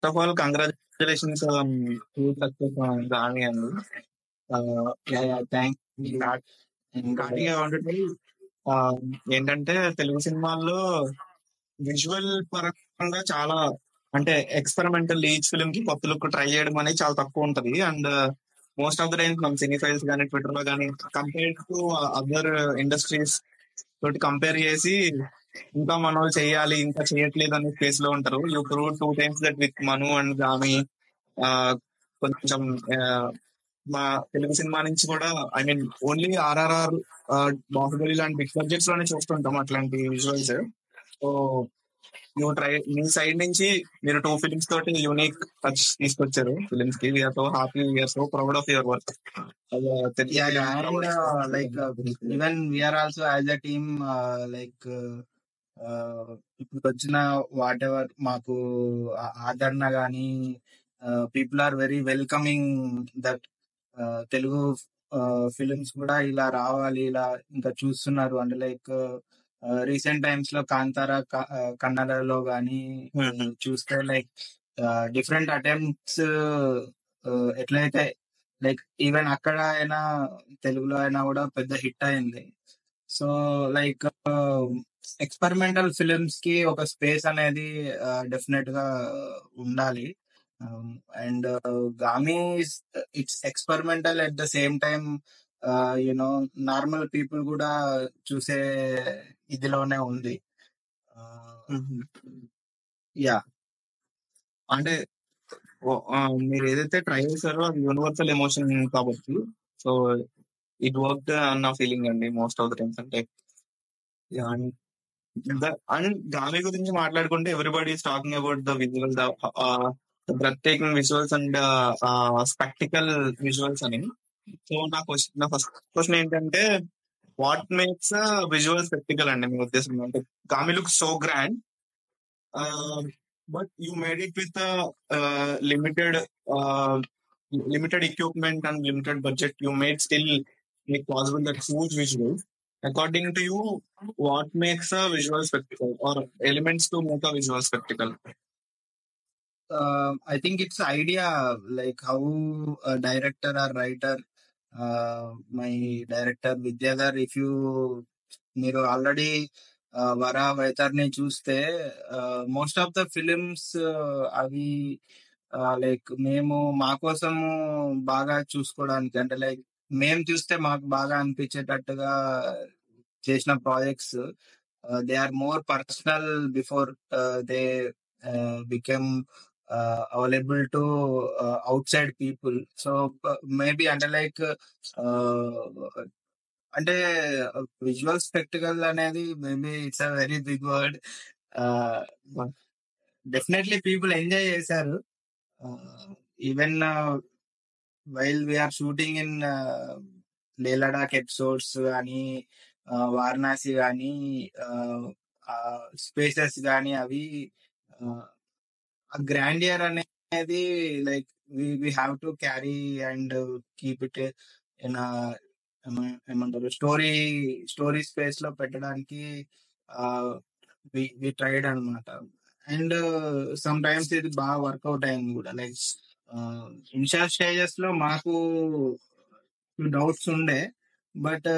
First of all congratulations గాని అండి. Thank starting ఏంటంటే తెలుగు సినిమాల్లో విజువల్ పరంగా చాలా అంటే ఎక్స్పెరిమెంటల్ ఈచ్ ఫిల్మ్ కి కొత్త లుక్ ట్రై చేయడం అనేది చాలా తక్కువ ఉంటది. And most of the times మన సినీ ఫైల్స్ కానీ ట్విట్టర్ లో కానీ కంపేర్ టు అదర్ ఇండస్ట్రీస్ తోటి కంపేర్ చేసి ఇంకా మనం చెయ్యాలి ఇంకా చేయట్లేదు అనే స్పేస్ లో ఉంటారు. You prove 2 times that with Manu and Gami. కొంచెం మా తెలుగు సినిమా నుంచి కూడా I mean only RRR, Baahubali లాంటి బిగ్ బడ్జెట్స్ లోనే చూస్తుంటాం అట్లాంటి విజువల్స్. సో యూ ట్రై మీ సైడ్ నుంచి మీరు 2 ఫిలిమ్స్ తోటి యూనిక్ టచ్ తీసుకొచ్చారు ఫిలిమ్స్ కి. We're so happy, we're so proud of your work. Like even we're also as a team like ఇప్పుడు వచ్చిన వాట్ ఎవర్ మాకు ఆదరణ గానీ people are very welcoming that Telugu films కూడా ఇలా రావాలి, ఇలా ఇంకా చూస్తున్నారు అంటే లైక్ రీసెంట్ టైమ్స్ లో కాంతారా కన్నడలో గానీ చూస్తే లైక్ డిఫరెంట్ అటెంప్ట్స్ ఎట్లయితే లైక్ ఈవెన్ అక్కడ అయినా తెలుగులో అయినా కూడా పెద్ద హిట్ అయింది. సో లైక్ ఎక్స్పెరిమెంటల్ ఫిలిమ్స్ కి ఒక స్పేస్ అనేది డెఫినెట్ గా ఉండాలి. And Gami it's experimental at the same time you know normal people కూడా చూసే ఇదిలోనే ఉంది. యా అంటే మీరు ఏదైతే ట్రై చేశారో అది యూనివర్సల్ ఎమోషన్ కాబట్టి సో ఇట్ వర్క్ అన్న ఫీలింగ్ అండి మోస్ట్ ఆఫ్ ద టైమ్స్. అంటే అండ్ గామి గురించి మాట్లాడుకుంటే everybody is talking about the visual, the breathtaking visuals and spectacle visuals అని. సో నా ఫస్ట్ క్వశ్చన్ ఏంటంటే వాట్ మేక్స్ విజువల్ స్పెక్టికల్ అండి మీ ఉద్దేశం? అంటే Gami look so grand, but you made it with a limited equipment and limited budget. You made still make possible that huge visual. According to you, what makes a visual spectacle or elements to make a visual spectacle? I think it's idea, like how a director or writer, my director Vidyadhar, if you మీరు already వరా వైతర్ని చూస్తే most of the films అవి like మేము మా కోసము బాగా చూసుకోవడానికి అంటే like మేము చూస్తే మాకు బాగా అనిపించేటట్టుగా చేసిన projects. They are more personal before they became available to outside people. So maybe అంటే లైక్ అంటే విజువల్ స్పెక్టికల్ అనేది maybe it's a very big word. Definitely people enjoy చేశారు. Even while we're shooting in Leh Ladakh episodes కానీ వారణాసి కానీ spaces కానీ అవి grandeur అనేది like we have to carry and keep it in ఏమంటారు స్టోరీ స్పేస్ లో పెట్టడానికి వి ట్రైడ్ అనమాట. అండ్ సమ్ టైమ్స్ ఇది బాగా వర్కౌట్ అయింది కూడా. లైక్ ఇనిషియల్ స్టేజెస్ లో మాకు డౌట్స్ ఉండే, but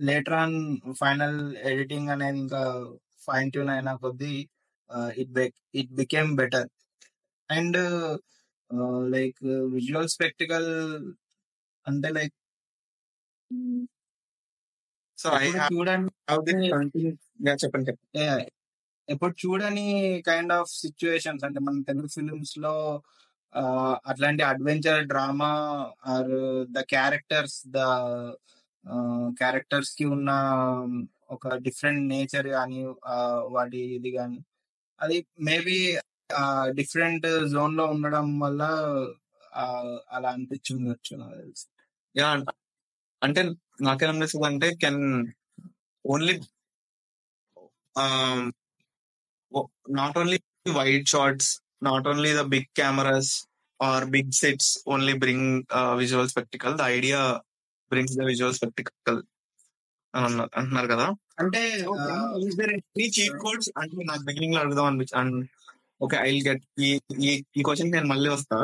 later on final editing అనేది ఇంకా ఫైన్ ట్యూన్ అయిన కొద్దీ it became better. And like visual spectacle అంటే లైక్ సో చెప్పండి. ఎప్పుడు చూడని కైండ్ ఆఫ్ సిచ్యువేషన్స్ అంటే మన తెలుగు ఫిలిమ్స్ లో అట్లాంటి adventure drama or the characters కి ఉన్న ఒక డిఫరెంట్ నేచర్ కానీ వాటి ఇది కానీ అది మేబీ డిఫరెంట్ జోన్ లో ఉండడం వల్ల అలా అనిపించుండొచ్చు నాకు తెలిసి. యా అంటే నాకేమనిపిస్తుంది అంటే can only not only wide shots, not only the big cameras or big sets only bring visual spectacle, the idea brings the visual spectacle అని అంటున్నారు కదా. అంటే చీట్ కోడ్స్ అంటే నాకు బిగినింగ్ లో అడుగుదాం అనిపించింది. ఓకే, ఐ విల్ గెట్ ఈ ఈ ఈ క్వశ్చన్ నేను మళ్ళీ వస్తా.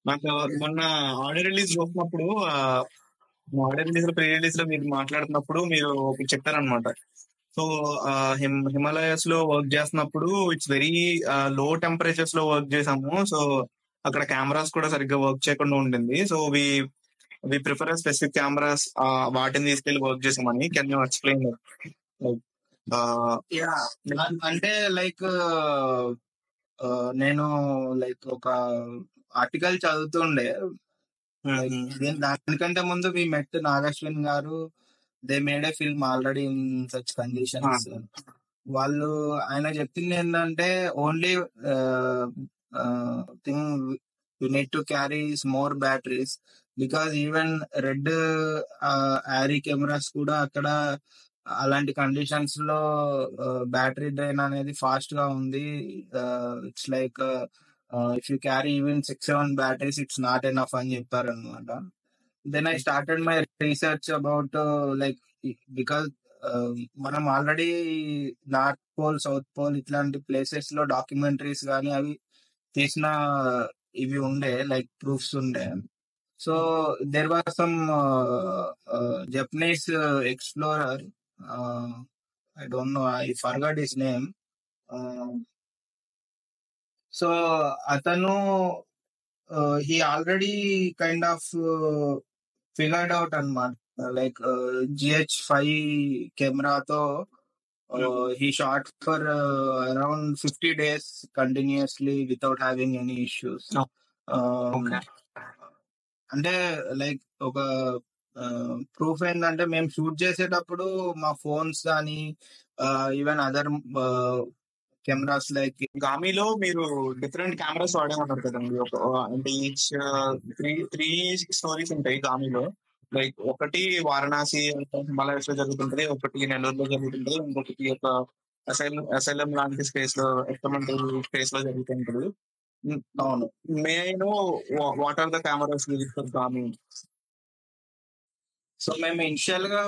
నాకు మొన్న ఆడియో రిలీజ్ చూసినప్పుడు, ఆడియో రిలీజ్ లో, ప్రీ రిలీజ్ లో మీరు మాట్లాడుతున్నప్పుడు మీరు ఒకటి చెప్పారనమాట. సో హిమాలయస్ లో వర్క్ చేస్తున్నప్పుడు ఇట్స్ వెరీ లో టెంపరేచర్స్ లో వర్క్ చేసాము. సో అక్కడ కెమెరాస్ కూడా సరిగ్గా వర్క్ చేయకుండా ఉండింది. So we prefer specific cameras, వాటిని తీసుకెళ్లి వర్క్ చేసామని. Can you explain like? Yeah, అంటే లైక్ నేను లైక్ ఒక ఆర్టికల్ చదువుతుండే. లైక్ దానికంటే ముందు వి మెట్ నాగశ్విన్ గారు. They made a film already in such conditions. వాళ్ళు ఆయన చెప్పింది ఏంటంటే only thing you need to carry more batteries, because even red Yaari cameras కూడా అక్కడ అలాంటి కండిషన్స్ లో బ్యాటరీ డ్రైన్ అనేది ఫాస్ట్ గా ఉంది. It's like if you carry even 6-7 batteries it's not enough అని చెప్పారు అనమాట. Then I started my research about like, because మనం already North Pole, South Pole ఇట్లాంటి ప్లేసెస్ లో డాక్యుమెంటరీస్ కానీ అవి తీసిన ఇవి ఉండే, లైక్ ప్రూఫ్స్ ఉండే. So there was some Japanese explorer, I don't know, I forgot his name. So అతను he already kind of figured out అనమాట, లైక్ GH5 కెమెరాతో he shot for around 50 days continuously without having any issues. Okay. అంటే like ఒక proof ఏంటంటే మేము shoot చేసేటప్పుడు మా phones కానీ ఈవెన్ అదర్ కెమెరాస్ లైక్ గామీలో మీరు డిఫరెంట్ కెమెరాస్ వాడేమన్నారు కదండి. అంటే ఈచ్ త్రీ స్టోరీస్ ఉంటాయి గామీలో. లైక్ ఒకటి వారణాసి హిమాలయస్ లో జరుగుతుంటది, ఒకటి నెల్లూరులో జరుగుతుంటది, ఇంకొకటి ఒక అసైలం లాంటి స్పేస్ లో, ఎక్స్పెరిమెంటల్ స్పేస్ లో జరుగుతుంటది. అవును. May I know what are the cameras used for Gami? So మేము ఇనిషియల్ గా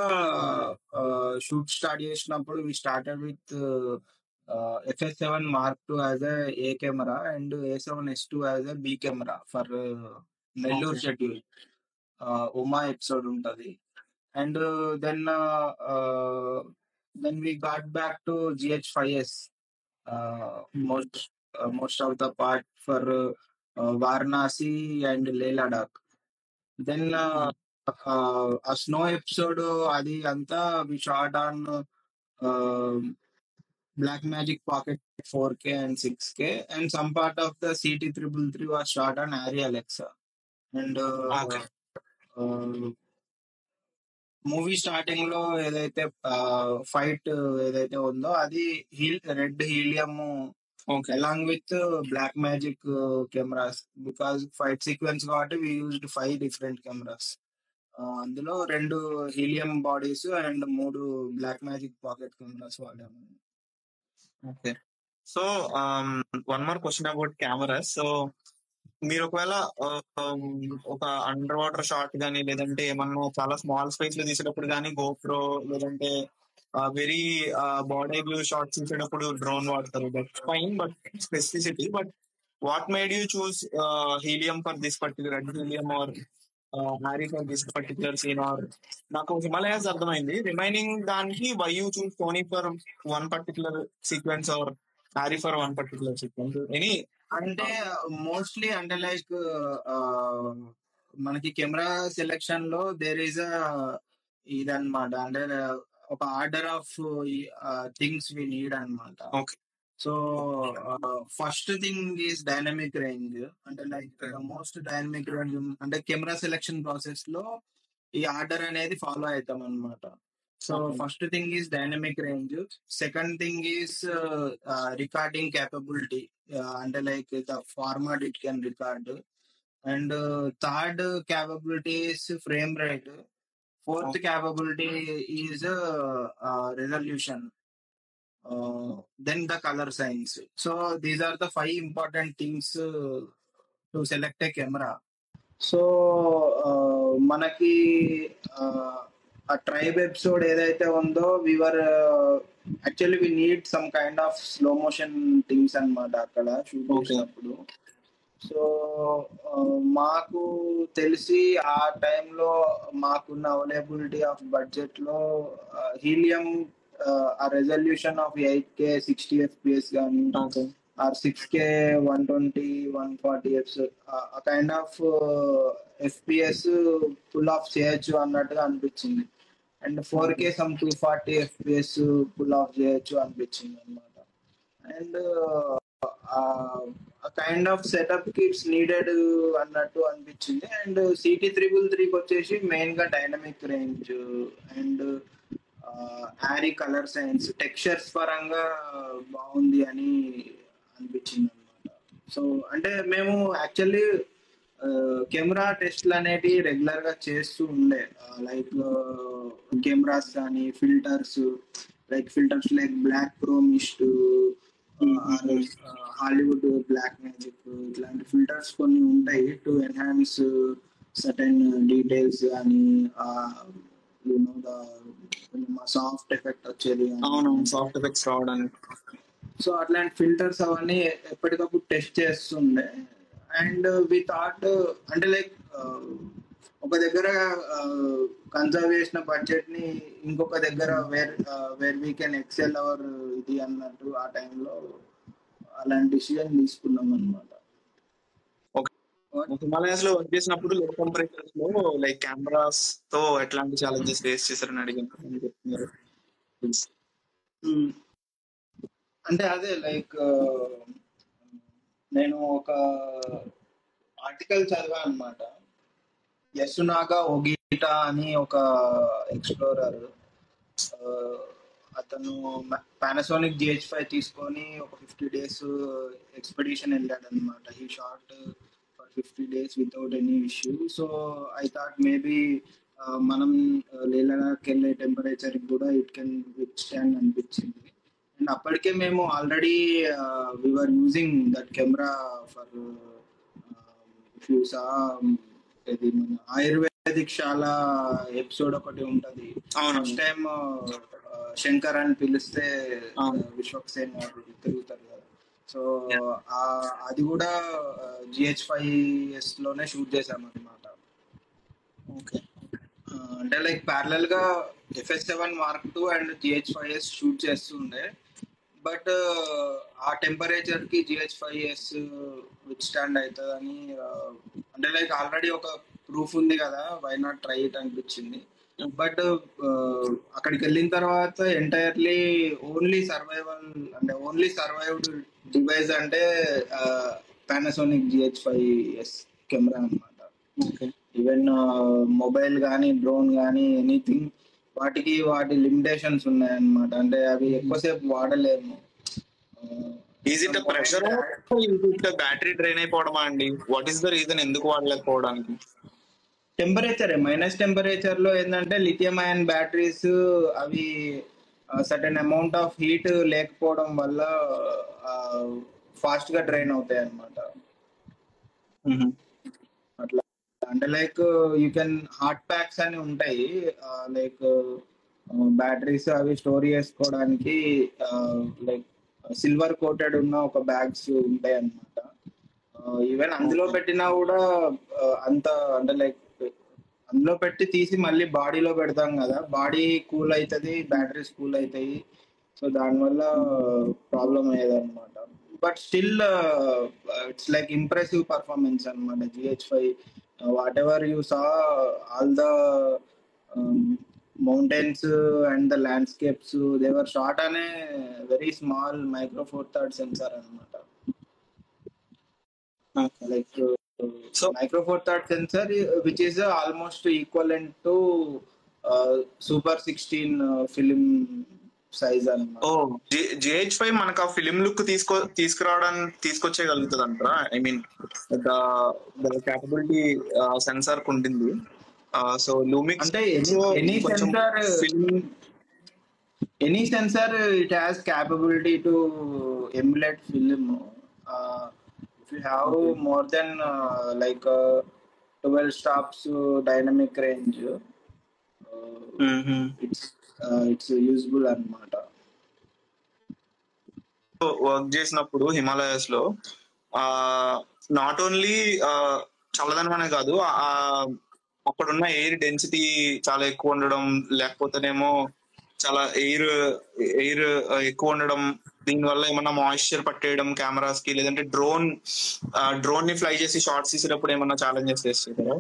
షూట్ స్టార్ట్ చేసినప్పుడు we started with FS7 Mark II as A camera and A7S2 as B camera for Nellore schedule. Uma episode ఉంటది. And then we got back to GH5S most of the part for Varanasi and Leh Ladakh. Then uh snow episode అది అంతా we shot on Blackmagic pocket 4K and 6K, and some part of the CT333 was shot on Arri Alexa. And movie starting లో ఏదైతే fight ఏదైతే ఉందో అది Red Helium along with Blackmagic cameras, because fight sequence కాబట్టి we used 5 different cameras. అందులో 2 Helium bodies and 3 Blackmagic pocket cameras వాడాము. Okay. So one more question about cameras. So మీరు ఒకవేళ ఒక అండర్ వాటర్ షాట్ కానీ, లేదంటే ఏమన్నా చాలా స్మాల్ స్పేస్ లో తీసేటప్పుడు కానీ గోప్రో, లేదంటే వెరీ బాడీ వ్యూ షాట్స్ తీసేటప్పుడు డ్రోన్ వాడతారు, that's fine, but specificity. But what made you choose Helium for this particular Helium or Arri for this particular scene? Or నాకు హిమాలయాస్ అర్థమైంది, రిమైనింగ్ దానికి why you choose Sony for one particular sequence or Arri for one particular sequence? Any అంటే mostly అంటే like మనకి camera selection లో there is ఇదన్నమాట, అంటే ఒక order of things we need అన్నమాట. So first thing is dynamic range. అంటే like most dynamic range అంటే కెమెరా సెలెక్షన్ ప్రాసెస్ లో ఈ ఆర్డర్ అనేది ఫాలో అవుతాం అన్నమాట. So first thing is dynamic range, second thing is recording capability, అంటే like the format it can record, and third capability is frame rate, fourth capability is resolution, then the color science. So these are the 5 important things to select a camera. So మనకి ఆ tribe episode ఏదైతే ఉందో we're actually we need some kind of slow motion things అన్నమాట అక్కడ shoot okay. చేసినప్పుడు. So మాకు తెలిసి ఆ టైంలో మాకున్న అవైలబిలిటీ ఆఫ్ బడ్జెట్లో హీలియం ఆ రెజల్యూషన్ ఆఫ్ 8K 60 FPS కానీ ఓకే. ఆర్ 6K 120 140 ఎఫ్స్ ఆ kind of FPS pull off చేయొచ్చు అన్నట్టుగా అనిపించింది. And 4K some 240 FPS pull off చేయొచ్చు అనిపించింది అనమాట. అండ్ ఆ kind of setup kits needed అన్నట్టు అనిపించింది. అండ్ CT333 వచ్చేసి మెయిన్ గా dynamic range and Arri colour science textures పరంగా బాగుంది అని అనిపించింది అనమాట. సో అంటే మేము యాక్చువల్లీ కెమెరా టెస్ట్లు అనేవి రెగ్యులర్ గా చేస్తూ ఉండే, లైక్ కెమెరాస్ కానీ filters, like black promist, Hollywood black magic, ఇట్లాంటి ఫిల్టర్స్ కొన్ని ఉంటాయి టు ఎన్హాన్స్ సర్టెన్ డీటెయిల్స్ కానీ యూనో ద సాఫ్ట్ ఎఫెక్ట్ వచ్చేది అవును, కానీ. సాఫ్ట్ ఎఫెక్ట్స్ రావడానికి. సో అట్లాంటి ఫిల్టర్స్ అవన్నీ ఎప్పటికప్పుడు టెస్ట్ చేస్తుండే. అండ్ వి థాట్ అంటే లైక్ ఒక దగ్గర కన్సర్వ్ చేసిన బడ్జెట్ ని ఇంకొక దగ్గర where we can excel our ఇది అన్నట్టు ఆ టైంలో అలాంటి డిసిజన్ తీసుకున్నాం అనమాట. హిమాలయాస్ లో వర్క్ చేసినప్పుడు లో టెంపరేచర్స్ లో లైక్ కెమెరాస్ తో ఎట్లాంటి ఛాలెంజెస్ ఫేస్ చేశారని అడిగాను. ఏం చెప్తున్నారు? అంటే అదే లైక్ నేను ఒక ఆర్టికల్ చదివా అనమాట. యసునాగా ఒగిటా అని ఒక ఎక్స్ప్లోరర్, అతను పానాసోనిక్ GH5 తీసుకొని ఒక 50 days ఎక్స్పెడిషన్ వెళ్ళాడు అనమాట. He shot for 50 days without any issue. So I thought maybe మనం లేహ్‌లడాఖ్‌కి వెళ్ళే టెంపరేచర్ కూడా ఇట్ కెన్ విత్ స్టాండ్ అనిపించింది. అండ్ అప్పటికే మేము already we were using that camera for if you saw, ఇది మన ఆయుర్వేదిక్ శాల ఎపిసోడ్ ఒకటి ఉంటది. అవును. ఫస్ట్ టైం శంకర్ అని పిలిస్తే అవును. విశ్వక్సేన్ గారు తిరుగుతారు కదా. సో అది కూడా GH5S లోనే షూట్ చేసామన్నమాట. ఓకే. అంటే లైక్ ప్యారలల్ గా FS7 Mark II and GH5S shoot చేస్తుండే. బట్ ఆ టెంపరేచర్ కి GH5S విత్ స్టాండ్ అవుతుందని, అంటే లైక్ ఆల్రెడీ ఒక ప్రూఫ్ ఉంది కదా, వై నాట్ ట్రై ఇట్ అనిపించింది. బట్ అక్కడికి వెళ్ళిన తర్వాత ఎంటైర్లీ ఓన్లీ సర్వైవ్డ్ డివైస్ అంటే పానాసోనిక్ GH5S కెమెరా అనమాట. ఈవెన్ మొబైల్ కానీ డ్రోన్ కానీ ఎనీథింగ్ వాటి లిమిటేషన్స్ ఉన్నాయన్నమాట. అంటే అవి ఎక్కువసేపు వాడలేము. Is it pressure, battery drain అయిపోవడమా అండి? వాట్ ఈస్ ద రీజన్ ఎందుకు వాడలేకపోవడానికి? టెంపరేచర్ మైనస్ టెంపరేచర్ లో ఏంటంటే లిథియం అయాన్ బ్యాటరీస్ అవి సర్టెన్ అమౌంట్ ఆఫ్ హీట్ లేకపోవడం వల్ల ఫాస్ట్ గా డ్రైన్ అవుతాయి అన్నమాట. అట్లా అంటే like you can hot packs అని ఉంటాయి, లైక్ బ్యాటరీస్ అవి స్టోర్ చేసుకోవడానికి లైక్ సిల్వర్ కోటెడ్ ఉన్న ఒక బ్యాగ్స్ ఉంటాయి అన్నమాట. ఈవెన్ అందులో పెట్టినా కూడా అంత అంటే లైక్ అందులో పెట్టి తీసి మళ్ళీ బాడీలో పెడతాం కదా, బాడీ కూల్ అవుతుంది, బ్యాటరీస్ కూల్ అవుతాయి. సో దానివల్ల ప్రాబ్లం అయ్యేది అనమాట. But still it's like impressive performance అనమాట GH5. Whatever you saw, all the mountains and the landscapes they were shot అనే very small micro four third sensor అనమాట. Like micro four third sensor which is almost equivalent to super 16 film size అన్నమాట. GH5 మనకు ఆ film look తీసుకొచ్చేయగలుగుతుంది అంటారా? I mean the capability censor ఉంటుంది. So Lumix అంటే any sensor it has capability to emulate film. if you have more than like 12 stops dynamic range, it's useful అన్నమాట. Work చేసినప్పుడు హిమాలయాస్ లో నాట్ ఓన్లీ చల్లదనం అనే కాదు, అక్కడున్న ఎయిర్ డెన్సిటీ చాలా ఎక్కువ ఉండడం, లేకపోతేనేమో చాలా ఎయిర్ ఎక్కువ ఉండడం, దీనివల్ల ఏమన్నా మాయిశ్చర్ పట్టేయడం కెమెరాస్ కి, లేదంటే డ్రోన్ ని ఫ్లై చేసి షార్ట్స్ తీసేటప్పుడు ఏమన్నా ఛాలెంజెస్ ఫేస్ చేశారా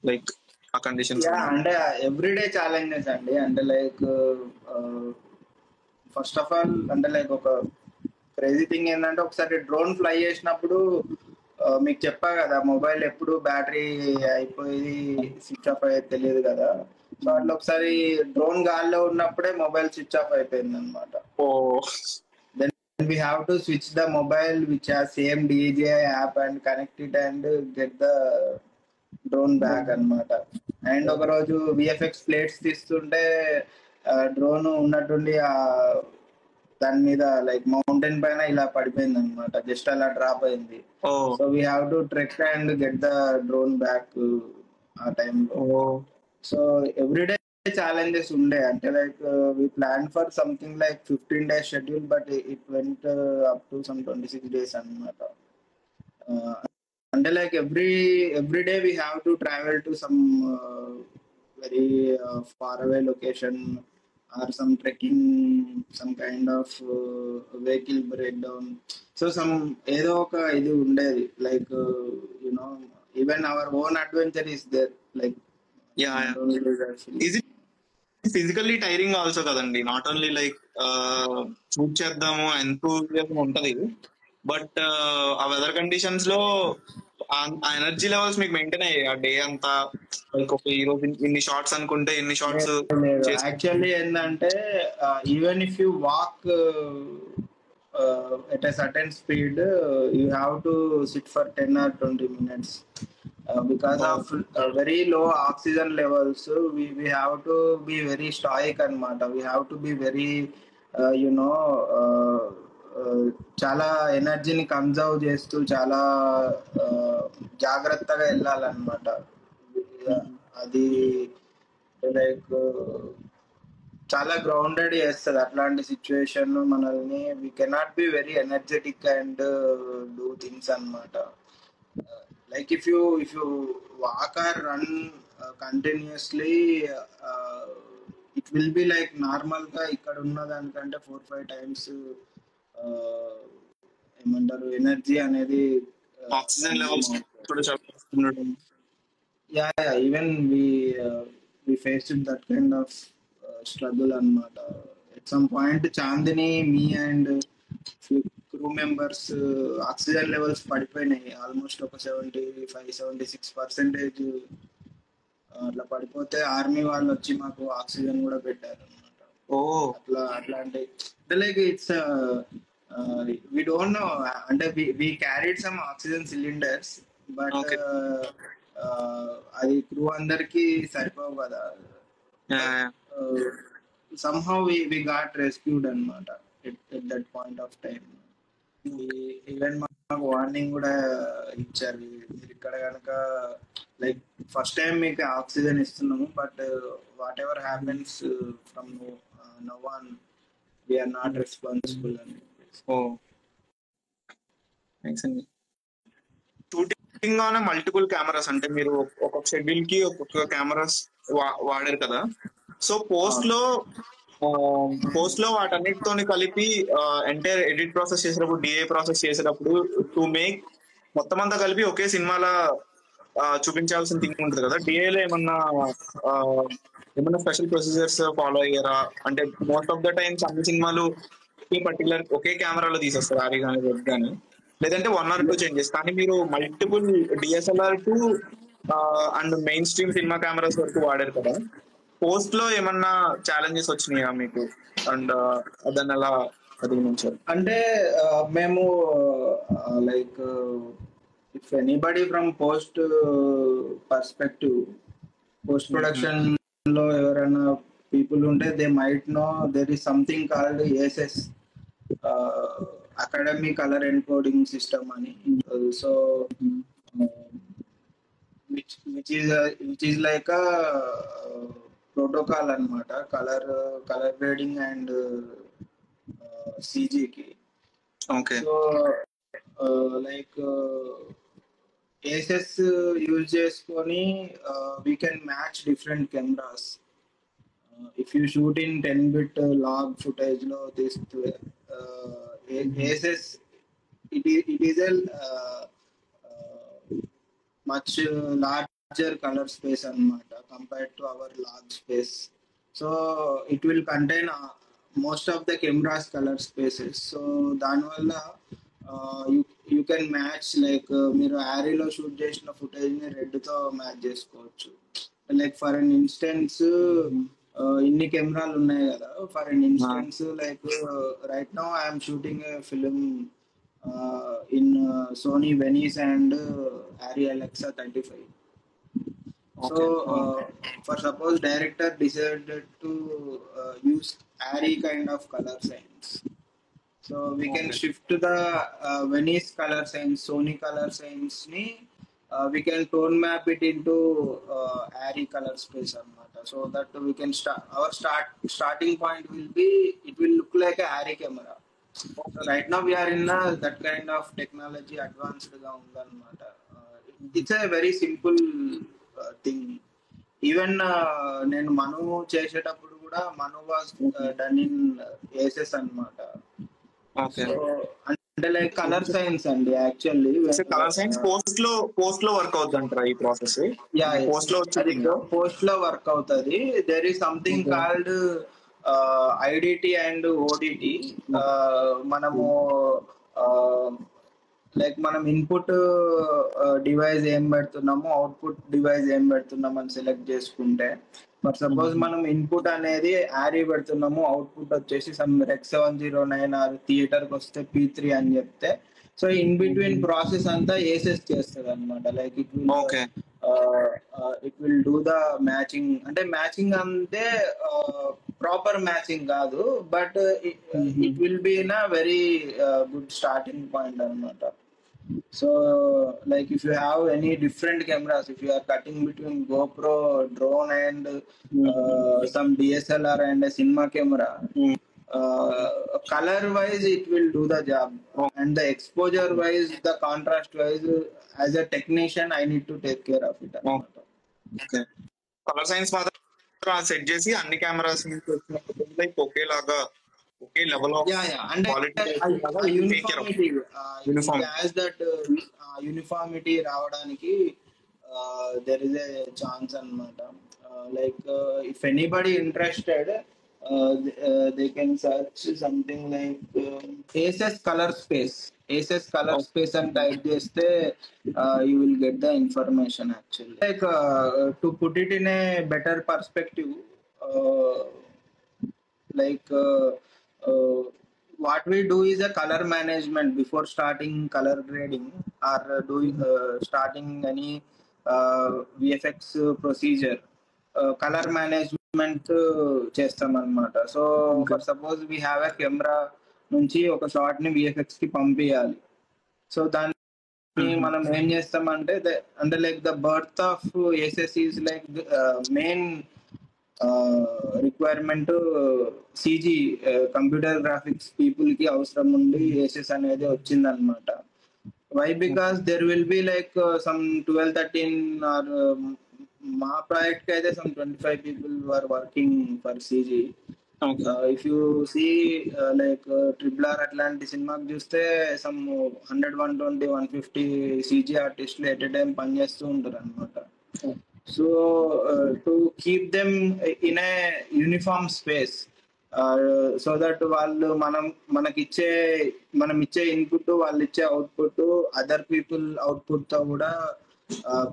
లైక్ ఆ కండిషన్స్? అంటే ఎవ్రీడే ఛాలెంజెస్ అండి. అంటే లైక్ ఫస్ట్ ఆఫ్ ఆల్ అంటే లైక్ ఒక క్రేజీ థింగ్ ఏంటంటే, ఒకసారి డ్రోన్ ఫ్లై చేసినప్పుడు మీకు చెప్పా కదా, మొబైల్ ఎప్పుడు బ్యాటరీ అయిపోయి స్విచ్ ఆఫ్ అయ్యేది తెలియదు కదా. సో అట్లా ఒకసారి డ్రోన్ గాల్లో ఉన్నప్పుడే మొబైల్ స్విచ్ ఆఫ్ అయిపోయింది అనమాట. ఓ, then we have to switch the mobile which has same DJI app and connect it and get the drone back అన్నమాట. అండ్ ఒక రోజు విఎఫ్ఎక్స్ ప్లేట్స్ తీస్తుంటే డ్రోన్ ఉన్నట్టుండి దాని మీద లైక్ మౌంటైన్ పైన ఇలా పడిపోయింది అనమాట, జస్ట్ అలా డ్రాప్ అయింది. So we have to trek and get the drone back ఆ టైంలో. సో ఎవ్రీడే ఛాలెంజెస్ ఉండే. అంటే like we plan for something like 15 days schedule, but it went up to some 26 days అన్నమాట. అంటే like every day we have to travel to some very far away location or some trekking, some kind of vehicle break down. So some ఏదో ఒక ఇది ఉండేది, like you know even our own adventure is there. Like is it physically tiring also కదండి? Not only like shoot చేద్దాము enthusiasm ఉంటది, but ఆ weather conditions లో ఆ ఎనర్జీ లెవెల్స్ మీకు మెయింటైన్ అయ్యాయి ఆ డే అంతా? లైక్ ఒక ఈ రోజు ఇన్ని షార్ట్స్ అనుకుంటే ఇన్ని షార్ట్స్. యాక్చువల్లీ ఏంటంటే even if you walk at a certain speed, you have to sit for 10 or 20 minutes because of very low oxygen levels. We have to be very stoic anamata. We have to be very చాలా ఎనర్జీని conserve చేస్తూ చాలా జాగ్రత్తగా వెళ్ళాలన్నమాట. అది like చాలా grounded చేస్తుంది అట్లాంటి సిచ్యువేషన్ మనల్ని. We cannot be very energetic and do things అన్నమాట. Like if you walk or run continuously, it will be like normal గా ఇక్కడ ఉన్న దానికంటే 4-5 times ఏమంటారు ఎనర్జీ అనేది, oxygen levels even we faced that kind of struggle అన్నమాట. At some point Chandini, me and few crew members oxygen levels పడిపోయినాయి. Almost ఒక 75-76% అట్లా పడిపోతే ఆర్మీ వాళ్ళు వచ్చి మాకు ఆక్సిజన్ కూడా పెట్టారు అన్నమాట. అట్లాంటి అంటే like it's we don't know. అంటే we carried some oxygen cylinders, but అది క్రూ అందరికి సరిపోవు కదా. somehow we got rescued అన్నమాట at that point of time. Even మాకు వార్నింగ్ కూడా ఇచ్చారు, మీరు ఇక్కడ కనుక లైక్ ఫస్ట్ టైం మీకు ఆక్సిజన్ ఇస్తున్నాము, but whatever happens from now on we're not responsible అని. షూటింగ్ ఆన్ మల్టిపుల్ కెమెరాస్, అంటే మీరు ఒక్కొక్క షెడ్యూల్ కి ఒక్కొక్క కెమెరాస్ వాడారు కదా. సో పోస్ట్ లో వాటన్నిటితో కలిపి ఎంటైర్ ఎడిట్ ప్రాసెస్ చేసేటప్పుడు, డిఏ ప్రాసెస్ చేసేటప్పుడు, టు మేక్ మొత్తం అంతా కలిపి ఒకే సినిమాలో చూపించాల్సిన థింగ్ ఉంటుంది కదా. డిఏలో ఏమన్నా స్పెషల్ ప్రొసీజర్స్ ఫాలో అయ్యారా? అంటే మోస్ట్ ఆఫ్ ద టైమ్స్ అన్ని సినిమాలు పర్టికులర్ ఒకే కెమెరాలో తీసేస్తారు, ఆరి కానీ వెబ్ కానీ, లేదంటే 1 or 2 చేంజెస్. కానీ మీరు multiple DSLR to and main stream cinema cameras వరకు వాడారు కదా. పోస్ట్ లో ఏమన్నా ఛాలెంజెస్ వచ్చినాయా మీకు, అండ్ దాన్ని ఎలా అధిగమించారు? అంటే మేము like if anybody from post perspective, post production లో ఎవరైనా పీపుల్ ఉంటే they might know there is something called ASS, academy colour encoding system అని. So which is like a protocol అన్నమాట, కలర్ గ్రేడింగ్ అండ్ సిజికి. Okay. So like ACES use చేసుకొని we can match different cameras. If you shoot in 10-bit log footage లో తీస్తే ACES it is a much larger colour space అన్నమాట compared to our large space. So it will contain most of the cameras colour spaces. So దానివల్ల you can match like మీరు యారీలో shoot చేసిన footage ని red తో match చేసుకోవచ్చు. Like for an instance ఇన్ని కెమెరాలు ఉన్నాయి కదా, for an instance like right now I'm shooting A film in Sony Venice and Arri Alexa 35. So for suppose director decided to use Arri kind of color science, so we can shift to the Venice color science, Sony color science ni we can tone map it into Arri color space anamata, so that we can starting point will be, it will look like a Arri camera. So right now we are in that kind of technology advanced గా ఉందన్నమాట. It's a very simple thing. Even నేను మను చేసేటప్పుడు కూడా Manu was done in ACES అన్నమాట. Okay. So అంటే like colour science అండి actually. Colour science post లో work అవుతుంది అంటారా ఈ ప్రాసెస్? పోస్ట్ లో వర్క్ అవుతుంది. There is something called IDT and ODT. మనము లైక్ మనం ఇన్పుట్ డివైస్ ఏం పెడుతున్నామో అవుట్పుట్ డివైస్ ఏం పెడుతున్నాం అని సెలెక్ట్ చేసుకుంటే, మరి సపోజ్ మనం ఇన్పుట్ అనేది యారీ పెడుతున్నాము, అవుట్పుట్ వచ్చేసి సమ్ రెక్స్ 709 ఆర్ థియేటర్కి వస్తే P3 అని చెప్తే, సో ఇన్ బిట్వీన్ ప్రాసెస్ అంతా ఏసెస్ చేస్తుంది అనమాట. Like it will do the matching. అంటే మ్యాచింగ్ అంటే ప్రాపర్ మ్యాచింగ్ కాదు, but it will be in a very good starting point అనమాట. So like if you have any different cameras, if you are cutting between GoPro, drone and some DSLR and a cinema camera, color wise it will do the job, and the exposure wise, the contrast wise, as a technician I need to take care of it. Okay. Colour science మాత్రం set చేసి అన్ని cameras like ఒకేలాగా ఒకే level of uniformity రావడానికి there is a chance అన్నమాట. Like if anybody interested, they can search something like Aces color space and type cheste you will get the information actually. Like to put it in a better perspective, like what we do is a color management before starting color grading or doing starting any VFX procedure. Colour management చేస్తాం అనమాట. So for suppose we have a camera నుంచి ఒక shot ని VFX కి పంపించాలి. So దాన్ని మనం ఏం చేస్తామంటే అంటే like the birth of ACES is like main requirement. CG computer graphics people కి అవసరం ఉండి ఏసెస్ అనేది వచ్చింది అనమాట. Why? Because there will be like some 12-13 or మా ప్రాజెక్ట్ కి అయితే some 25 people were working for CG. If you see like RRR అట్లాంటి సినిమాకి చూస్తే సమ్ 100, 120, 150 CG ఆర్టిస్టులు ఎట్ ఎ టైం పనిచేస్తూ ఉంటారు అనమాట. So to keep them in a uniform space, so that వాళ్ళు మనం ఇచ్చే ఇన్పుట్, వాళ్ళు ఇచ్చే అవుట్పుట్, అదర్ పీపుల్ అవుట్పుట్ తో కూడా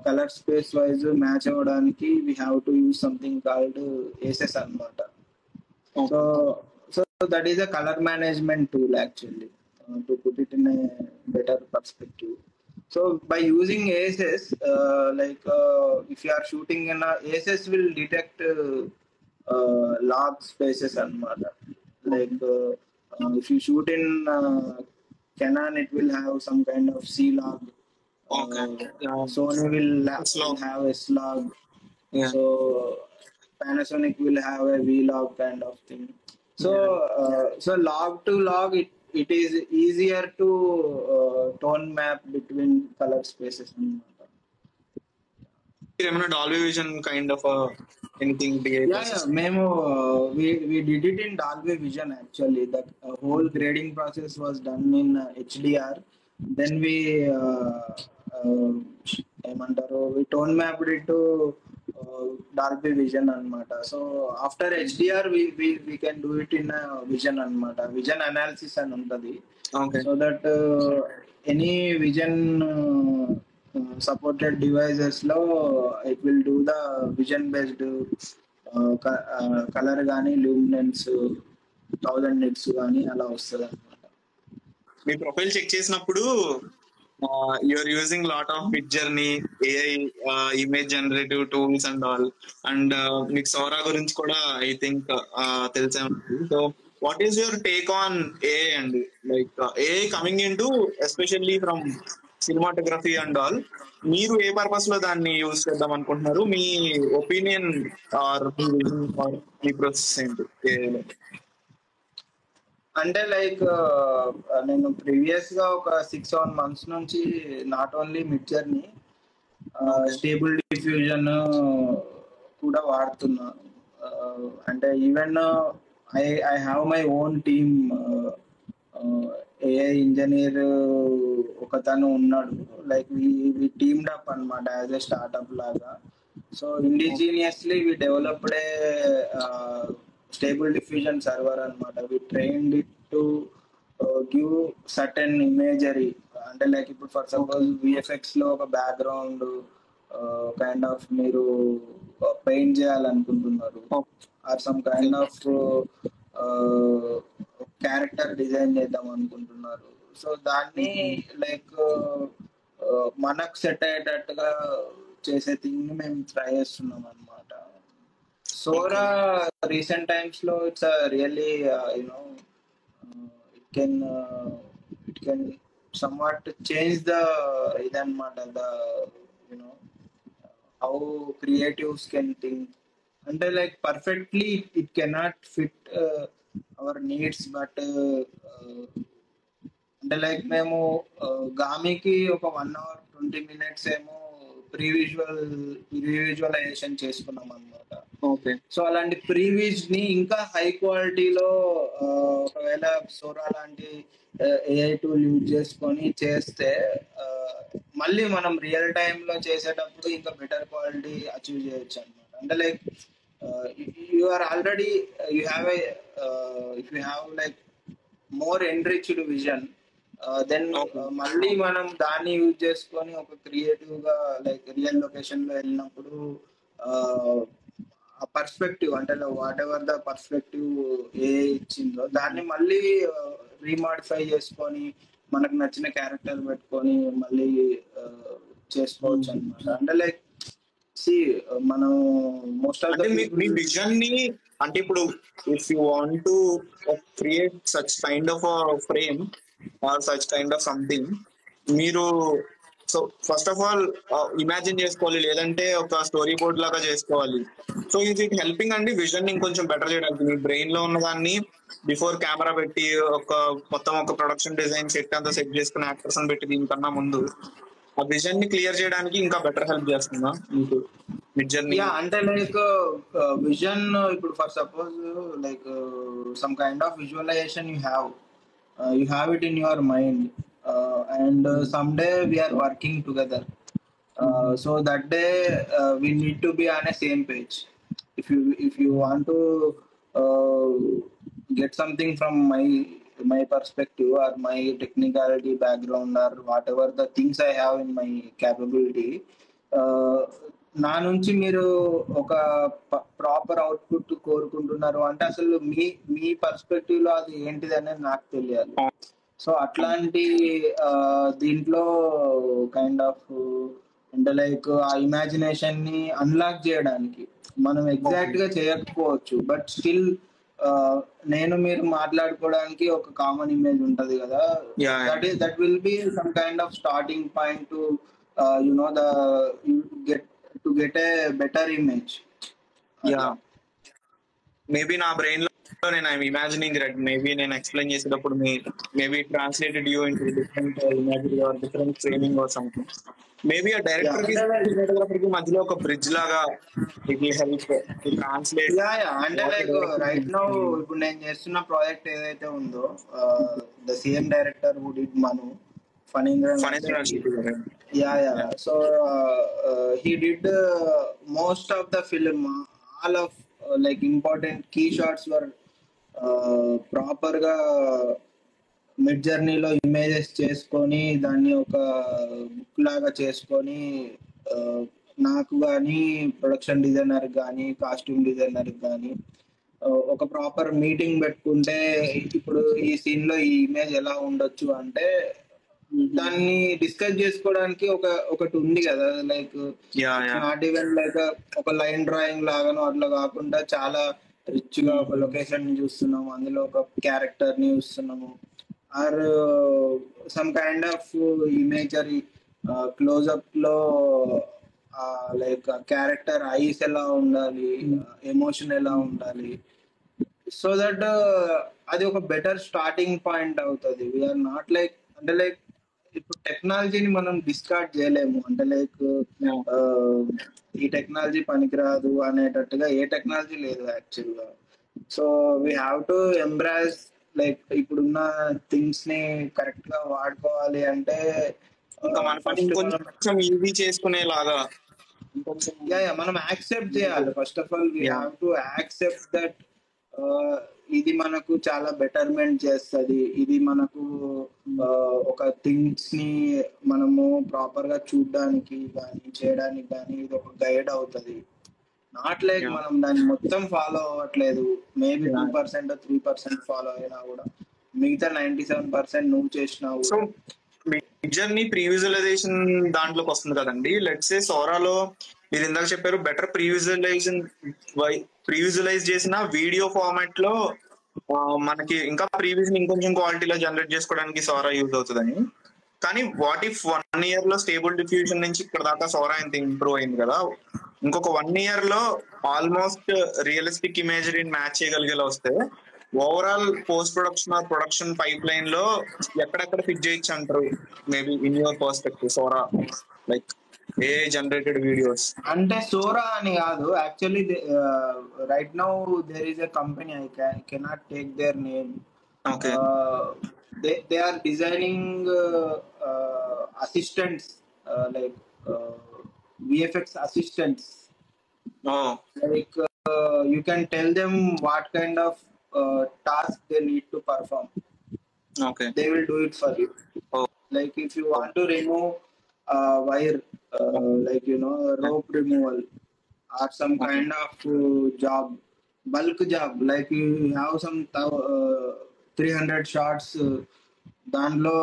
కలర్ స్పేస్ వైజ్ మ్యాచ్ అవ్వడానికి we have to use something called ACES అన్నమాట. So that is a colour management tool actually, to put it in a better perspective. So by using ACES, like if you are shooting in ACES will detect log spaces అన్నమాట. Like if you shoot in Canon, it will have some kind of C log. Sony will have a slug. So Panasonic will have a V-log kind of thing. So so log to log, it is easier to tone map between color spaces అన్నమాట. ఏమైనా Dolby vision kind of anything Yeah, మేము we did it in Dolby Vision actually. The whole grading process was done in HDR. Then we ఏమంటారు we tone mapped it to Dolby Vision అన్నమాట. So after HDR we can do it in Vision అన్నమాట. Vision analysis అని ఉంటది. Okay. So that any vision supported devices లో it will do the vision based colour కానీ luminance 1000 nits కానీ అలా వస్తుంది అనమాట. మీ ప్రొఫైల్ చెక్ చేసినప్పుడు you're using lot of Midjourney, AI, image generative tools and all, and మీకు Sora గురించి కూడా ఐ థింక్ తెలిసే ఉంటుంది. So what is your take on AI అండి? Like AI coming in to especially from cinematography and all, మీరు ఏ purpose లో దాన్ని యూజ్ చేద్దాం అనుకుంటున్నారు? మీ ఒపీనియన్ ఆర్ మీ విజన్ ఆర్ మీ ప్రాసెస్ ఏంటి ఏఐలో? అంటే లైక్ నేను ప్రీవియస్ గా ఒక 6-7 months నుంచి not only Midjourney, stable diffusion కూడా వాడుతున్నాను. అంటే even I have my own team, AI engineer ఒకతను ఉన్నాడు. లైక్ వి టీమ్డ్ అప్ అనమాట యాజ్ ఎ స్టార్ట్అప్ లాగా. So indigenously we developed a stable diffusion server అనమాట. We trained it to give certain imagery. అంటే like ఇప్పుడు for suppose VFX లో ఒక background kind of మీరు పెయింట్ చేయాలనుకుంటున్నారు, or some kind of character design చేద్దాం అనుకుంటున్నారు. సో దాన్ని లైక్ మనకు సెట్ అయ్యేటట్టుగా చేసే థింగ్ ని మేము ట్రై చేస్తున్నాం అనమాట. సోరా రీసెంట్ టైమ్స్ లో it's really you know it can somewhat change the ఇదన్నమాట, the you know how creatives can think. అంటే like perfectly it cannot fit our needs, but అంటే లైక్ మేము గామికి ఒక 1 hour 20 minutes ఏమో విజువలైజేషన్ చేసుకున్నాం అనమాట. ఓకే. సో అలాంటి ప్రీవిజ్ ని ఇంకా హై క్వాలిటీలో ఒకవేళ సోరా లాంటి ఏఐ టూల్ యూజ్ చేసుకొని చేస్తే మళ్ళీ మనం రియల్ టైమ్ లో చేసేటప్పుడు ఇంకా బెటర్ క్వాలిటీ అచీవ్ చేయొచ్చు అనమాట. అంటే like you are already you have if you have like more enriched vision, then మళ్ళీ మనం దాన్ని యూజ్ చేసుకొని ఒక క్రియేటివ్ గా లైక్ రియల్ లొకేషన్ లో వెళ్ళినప్పుడు ఆ పర్స్పెక్టివ్, అంటే వాట్ ఎవర్ ద పర్స్పెక్టివ్ ఏ ఇచ్చిందో దాన్ని మళ్ళీ రీమాడిఫై చేసుకొని మనకు నచ్చిన క్యారెక్టర్ పెట్టుకొని మళ్ళీ చేసుకోవచ్చు అనమాట. అంటే లైక్ సి మనం మోస్ట్ ఆఫ్ మీ విజన్ ని, అంటే ఇప్పుడు if you want to create such kind of frame or such kind of something, మీరు so first of all imagine చేసుకోవాలి, లేదంటే ఒక స్టోరీ బోర్డ్ లాగా చేసుకోవాలి. సో ఇది హెల్పింగ్ అండి విజన్ ఇంకొంచెం బెటర్ చేయడానికి. మీ బ్రెయిన్ లో ఉన్న దాన్ని బిఫోర్ కెమెరా పెట్టి మొత్తం ఒక ప్రొడక్షన్ డిజైన్ సెట్ అంతా సెట్ చేసుకుని యాక్టర్స్ అని పెట్టి దీనికన్నా ముందు ఆ విజన్ ని క్లియర్ చేయడానికి ఇంకా బెటర్ హెల్ప్ చేస్తుందా మీకు మిడ్ జర్నీ? అంటే లైక్ విజన్ ఇప్పుడు for suppose like some kind of visualisation you have it in your mind, and someday we are working together, so that day we need to be on a same page. If you want to get something from my perspective or my technicality background or whatever the things I have in my capability, నా నుంచి మీరు ఒక proper output కోరుకుంటున్నారు అంటే అసలు మీ perspective లో అది ఏంటిది అనేది నాకు తెలియాలి. సో అట్లాంటి దీంట్లో కైండ్ ఆఫ్ అంటే లైక్ ఆ ఇమాజినేషన్ ని అన్లాక్ చేయడానికి మనం ఎగ్జాక్ట్ గా చేయకపోవచ్చు, బట్ స్టిల్ నేను మీరు మాట్లాడుకోవడానికి ఒక కామన్ ఇమేజ్ ఉంటది కదా, that will be some kind of starting point to you know the get a better image. Maybe నా బ్రెయిన్ లో నేను ఐఎమ్ ఇమాజినింగ్ రైట్, మేబీ నేను ఎక్స్ప్లెయిన్ చేసేటప్పుడు maybe translated you into different imaginary or different framing or something. Maybe ఆ yeah director కి cinematographer కి మధ్యలో ఒక బ్రిడ్జ్ లాగా it will help to translate yeah yeah అంటే what the like right now director. ఇప్పుడు నేను చేస్తున్న ప్రాజెక్ట్ ఏదైతే ఉందో, the same director who did Manu Phanindranath Phanindranath Shetty. Shetty garu. Yeah, yeah. So he did most of the film. All of like important key shots were proper గా mid జర్నీలో images చేసుకొని దాన్ని ఒక బుక్ లాగా చేసుకొని, నాకు కానీ ప్రొడక్షన్ డిజైనర్ కానీ కాస్ట్యూమ్ డిజైనర్ కానీ ఒక ప్రాపర్ మీటింగ్ పెట్టుకుంటే ఇప్పుడు ఈ సీన్ లో ఈ ఇమేజ్ ఎలా ఉండొచ్చు అంటే దాన్ని డిస్కస్ చేసుకోవడానికి ఒకటి ఉంది కదా. Like yeah it's yeah not even like ఒక లైన్ డ్రాయింగ్ లాగానో అట్లా కాకుండా చాలా రిచ్ గా ఒక లొకేషన్ ని చూస్తున్నాము, అందులో ఒక క్యారెక్టర్ ని చూస్తున్నాము, or some kind of imagery close up లో లైక్ క్యారెక్టర్ ఐస్ ఎలా ఉండాలి, ఎమోషన్ ఎలా ఉండాలి, సో దట్ అది ఒక బెటర్ స్టార్టింగ్ పాయింట్ అవుతుంది. వీఆర్ నాట్ లైక్ అంటే లైక్ ఇప్పుడు టెక్నాలజీని మనం డిస్కార్డ్ చేయలేము. అంటే లైక్ ఈ టెక్నాలజీ పనికిరాదు అనేటట్టుగా ఏ టెక్నాలజీ లేదు యాక్చువల్ గా. So we have to embrace like ఇప్పుడున్న థింగ్స్ ని కరెక్ట్ గా వాడుకోవాలి అంటే ఇంకా మన పని ఫస్ట్ మనం ఇంకొంచెం ఈజీ చేసుకునేలాగా ఇంకొంచెం. మనం యాక్సెప్ట్ చేయాలి. First of all we yeah have to accept that ఇది మనకు చాలా బెటర్మెంట్ చేస్తుంది, ఇది మనకు ఒక థింగ్స్ ని మనము ప్రాపర్ గా చూడడానికి కానీ చేయడానికి కానీ ఇది ఒక గైడ్ అవుతుంది. నాట్ లైక్ యా మనం దాన్ని మొత్తం ఫాలో అవ్వట్లేదు, మేబీ యా 2% 3% ఫాలో అయినా కూడా మిగతా 97% నువ్వు చేసినా సో కూడా. మిడ్ జర్నీ ప్రీ విజువలైజేషన్ దాంట్లోకి వస్తుంది కదండి. లెట్స్ సే సోరాలో మీరు ఇందాక చెప్పారు బెటర్ ప్రీ విజువలైజ్ చేసిన వీడియో ఫార్మాట్ లో మనకి ఇంకా ప్రీవియస్ ఇంకొంచెం క్వాలిటీలో జనరేట్ చేసుకోవడానికి సోరా యూజ్ అవుతుందని. కానీ వాట్ ఇఫ్ 1 year లో స్టేబుల్ డిఫ్యూజన్ నుంచి ఇక్కడ దాకా సోరా ఇంత ఇంప్రూవ్ అయింది కదా, ఇంకొక 1 year లో ఆల్మోస్ట్ రియలిస్టిక్ ఇమేజరీని మ్యాచ్ చేయగలిగేలా వస్తే overall post production or production pipeline లో ఎక్కడెక్కడ ఫిట్ చేయొచ్చు అంటారు maybe in your perspective Sora like AI generated videos? అంటే సోరా అని కాదు actually, right now there is a company, I cannot take their name. Okay They are designing assistants, like VFX assistants. Oh Like you can tell them what kind of task they need to perform. Okay They will do it for you. Oh Like if you want to remove wire, like rope removal or some okay kind of job, bulk job, like you have some 300 shorts, దాంట్లో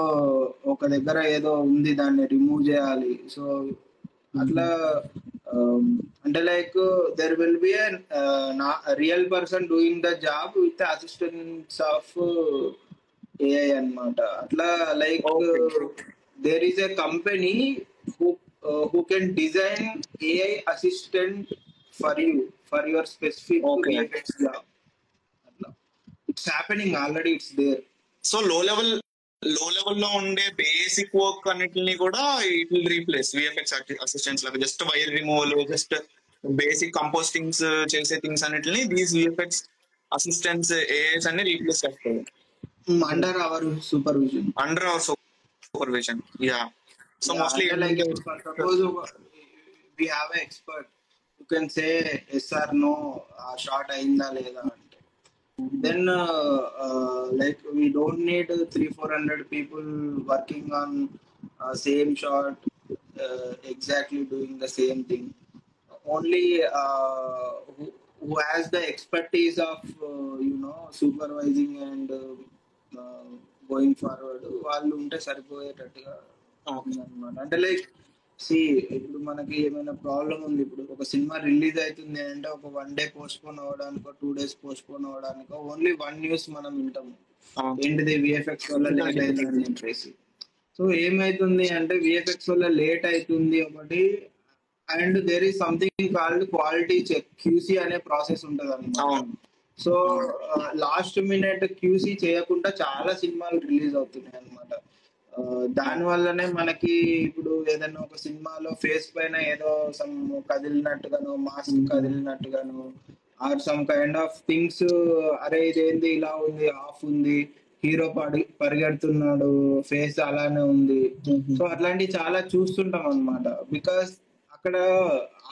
ఒక దగ్గర ఏదో ఉంది దాన్ని remove చేయాలి. So అట్లా అంటే like there will be real person doing the job with assistance of AI అన్నమాట. అట్లా like okay there is a company who can design AI assistant for you for your specific okay VFX job. అట్లా it's happening already, it's there. So low level లో ఉండే basic work అన్నిటిని కూడా it will replace VFX assistants లాగా. Just wire removal, just basic compostings చేసే things అన్నిటిని these VFX assistants AIs అన్ని replace చేస్తాయి Under our supervision. Under our supervision. Yeah so Yeah, mostly అంటే like if suppose we have an expert who can say yes or no, ఆ short అయిందా లేదా అంటే, then like we don't need 300-400 people working on same shot, exactly doing the same thing. Only who has the expertise of supervising and going forward, వాళ్ళు ఉంటే సరిపోయేటట్టుగా ఉందన్నమాట. అంటే like ఇప్పుడు మనకి ఏమైనా ప్రాబ్లం ఉంది, ఇప్పుడు ఒక సినిమా రిలీజ్ అవుతుంది అంటే ఒక 1 day పోస్ట్పోన్ అవ్వడానికో 2 days పోస్ట్పోన్ అవ్వడానికో ఓన్లీ 1 న్యూస్ మనం వింటాము, ఏంటిది విఎఫ్ఎక్స్ వల్ల లేట్ అయిందని చెప్పేసి. సో ఏమైతుంది అంటే విఎఫ్ఎక్స్ వల్ల లేట్ అవుతుంది ఒకటి, and there is something called quality check, QC అనే ప్రాసెస్ ఉంటుంది అన్నమాట. సో లాస్ట్ మినిట్ క్యూసీ చేయకుండా చాలా సినిమాలు రిలీజ్ అవుతున్నాయి అనమాట. దాని వల్లనే మనకి ఇప్పుడు ఏదైనా ఒక సినిమాలో ఫేస్ పైన ఏదో సమ్ కదిలినట్టుగాను, మాస్క్ కదిలినట్టుగాను, or some kind of things, అరే ఇదేంది ఇలా ఉంది, ఆఫ్ ఉంది, హీరో పరిగెడుతున్నాడు, ఫేస్ అలానే ఉంది. సో అట్లాంటివి చాలా చూస్తుంటాం అనమాట. బికాస్ అక్కడ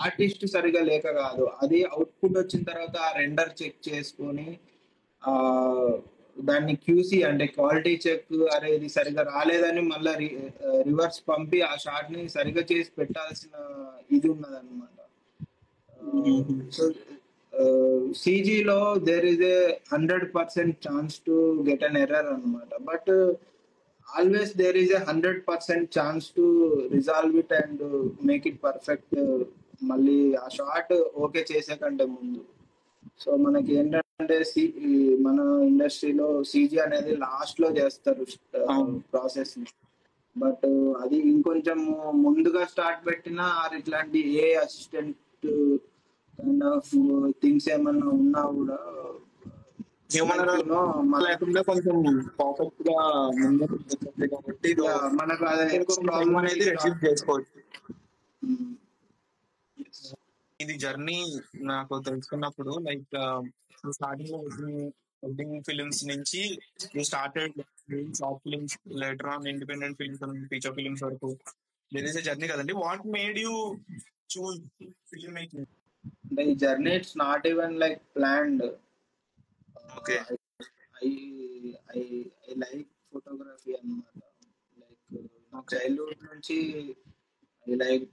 ఆర్టిస్ట్ సరిగా లేక కాదు, అది అవుట్పుట్ వచ్చిన తర్వాత ఆ రెండర్ చెక్ చేసుకొని ఆ దాన్ని క్యూసీ అంటే క్వాలిటీ చెక్, అరే ఇది సరిగా రాలేదని మళ్ళీ రివర్స్ పంపి ఆ షాట్ ని సరిగా చేసి పెట్టాల్సిన ఇది ఉన్నదన్నమాట. సో సిజీలో there is a 100% chance to get an error అనమాట. But always there is a 100% chance to resolve it and make it perfect మళ్ళీ ఆ షార్ట్ ఓకే చేసే కంటే ముందు. సో మనకి ఏంటంటే మన ఇండస్ట్రీలో సీజీ అనేది లాస్ట్ లో చేస్తారు ప్రాసెస్ ని. బట్ అది ఇంకొంచెం ముందుగా స్టార్ట్ పెట్టినా ఆర్ ఇట్లాంటి ఏ అసిస్టెంట్ కైండ్ ఆఫ్ థింగ్స్ ఏమన్నా ఉన్నా కూడా లేకుండా కొంచెం పర్ఫెక్ట్ గా ముందే ఉంటుంది కాబట్టి మనకు అది ఎక్కువ టైం ప్రాబ్లం అనేది రెడ్యూస్ చేసుకోవచ్చు. Yes. ఇది జర్నీ నాకు తెలుసుకున్నప్పుడు లైక్ స్టార్టింగ్ లో వెడ్డింగ్ ఫిలిమ్స్ నుంచి started short films, later on independent films, feature films వరకు దేర్ ఇస్ ఎ జర్నీ కదండి. What made you choose film making? The journey it's not even like planned. Okay. I I like photography అన్నమాట. Like నా childhood నుంచి I like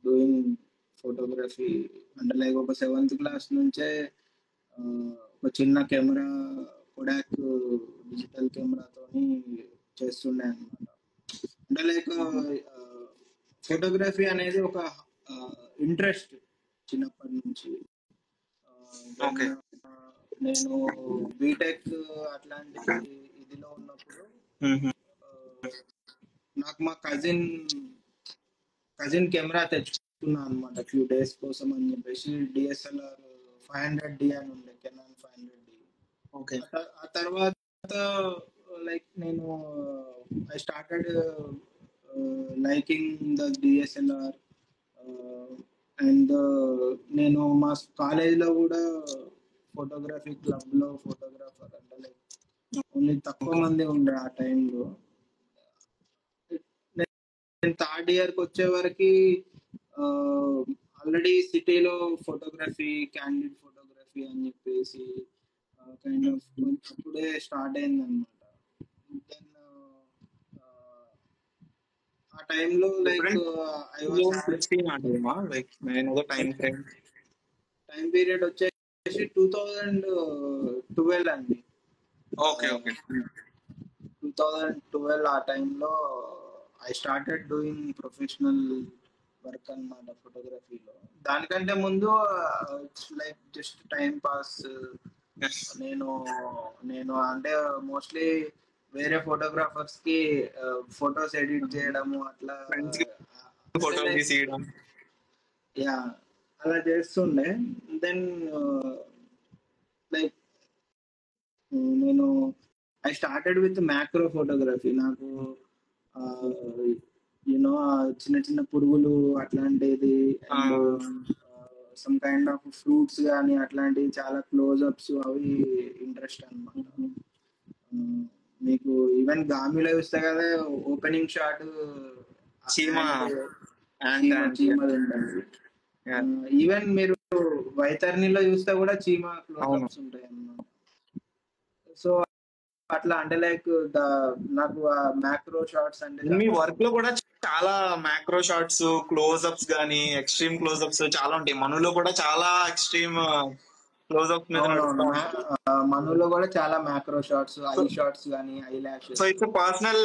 doing photography. అంటే like ఒక 7th class నుంచే ఒక చిన్న camera, Kodak digital కెమెరాతోని చేస్తుండే అనమాట. అంటే లైక్ ఫోటోగ్రఫీ అనేది ఒక ఇంట్రెస్ట్ చిన్నప్పటి నుంచి. నేను బీటెక్ అట్లాంటి ఇదిలో ఉన్నప్పుడు నాకు మా కజిన్ కెమెరా తెచ్చుకున్నా అనమాట ఫ్యూ డేస్ కోసం అని చెప్పేసి. డిఎస్ఎల్ఆర్ 500D అని ఉండే, కెనాన్ 500D. ఆ తర్వాత లైక్ నేను I started liking the DSLR. And నేను మా కాలేజ్లో కూడా ఫోటోగ్రఫీ క్లబ్ లో ఫోటోగ్రాఫర్. అంటే లైక్ ఓన్లీ తక్కువ మంది ఉండే ఆ టైంలో. నేను థర్డ్ ఇయర్కి వచ్చే వరకు ఆల్రెడీ సిటీలో ఫోటోగ్రఫీ, క్యాండిడ్ ఫోటోగ్రఫీ అని చెప్పేసి కైండ్ ఆఫ్ అప్పుడే స్టార్ట్ అయింది అనమాట. దెన్ ఆ టైంలో లైక్ టైం పీరియడ్ వచ్చేసి 2012 అండి. 2012 ఆ టైంలో I started doing professional work అన్నమాట ఫోటోగ్రఫీలో. దానికంటే ముందు it's like just time pass. నేను అంటే మోస్ట్లీ వేరే ఫోటోగ్రాఫర్స్ కి ఫొటోస్ ఎడిట్ చేయడము అట్లా యా అలా చేస్తుండే. దెన్ లైక్ నేను I started with macro photography. నాకు యూనో చిన్న చిన్న పురుగులు అట్లాంటిది, సమ్ కైండ్ ఆఫ్ ఫ్రూట్స్ కానీ అట్లాంటివి చాలా క్లోజ్అప్స్ అవి ఇంట్రెస్ట్ అనమాట. మీకు ఈవెన్ గామిలో చూస్తే కదా ఓపెనింగ్ షాట్ చీమది ఉంటుంది. ఈవెన్ మీరు వైతర్నిలో చూస్తే కూడా చీమ క్లోజ్అప్స్ ఉంటాయి అన్నమాట. సో అట్లా అంటే లైక్ నాకు మ్యాక్రో షాట్స్ అంటే మీ వర్క్ లో కూడా చాలా మ్యాక్రో షాట్స్, క్లోజ్అప్స్ గానీ ఎక్స్ట్రీమ్ క్లోజ్అప్స్ చాలా ఉంటాయి. మనులో కూడా చాలా ఎక్స్ట్రీమ్ క్లోజ్అప్స్ మీద మనులో కూడా చాలా మ్యాక్రో షాట్స్, ఐ షాట్స్ గానీ, eyelashes. So it's personal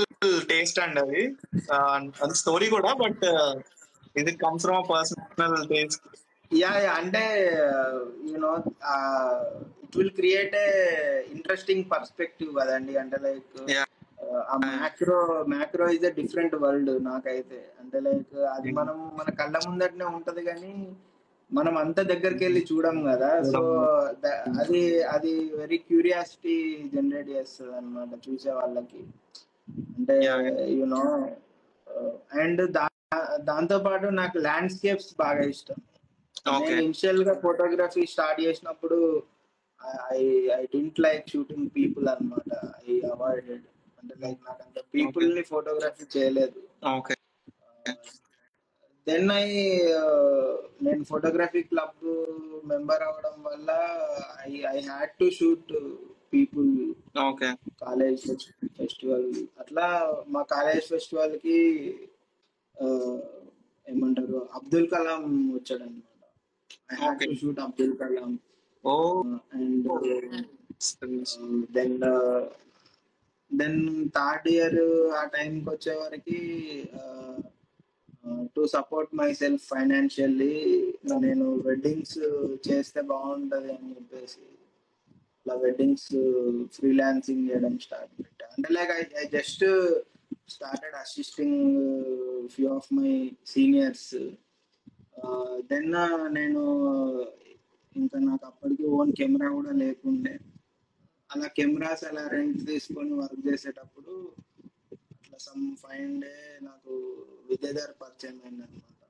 taste అండి అది స్టోరీ కూడా. బట్ ఇది comes from personal taste. Yeah అంటే you know it will create a interesting perspective కదండి. అంటే లైక్ ఆ macro is a different world నాకైతే. అంటే లైక్ అది మన కళ్ళ ముందటనే ఉంటది కానీ మనం అంత దగ్గరికి వెళ్ళి చూడం కదా. సో అది అది వెరీ క్యూరియాసిటీ జనరేట్ చేస్తుంది అనమాట చూసే వాళ్ళకి. అంటే యూనో అండ్ దాంతో పాటు నాకు ల్యాండ్స్కేప్స్ బాగా ఇష్టం. నేను ఇనిషియల్ గా ఫోటోగ్రఫీ స్టార్ట్ చేసినప్పుడు I I didn't like shooting people అన్నమాట. I avoided. అంటే లైక్ నాకు అంత పీపుల్ ని ఫోటోగ్రఫీ చేయలేదు. దెన్ నేను ఫోటోగ్రఫీ క్లబ్ మెంబర్ అవడం వల్ల I had to shoot people. College festival అట్లా మా కాలేజ్ ఫెస్టివల్ కి ఏమంటారు అబ్దుల్ కలాం వచ్చాడు అనమాట. I had to shoot Abdul Kalam. And then then third year ఆ టైంకి వచ్చే వరకు to support myself financially నేను వెడ్డింగ్స్ చేస్తే బాగుంటది అని చెప్పేసి ఇలా వెడ్డింగ్స్ ఫ్రీలాన్సింగ్ చేయడం స్టార్ట్ పెట్టా. అంటే like I just started assisting few of my seniors. Then నేను ఇంకా నాకు అప్పటికి ఓన్ కెమెరా కూడా లేకుండే. అలా కెమెరాస్ అలా రెంట్ తీసుకొని వర్క్ చేసేటప్పుడు అట్లా సమ్ ఫైన్ డే నాకు విద్యాధర్ పరిచయం అయింది అనమాట.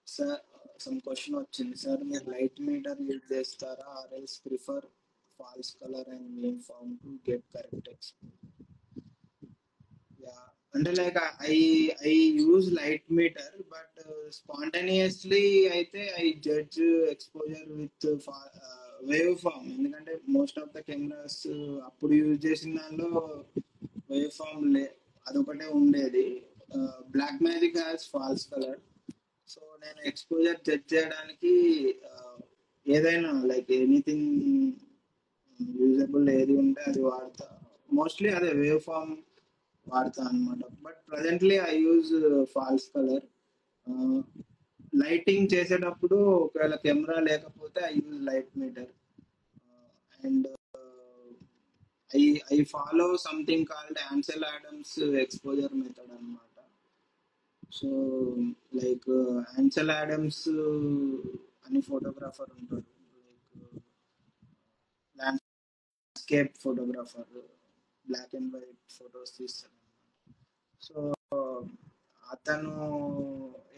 సార్ సమ్ క్వశ్చన్ వచ్చింది, సార్ మీరు లైట్ మీటర్ యూజ్ చేస్తారా or else prefer false colour and main form to get correct exposure? Yeah, అంటే like I use light meter but spontaneously అయితే I judge exposure with waveform. ఎందుకంటే most of the cameras అప్పుడు use చేసిన దానిలో waveform అదొకటే ఉండేది. Black magic has false colour. So నేను exposure judge చేయడానికి ఏదైనా లైక్ ఎనీథింగ్ యూజబుల్ ఏది ఉంటే అది వాడతా. మోస్ట్లీ అదే వేవ్ ఫార్మ్ వాడతా అనమాట. But presently I use false colour. Lighting చేసేటప్పుడు ఒకవేళ కెమెరా లేకపోతే I use light meter. And I follow something called Ansel Adams exposure method అనమాట. సో లైక్ ఆన్సెల్ ఆడమ్స్ అని ఫోటోగ్రాఫర్ ఉంటారు, like landscape photographer, black and white photos తీస్తాడు. సో అతను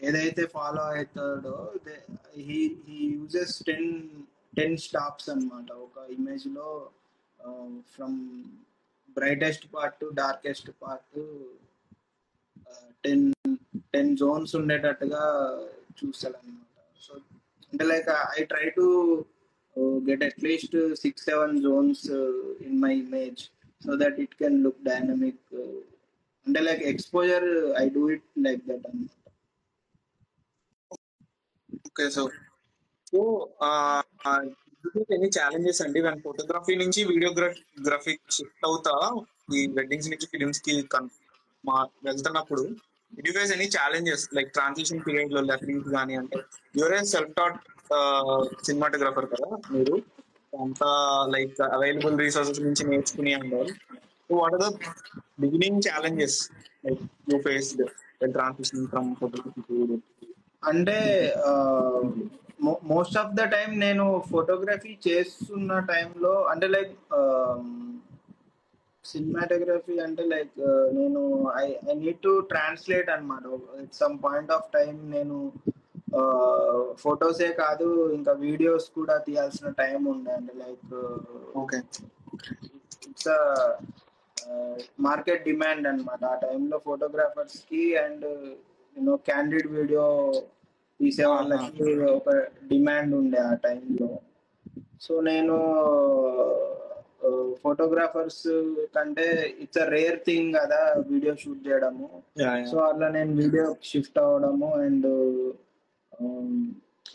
ఏదైతే ఫాలో అవుతాడో హీ యూజెస్ 10 స్టాప్స్ అనమాట ఒక ఇమేజ్ లో. From brightest part to darkest part 10 zones ఉండేటట్టుగా చూస్తాడు అనమాట. సో అంటే like I try to get at least 6-7 zones in my image so that it can look dynamic. అంటే like exposure I do it like that అన్నమాట. Okay, so any challenges అండి when photography నుంచి videography shift అవుతా ఈ weddings నుంచి films కి వెళ్తున్నప్పుడు you guys any challenges like transition period లో లెఫ్ట్ కానీ? అంటే యువరే సెల్ఫ్ టాట్ సినిమాటోగ్రఫర్ కదా మీరు, అంతా లైక్ అవైలబుల్ రిసోర్సెస్ నుంచి నేర్చుకుని అన్నారు. So what are the beginning challenges like you faced transition from photography to video? అంటే మోస్ట్ ఆఫ్ ద టైం నేను ఫోటోగ్రఫీ చేస్తున్న టైంలో అంటే లైక్ సినిమాటోగ్రఫీ అంటే లైక్ నేను ఐ నీడ్ టు ట్రాన్స్లేట్ అనమాట. At some point of time నేను ఫొటోసే కాదు ఇంకా వీడియోస్ కూడా తీయాల్సిన టైం ఉండే. అంటే లైక్ ఇట్స్ మార్కెట్ డిమాండ్ అనమాట ఆ టైంలో ఫోటోగ్రాఫర్స్ కి. అండ్ యూనో క్యాండిడ్ వీడియో తీసే వాళ్ళకి ఒక డిమాండ్ ఉండే ఆ టైంలో. సో నేను ఫోటోగ్రాఫర్స్ కంటే ఇట్స్ అ రేర్ థింగ్ కదా వీడియో షూట్ చేయడము. సో అట్లా నేను వీడియో షిఫ్ట్ అవ్వడము. అండ్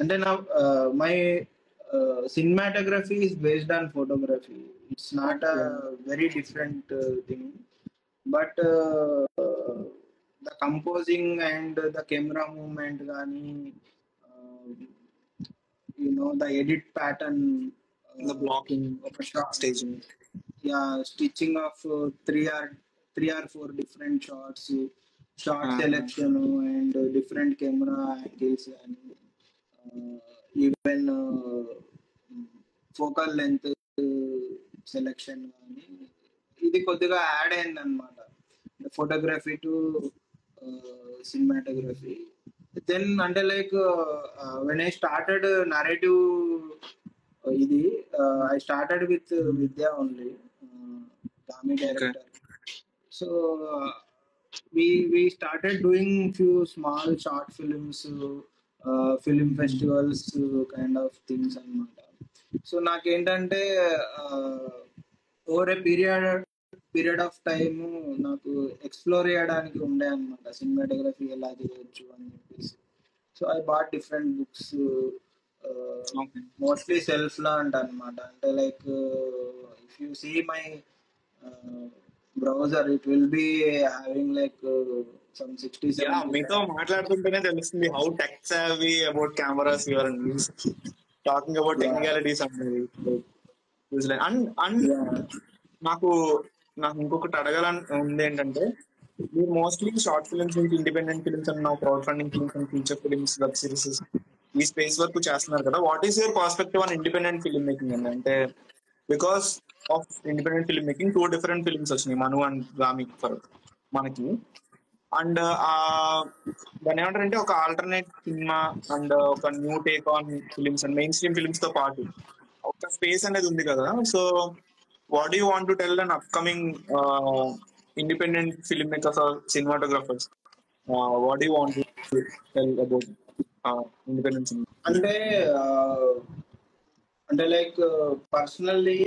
అంటే నా my cinematography is based on photography. It's not a very different thing. But the composing and the camera movement కానీ you know the edit pattern, the blocking staging, yeah, stitching of 3 or 4 different shots, shot selection and different camera angles కానీ even focal length selection కానీ ఇది కొద్దిగా add అయింది అనమాట photography to cinematography. Then అంటే like when I started narrative ఇది I started with Vidya only Gaami okay. Director. So we started doing few small short films, film festivals kind of things అన్నమాట. So నాకేంటంటే over a period of time నాకు explore చేయడానికి ఉండే అనమాట cinematography ఎలా చేయొచ్చు అని చెప్పేసి. So I bought different books, okay. Mostly self learned అనమాట. అంటే like if you see my browser, it will be having like some 60 యా 70 మీతో మాట్లాడుతుంటేనే తెలుస్తుంది how tech savvy about cameras you're talking about yeah technicalities అనేది. And and yeah నాకు నాకు ఇంకొకటి అడగాలని ఉంది ఏంటంటే, మీరు మోస్ట్లీ షార్ట్ ఫిల్మ్స్ నుంచి ఇండిపెండెంట్ ఫిల్మ్స్ అన్న crowd funding films and feature films, web series ఈ స్పేస్ వరకు చేస్తున్నారు కదా. What is your perspective on independent film making అండి? అంటే because of independent film making 2 different films వచ్చినాయి, మను అండ్ గామి ఫర్ మనకి. అండ్ దాన్ని ఏమంటారంటే ఒక ఆల్టర్నేట్ సినిమా అండ్ ఒక new take on films and main stream films తో పాటు ఒక స్పేస్ అనేది ఉంది కదా. So what do you want to tell an upcoming independent film makers or cinematographers? What do you want to tell about independent cinema? అంటే అంటే like personally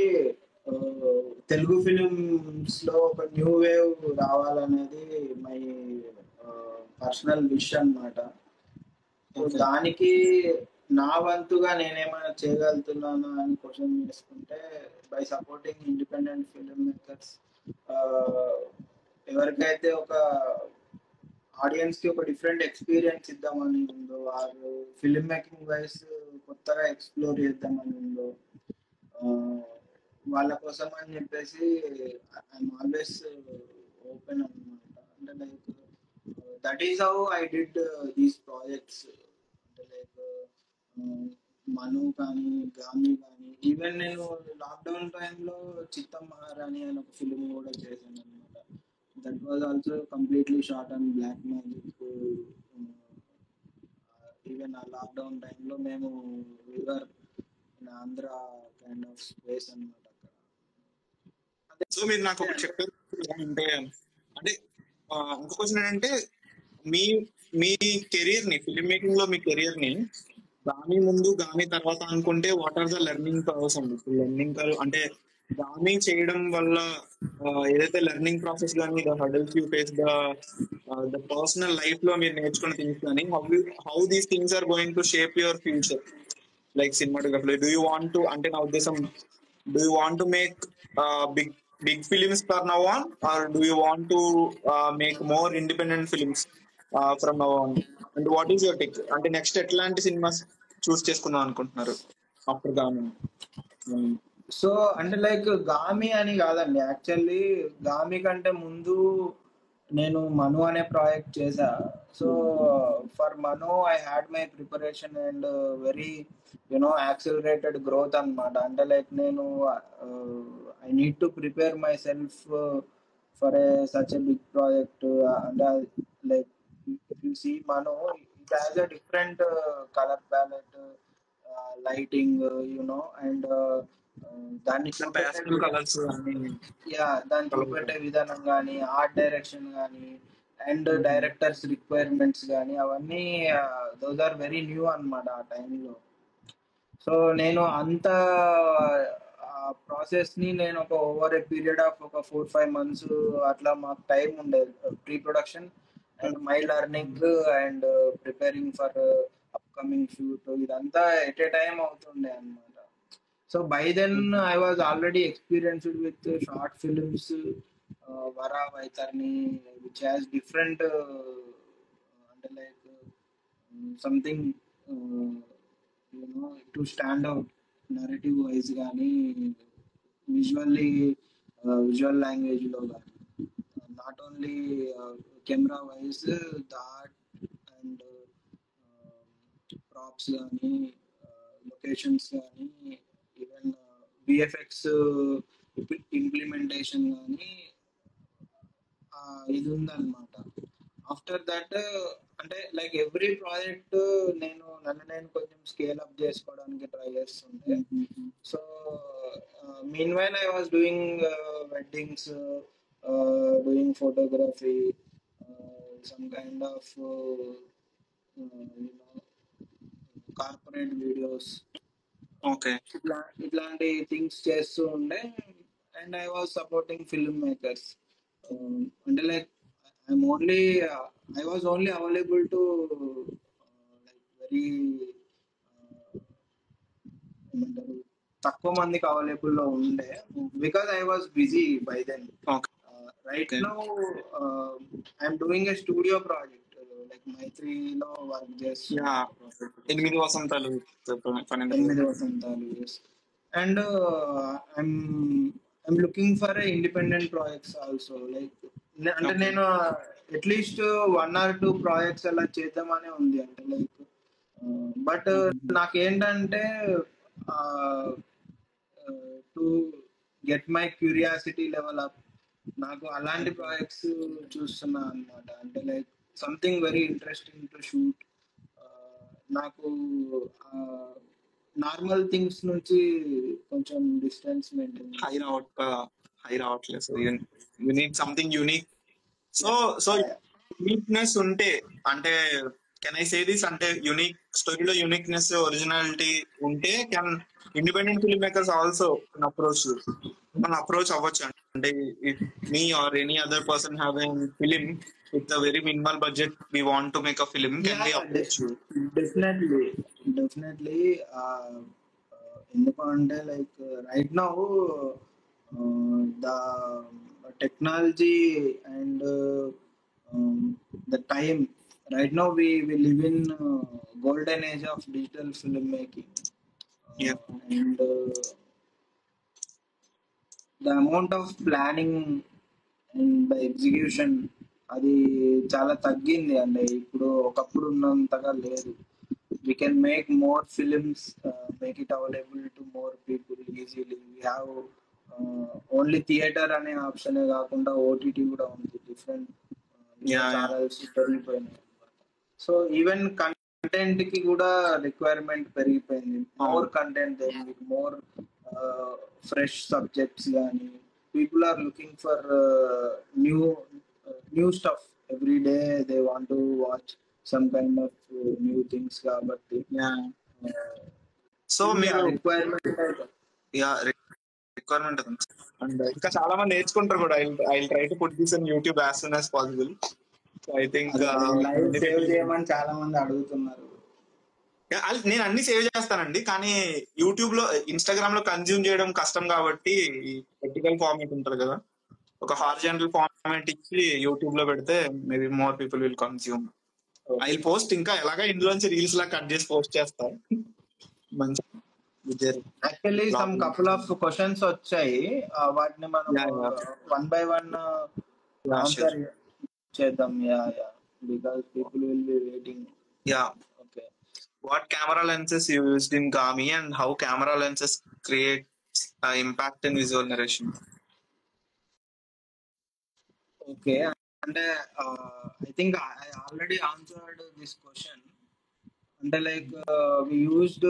Telugu films లో ఒక న్యూ వేవ్ రావాలనేది మై పర్సనల్ విష్ అన్నమాట. So okay. దానికి నా వంతుగా నేనేమైనా చేయగలుగుతున్నాను అని క్వశ్చన్ చేసుకుంటే, by supporting independent film makers, ఎవరికైతే ఒక ఆడియన్స్ కి ఒక డిఫరెంట్ ఎక్స్పీరియన్స్ ఇద్దామని ఉందో, వారు ఫిల్మ్ మేకింగ్ వైస్ కొత్తగా ఎక్స్ప్లోర్ చేద్దామని ఉందో, ఆ, వాళ్ళ కోసం అని చెప్పేసి ఐఎమ్ ఆల్వేస్ ఓపెన్ అన్నమాట. అంటే like that is how I did these projects. అంటే లైక్ మను కానీ గామి కానీ, ఈవెన్ నేను లాక్డౌన్ టైంలో చిత్తం మహారాణి అని ఒక ఫిలిం కూడా చేశాను అనమాట. That was also completely shot and Blackmagic. Even ఆ లాక్డౌన్ టైంలో మేము we were in Andhra kind of space అనమాట అక్కడ. సో మీరు నాకు అదే ఒకటి అంటే చెప్పారు అంటే, అంటే ఇంకో క్వశ్చన్ ఏంటంటే, మీ మీ కెరీర్ ని ఫిల్మ్ మేకింగ్ లో మీ కెరీర్ ని గామి ముందు గామి తర్వాత అనుకుంటే what are the learning curves అండి? లెర్నింగ్ కర్వ్ అంటే గామి చేయడం వల్ల ఏదైతే లెర్నింగ్ ప్రాసెస్ కానీ the hurdles you face, the personal life లో మీరు నేర్చుకున్న థింగ్స్ కానీ how these things are going to shape your future like cinematography. Do you want to, అంటే నా ఉద్దేశం, do you want to make big films from now on, or do you want to make more independent films from now on? And what is your take? అంటే next ఎట్లాంటి cinemas చూస్ చేసుకుందాం అనుకుంటున్నారు after Gaami? So అంటే like Gaami అని కాదండి, actually Gaami కంటే ముందు నేను మను అనే ప్రాజెక్ట్ చేశా. So for Manu I had my preparation and very accelerated growth అన్నమాట. అంటే లైక్ నేను I need to prepare my self for a such a big project. అంటే like if you see Manu, it has a different colour palette, lighting, and దాన్ని చూపెట్టే pastel colours అన్ని దాన్ని colour. చూపెట్టే విధానం కానీ, ఆర్ట్ డైరెక్షన్ కానీ, అండ్ డైరెక్టర్స్ రిక్వైర్మెంట్స్ కానీ, అవన్నీ దోస్ ఆర్ వెరీ న్యూ అన్నమాట ఆ టైంలో. సో నేను అంత ప్రాసెస్ ని నేను ఒక ఓవర్ ఏ పీరియడ్ ఆఫ్ ఒక 4-5 months అట్లా మాకు టైం ఉండేది, pre production and my learning and preparing for upcoming shoot, ఇదంతా ఎట్ ఏ టైం అవుతుండే అన్నమాట. So by then I was already experienced with short films, Vara Vaitarni, which has different అంటే like something to stand out narrative wise కానీ, visually visual language లో కానీ. Not only camera wise the art and props కానీ locations కానీ even VFX implementation కానీ ఇది ఉందన్నమాట. After that అంటే లైక్ ఎవ్రీ ప్రాజెక్ట్ నన్ను కొంచెం స్కేల్ అప్ చేసుకోవడానికి ట్రై చేస్తుండే. So mean while I was doing weddings, doing photography, some kind of corporate videos, okay ఇట్లాంటి థింగ్స్ చేస్తూ ఉండే. And I was supporting film makers. అంటే like I was only available to like very ఏమంటారు తక్కువ మందికి available లో ఉండే, because I was busy by then. Right now I'm doing a studio project like మైత్రిలో వర్క్ చేస్తున్నా. 8 Vasantalu. 8 Vasantalu, yes. And I'm looking for independent projects also. Like అంటే నేను at least 1 or 2 projects అలా చేద్దామనే ఉంది. అంటే లైక్ బట్ నాకేంటంటే to get my curiosity level up, నాకు అలాంటి ప్రాజెక్ట్స్ చూస్తున్నా అనమాట. అంటే like something very interesting to shoot. నాకు నార్మల్ థింగ్స్ నుంచి కొంచెం డిస్టెన్స్ మెయింటైన్ హై రావట్లేదు. You need something unique. So uniqueness ఉంటే, అంటే కెన్ ఐ సే దిస్, అంటే యూనిక్ స్టోరీలో యూనిక్నెస్, ఒరిజినాలిటీ ఉంటే can independent film makers also approach అవ్వచ్చు. అంటే if me or any other person having film with a very minimal budget, we want to make a film, can we approach you? Definitely. ఎందుకు అంటే like right now the technology and the time right now, we live in golden age of digital filmmaking. And the amount of planning and the execution అది చాలా తగ్గింది. అంటే ఇప్పుడు ఒకప్పుడు ఉన్నంతగా లేదు. we can make more films, make it available to more people easily. We have only theatre అనే ఆప్షనే కాకుండా ఓటీటీ కూడా ఉంది. డిఫరెంట్ ఛానల్స్ పెరిగిపోయినాయి. సో ఈవెన్ కంటెంట్ కి కూడా రిక్వైర్మెంట్ పెరిగిపోయింది. More content, more fresh subjects కానీ, people are looking for new stuff every day. They want to watch some kind of new things. కాబట్టి సో మీరు రిక్వైర్మెంట్ అండ్ ఇంకా చాలా మంది నేర్చుకుంటారు కూడా. I try to put this in YouTube as soon as possible. So I think save చేయమని చాలా మంది అడుగుతున్నారు. నేను అన్ని సేవ్ చేస్తానండి, కానీ యూట్యూబ్ లో, ఇన్స్టాగ్రామ్ లో కన్జ్యూమ్ చేయడం కష్టం కాబట్టి వర్టికల్ ఫార్మాట్ ఉంటుంది కదా, ఒక హారిజాంటల్ ఫార్మాట్ ఇచ్చి యూట్యూబ్ లో పెడితే maybe more people will consume. I will post, ఇంకా ఎలాగా ఇందులోంచి రీల్స్ లా కట్ చేసి పోస్ట్ చేస్తా. మంచి actually some couple of questions వచ్చాయి, వాటిని మనం 1 by 1 ఆన్సర్ చేద్దాం. Because people will be waiting. Okay. What camera lenses you used in Gami and how camera lenses create impact in visual narration? Okay, అంటే I think I already answered this question. అంటే like we used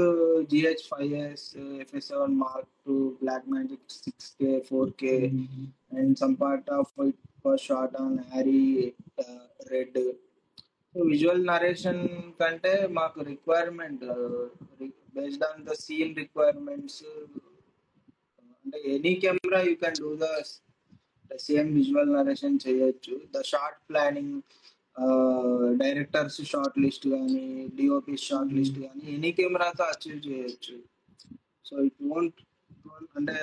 GH5s, FS7 Mark II, Blackmagic 6K, 4K, and some part of it was shot on Arri Red. Visual narration కంటే మాకు requirement based on the scene requirements. అంటే any camera you can do the same visual narration చేయొచ్చు. The shot planning, directors shot list కానీ, DOP shot list కానీ any కెమెరాతో achieve చేయొచ్చు. So it won't అంటే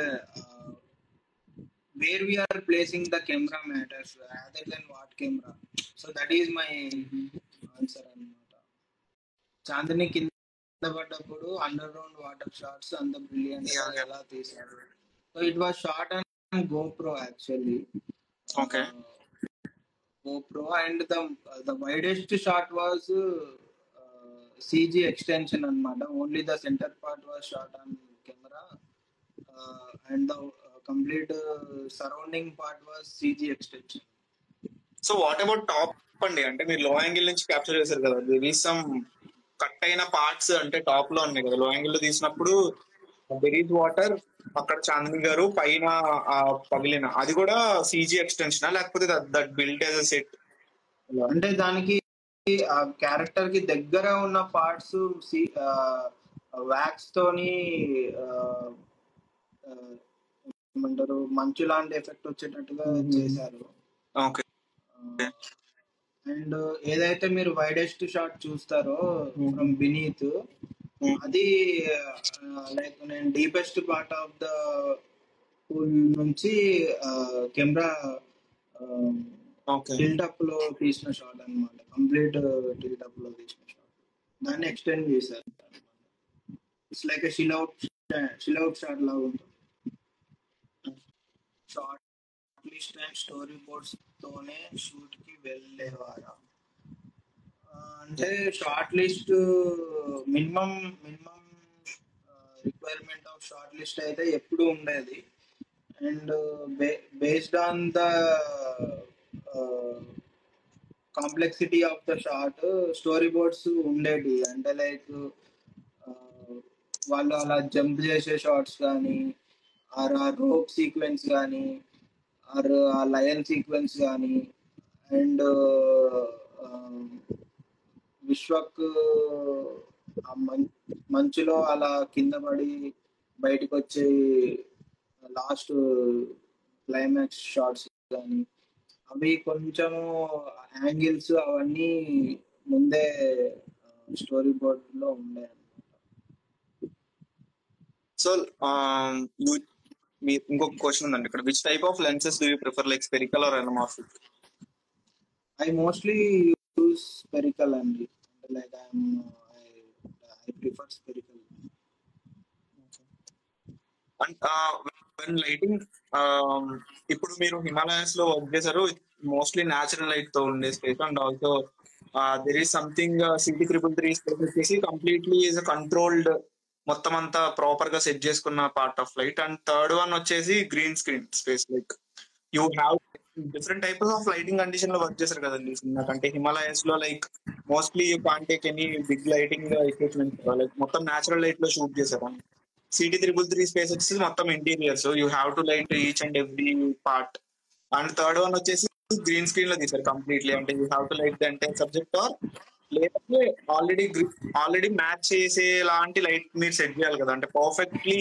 where we are placing the camera matters rather than what camera. So that is my answer అన్నమాట. చాందిని కింద పడ్డప్పుడు under ground water shots అంత brilliant ఎలా తీశారు. So it was shot on GoPro actually. Okay. GoPro, and the widest shot was CG extension anamata. Only the center part was shot on camera, and the complete surrounding part was CG extension. So what about top అండి? అంటే మీరు low angle నుంచి capture చేశారు కదా, there is some cut అయిన parts అంటే top లో ఉన్నాయి కదా. లో యాంగిల్ లో తీసినప్పుడు దెర్ ఈస్ వాటర్, అక్కడ చాందిని గారు పైన ఆ పగిలిన అది కూడా సీజీ ఎక్స్టెన్షన్ లేకపోతే that built as a set? అంటే దానికి ఆ క్యారెక్టర్ కి దగ్గర ఉన్న పార్ట్స్ వ్యాక్స్ తోని ఆ, ఆ, ఏమంటారు, మంచు లాంటి ఎఫెక్ట్ వచ్చేటట్టుగా చేశారు. ఓకే. అండ్ ఏదైతే మీరు వైడెస్ట్ షాట్ చూస్తారో ఫ్రమ్ బినీత్, అది లైక్ నేను deepest part of the pool నుంచి కెమెరా టిల్టప్ లో తీసిన షాట్ అన్నమాట. కంప్లీట్ టిల్టప్ లో తీసిన షాట్, దాన్ని ఎక్స్టెండ్ చేశారు. ఇట్స్ లైక్ షిల్అవుట్ షాట్ లాగా ఉంటుంది. Short list and story boards తోనే షూట్ కి వెళ్ళేవారా అంటే, short list minimum requirement of short list అయితే ఎప్పుడు ఉండేది. And based on the complexity of the short, story boards ఉండేవి. అంటే లైక్ వాళ్ళు అలా జంప్ చేసే షార్ట్స్ కానీ, ఆర్ ఆ రోప్ సీక్వెన్స్ కానీ, ఆర్ ఆ లయన్ సీక్వెన్స్ కానీ, అండ్ విశ్వక్ ఆ మంచులో అలా కింద పడి బయటకు వచ్చే లాస్ట్ క్లైమాక్స్ షార్ట్స్ కానీ, అవి కొంచెము యాంగిల్స్ అవన్నీ ముందే స్టోరీ బోర్డ్ లో ఉండే. సో ఇంకొక క్వశ్చన్ ఉందండి ఇక్కడ. Which type of lenses do you prefer, like spherical or anamorphic? I mostly use spherical అండి. Like I prefer spherical. And lighting, ఇప్పుడు మీరు హిమాలయాస్ లో వర్క్ చేశారు, మోస్ట్లీ న్యాచురల్ లైట్ తో ఉండే space. And also there is something CT333 space వచ్చేసి completely is controlled, మొత్తం అంతా ప్రాపర్ గా సెట్ చేసుకున్న part of light. And third one వచ్చేసి green screen space. Like you have different types of lighting condition లో work చేశారు కదండి. నాకంటే హిమాలయాస్ లో like mostly you can't take any big lighting equipment, like మొత్తం న్యాచురల్ లైట్ లో shoot చేశారు. CT333 space వచ్చేసి మొత్తం interiors, you have to light each and every part. And third one వచ్చేసి గ్రీన్ స్క్రీన్ లో తీసారు కంప్లీట్లీ. అంటే you have to light the entire subject, or లేకపోతే ఆల్రెడీ మ్యాచ్ చేసే లాంటి లైట్ మీరు సెట్ చేయాలి కదా, అంటే పర్ఫెక్ట్లీ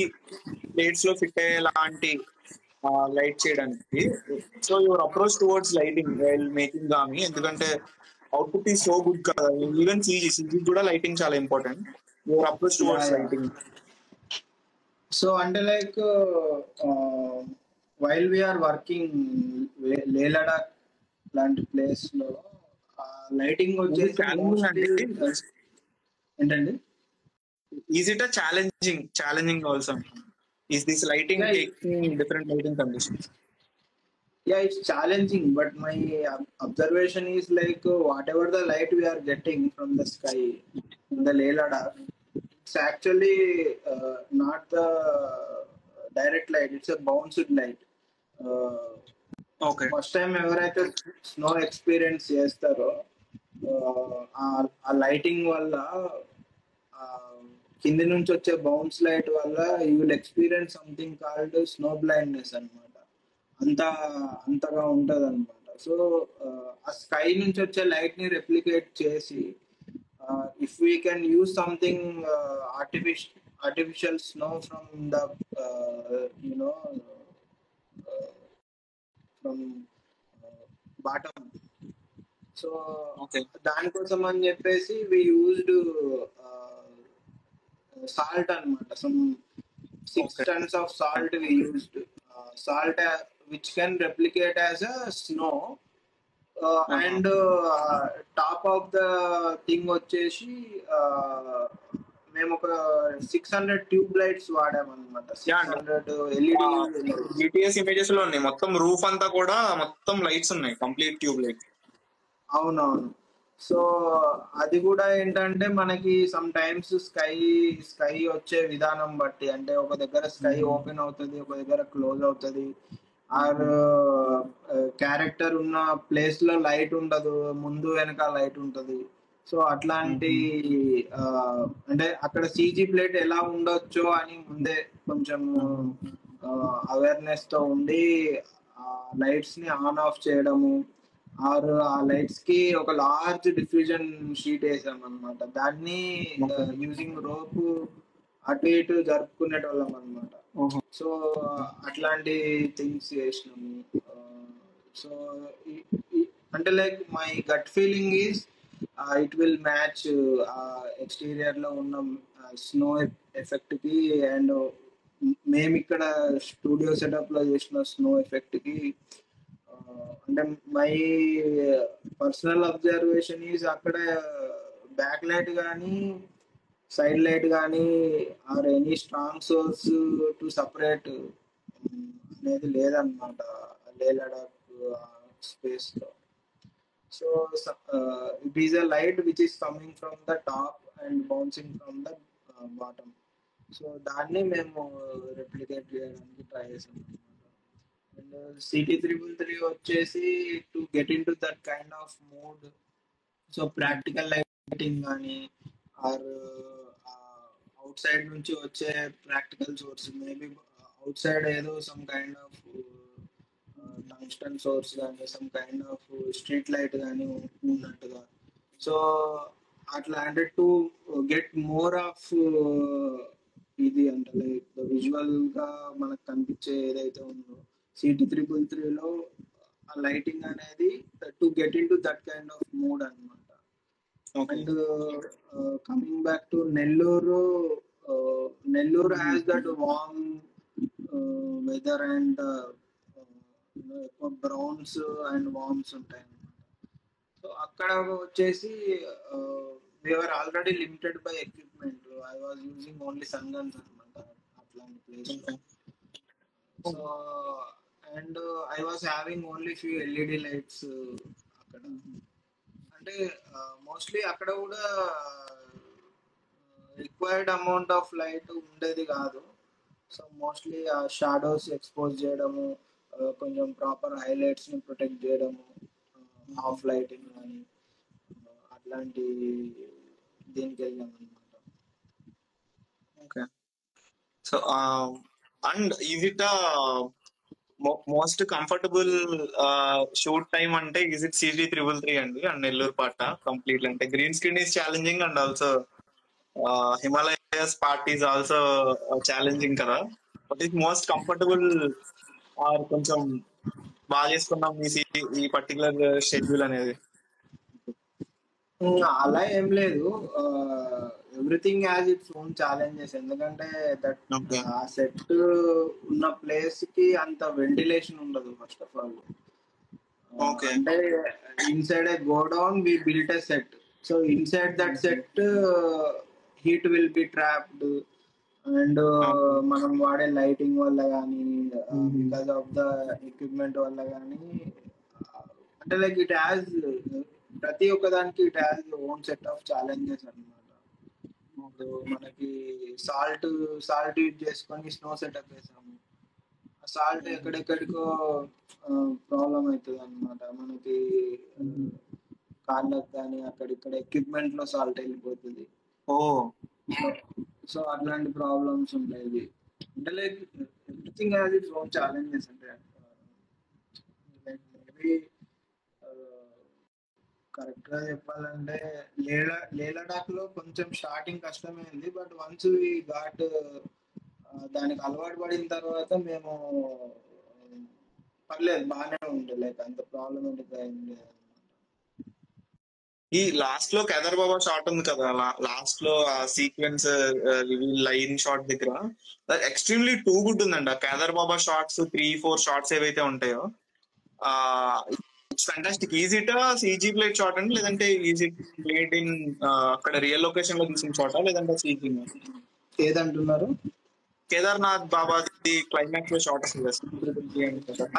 ప్లేట్స్ లో ఫిట్ అయ్యేలాంటి లైట్ చేయడానికి. So your approach towards lighting while making Gami, ఎందుకంటే అవుట్పుట్ ఈస్ సో గుడ్ కదా. ఈవెన్ సిజీ కూడా లైటింగ్ చాలా important. Your approach towards lighting. So అంటే లైక్ వైల్ వీఆర్ వర్కింగ్ లే లడాక్ లాంటి ప్లేస్ లో లైటింగ్ వచ్చేసి ఏంటండి, is it challenging also? Is this lighting taking different lighting conditions? Yeah, it's challenging, but my observation is like whatever the light we are getting from the sky in the Leh Ladakh, it's actually not the direct light, it's a bounced light. Okay. First time ఎవరైతే snow experience చేస్తారో ఆ lighting వల్ల, కింది నుంచి వచ్చే bounce light వల్ల you will experience something called snow blindness అనమాట. అంతగా ఉంటది అనమాట. సో ఆ స్కై నుంచి వచ్చే లైట్ ని రెప్లికేట్ చేసి, if we can use something artificial snow from the you know from bottom, so దానికోసం అని చెప్పేసి వి యూజ్డ్ సాల్ట్ అనమాట. Some 6 tons of salt we used. Salt which can replicate as a snow. And top of the thing వచ్చేసి మేము ఒక 600 tube lights వాడామన్నమాట. 600 LED GTS images లో ఉన్నాయి. మొత్తం రూఫ్ అంతా కూడా మొత్తం లైట్స్ ఉన్నాయి, కంప్లీట్ ట్యూబ్ లైట్. అవునవును. సో, అది గూడా ఏంటంటే మనకి సమ్ టైమ్స్ స్కై వచ్చే విధానం బట్టి అంటే ఒక దగ్గర స్కై ఓపెన్ అవుతది. ఒక దగ్గర క్లోజ్ అవుతది. ఆర్ క్యారెక్టర్ ఉన్న ప్లేస్‌లో లైట్ ఉండదు. ముందు వెనక లైట్ ఉంటది. సో, అట్లాంటి అంటే అక్కడ సీజీ ప్లేట్ ఎలా ఉండొచ్చో అని ముందే కొంచెం అవేర్‌నెస్‌తో ఉండి లైట్స్‌ని ఆన్ ఆఫ్ చేయడము. ఆర్ ఆ లైట్స్ కి ఒక లార్జ్ డిఫ్యూజన్ షీట్ వేసామన్నమాట. దాన్ని యూజింగ్ రోప్ అటు ఇటు జరుపుకునేటోళ్ళం అన్నమాట. సో అట్లాంటి థింగ్స్ చేసినాము. సో అంటే like my gut feeling is it will match exterior లో ఉన్న స్నో ఎఫెక్ట్ కి అండ్ మేము ఇక్కడ స్టూడియో సెటప్ లో చేసిన స్నో ఎఫెక్ట్ కి అంటే మై పర్సనల్ అబ్జర్వేషన్ ఈజ్ అక్కడ బ్యాక్ లైట్ కానీ సైడ్ లైట్ కానీ or any strong source to separate అనేది లేదన్నమాట లే లడాక్ స్పేస్ లో. So it is a light which is coming from the top and bouncing from the bottom. So దాన్ని మేము replicate చేయడానికి ట్రై చేసాం అనమాట. అండ్ CT333 వచ్చేసి to get into that kind of mood. So practical lighting కానీ or outside నుంచి వచ్చే practical source maybe outside ఏదో some kind of tungsten source కానీ some kind of street light కానీ ఉన్నట్టుగా. So అట్లా అంటే టు గెట్ మోర్ ఆఫ్ ఇది అంటే లైక్ విజువల్ గా మనకు కనిపించే ఏదైతే ఉందో CT333లో ఆ లైటింగ్ అనేది to get into that kind of mood అన్నమాట. And coming back to Nellore, Nellore has that warm weather and ఎక్కువ బ్రౌన్స్ అండ్ వార్మ్స్ ఉంటాయి అన్నమాట. సో అక్కడ వచ్చేసి we're already limited by equipment. I was using only sun guns అనమాట అట్లాంటి place లో. So and I was having only few LED lights అక్కడ. అంటే మోస్ట్లీ అక్కడ కూడా రిక్వైర్డ్ అమౌంట్ ఆఫ్ లైట్ ఉండేది కాదు. సో మోస్ట్లీ ఆ షాడోస్ ఎక్స్పోజ్ చేయడము, కొంచెం ప్రాపర్ హైలైట్స్ ని ప్రొటెక్ట్ చేయడము, హాఫ్ లైటింగ్ కానీ అట్లాంటి దీనికి వెళ్ళాం అనమాట. Okay. So and is it most comfortable shoot time అంటే ఈజ్ ఇట్ CT333 అండి అండ్ నెల్లూరు పాట కంప్లీట్లీ అంటే green screen is challenging and also Himalayas part is also challenging కదా. But is most comfortable or కొంచెం బాగా చేసుకున్నాం ఈ పర్టికులర్ షెడ్యూల్ అనేది. అలా ఏం లేదు. Everything has its own challenges. ఎందుకంటే దట్ ఆ సెట్ ఉన్న ప్లేస్ కి అంత వెంటిలేషన్ ఉండదు ఫస్ట్ ఆఫ్ ఆల్. అంటే inside a godown we built a set. So inside that set heat will be trapped and మనం వాడే లైటింగ్ వల్ల కానీ బికాస్ ఆఫ్ ద ఎక్విప్మెంట్ వల్ల కానీ అంటే లైక్ ఇట్ హ్యాస్ ప్రతి ఒక్కదానికి it has own set of challenges అన్నమాట. మనకి సాల్ట్ యూజ్ చేసుకొని స్నో సెటప్ వేసాము. సాల్ట్ ఎక్కడెక్కడికో ప్రాబ్లం అవుతుంది అనమాట మనకి. కాళ్ళకు కానీ అక్కడిక్కడ ఎక్విప్మెంట్ లో సాల్ట్ వెళ్ళిపోతుంది. సో అట్లాంటి ప్రాబ్లమ్స్ ఉంటాయి. అంటే like everything has its own challenges. అంటే లైక్ మేబీ కరెక్ట్ గా చెప్పాలంటే లే లడాక్ లో కొంచెం స్టార్టింగ్ కష్టమైంది. బట్ వన్స్ వి ఘాట్ దానికి అలవాటు పడిన తర్వాత మేము పర్లేదు బాగానే ఉంటుంది. లైక్ అంత ప్రాబ్లమేటిక్ అయింది. ఈ లాస్ట్ లో కేదార్ బాబా షాట్ ఉంది కదా, లాస్ట్ లో ఆ సీక్వెన్స్ లైన్ షాట్ దగ్గర ఎక్స్ట్రీమ్లీ టూ గుడ్ ఉందండి. ఆ కేదార్ బాబా షార్ట్స్ 3-4 షార్ట్స్ ఏవైతే ఉంటాయో it's fantastic. Is it CG plate shot అండి లేదంటే ఈజ్ ఇట్ ప్లేట్ ఇన్ అక్కడ రియల్ లొకేషన్ లో తీసిన షాటా లేదంటే CG? ఏదంటున్నారు? కేదార్నాథ్ బాబాది క్లైమాక్స్ లో షాట్ వస్తుంది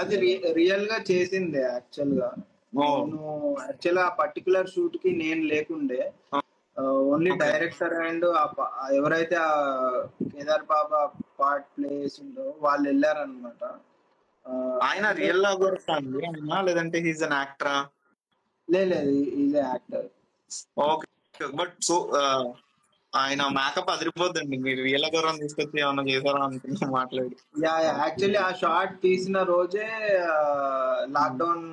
అది రియల్ గా చేసిందే యాక్చువల్ గా. ఓ నేను యాక్చువల్ ఆ పర్టికులర్ షూట్ కి నేను లేకుండే. Only okay. డైరెక్టర్ అండ్ ఎవరైతే ఆ కేదార్ బాబా పార్ట్ ప్లే చేసిండో వాళ్ళు వెళ్ళారనమాట. ఆయన అండ్ రియల్ గా కూడా అండి ఆయన, లేదంటే హీజ్ అన్ యాక్టరా? లేదు, is actor. Okay. But so ఆయన మేకప్ అదిరిపోద్దండి. మీరు రియల్ గౌరవం తీసుకొచ్చి ఏమన్నా చేశారా అనుకున్నా మాట్లాడి. యా, యాక్చువల్లీ ఆ షార్ట్ తీసిన రోజే లాక్డౌన్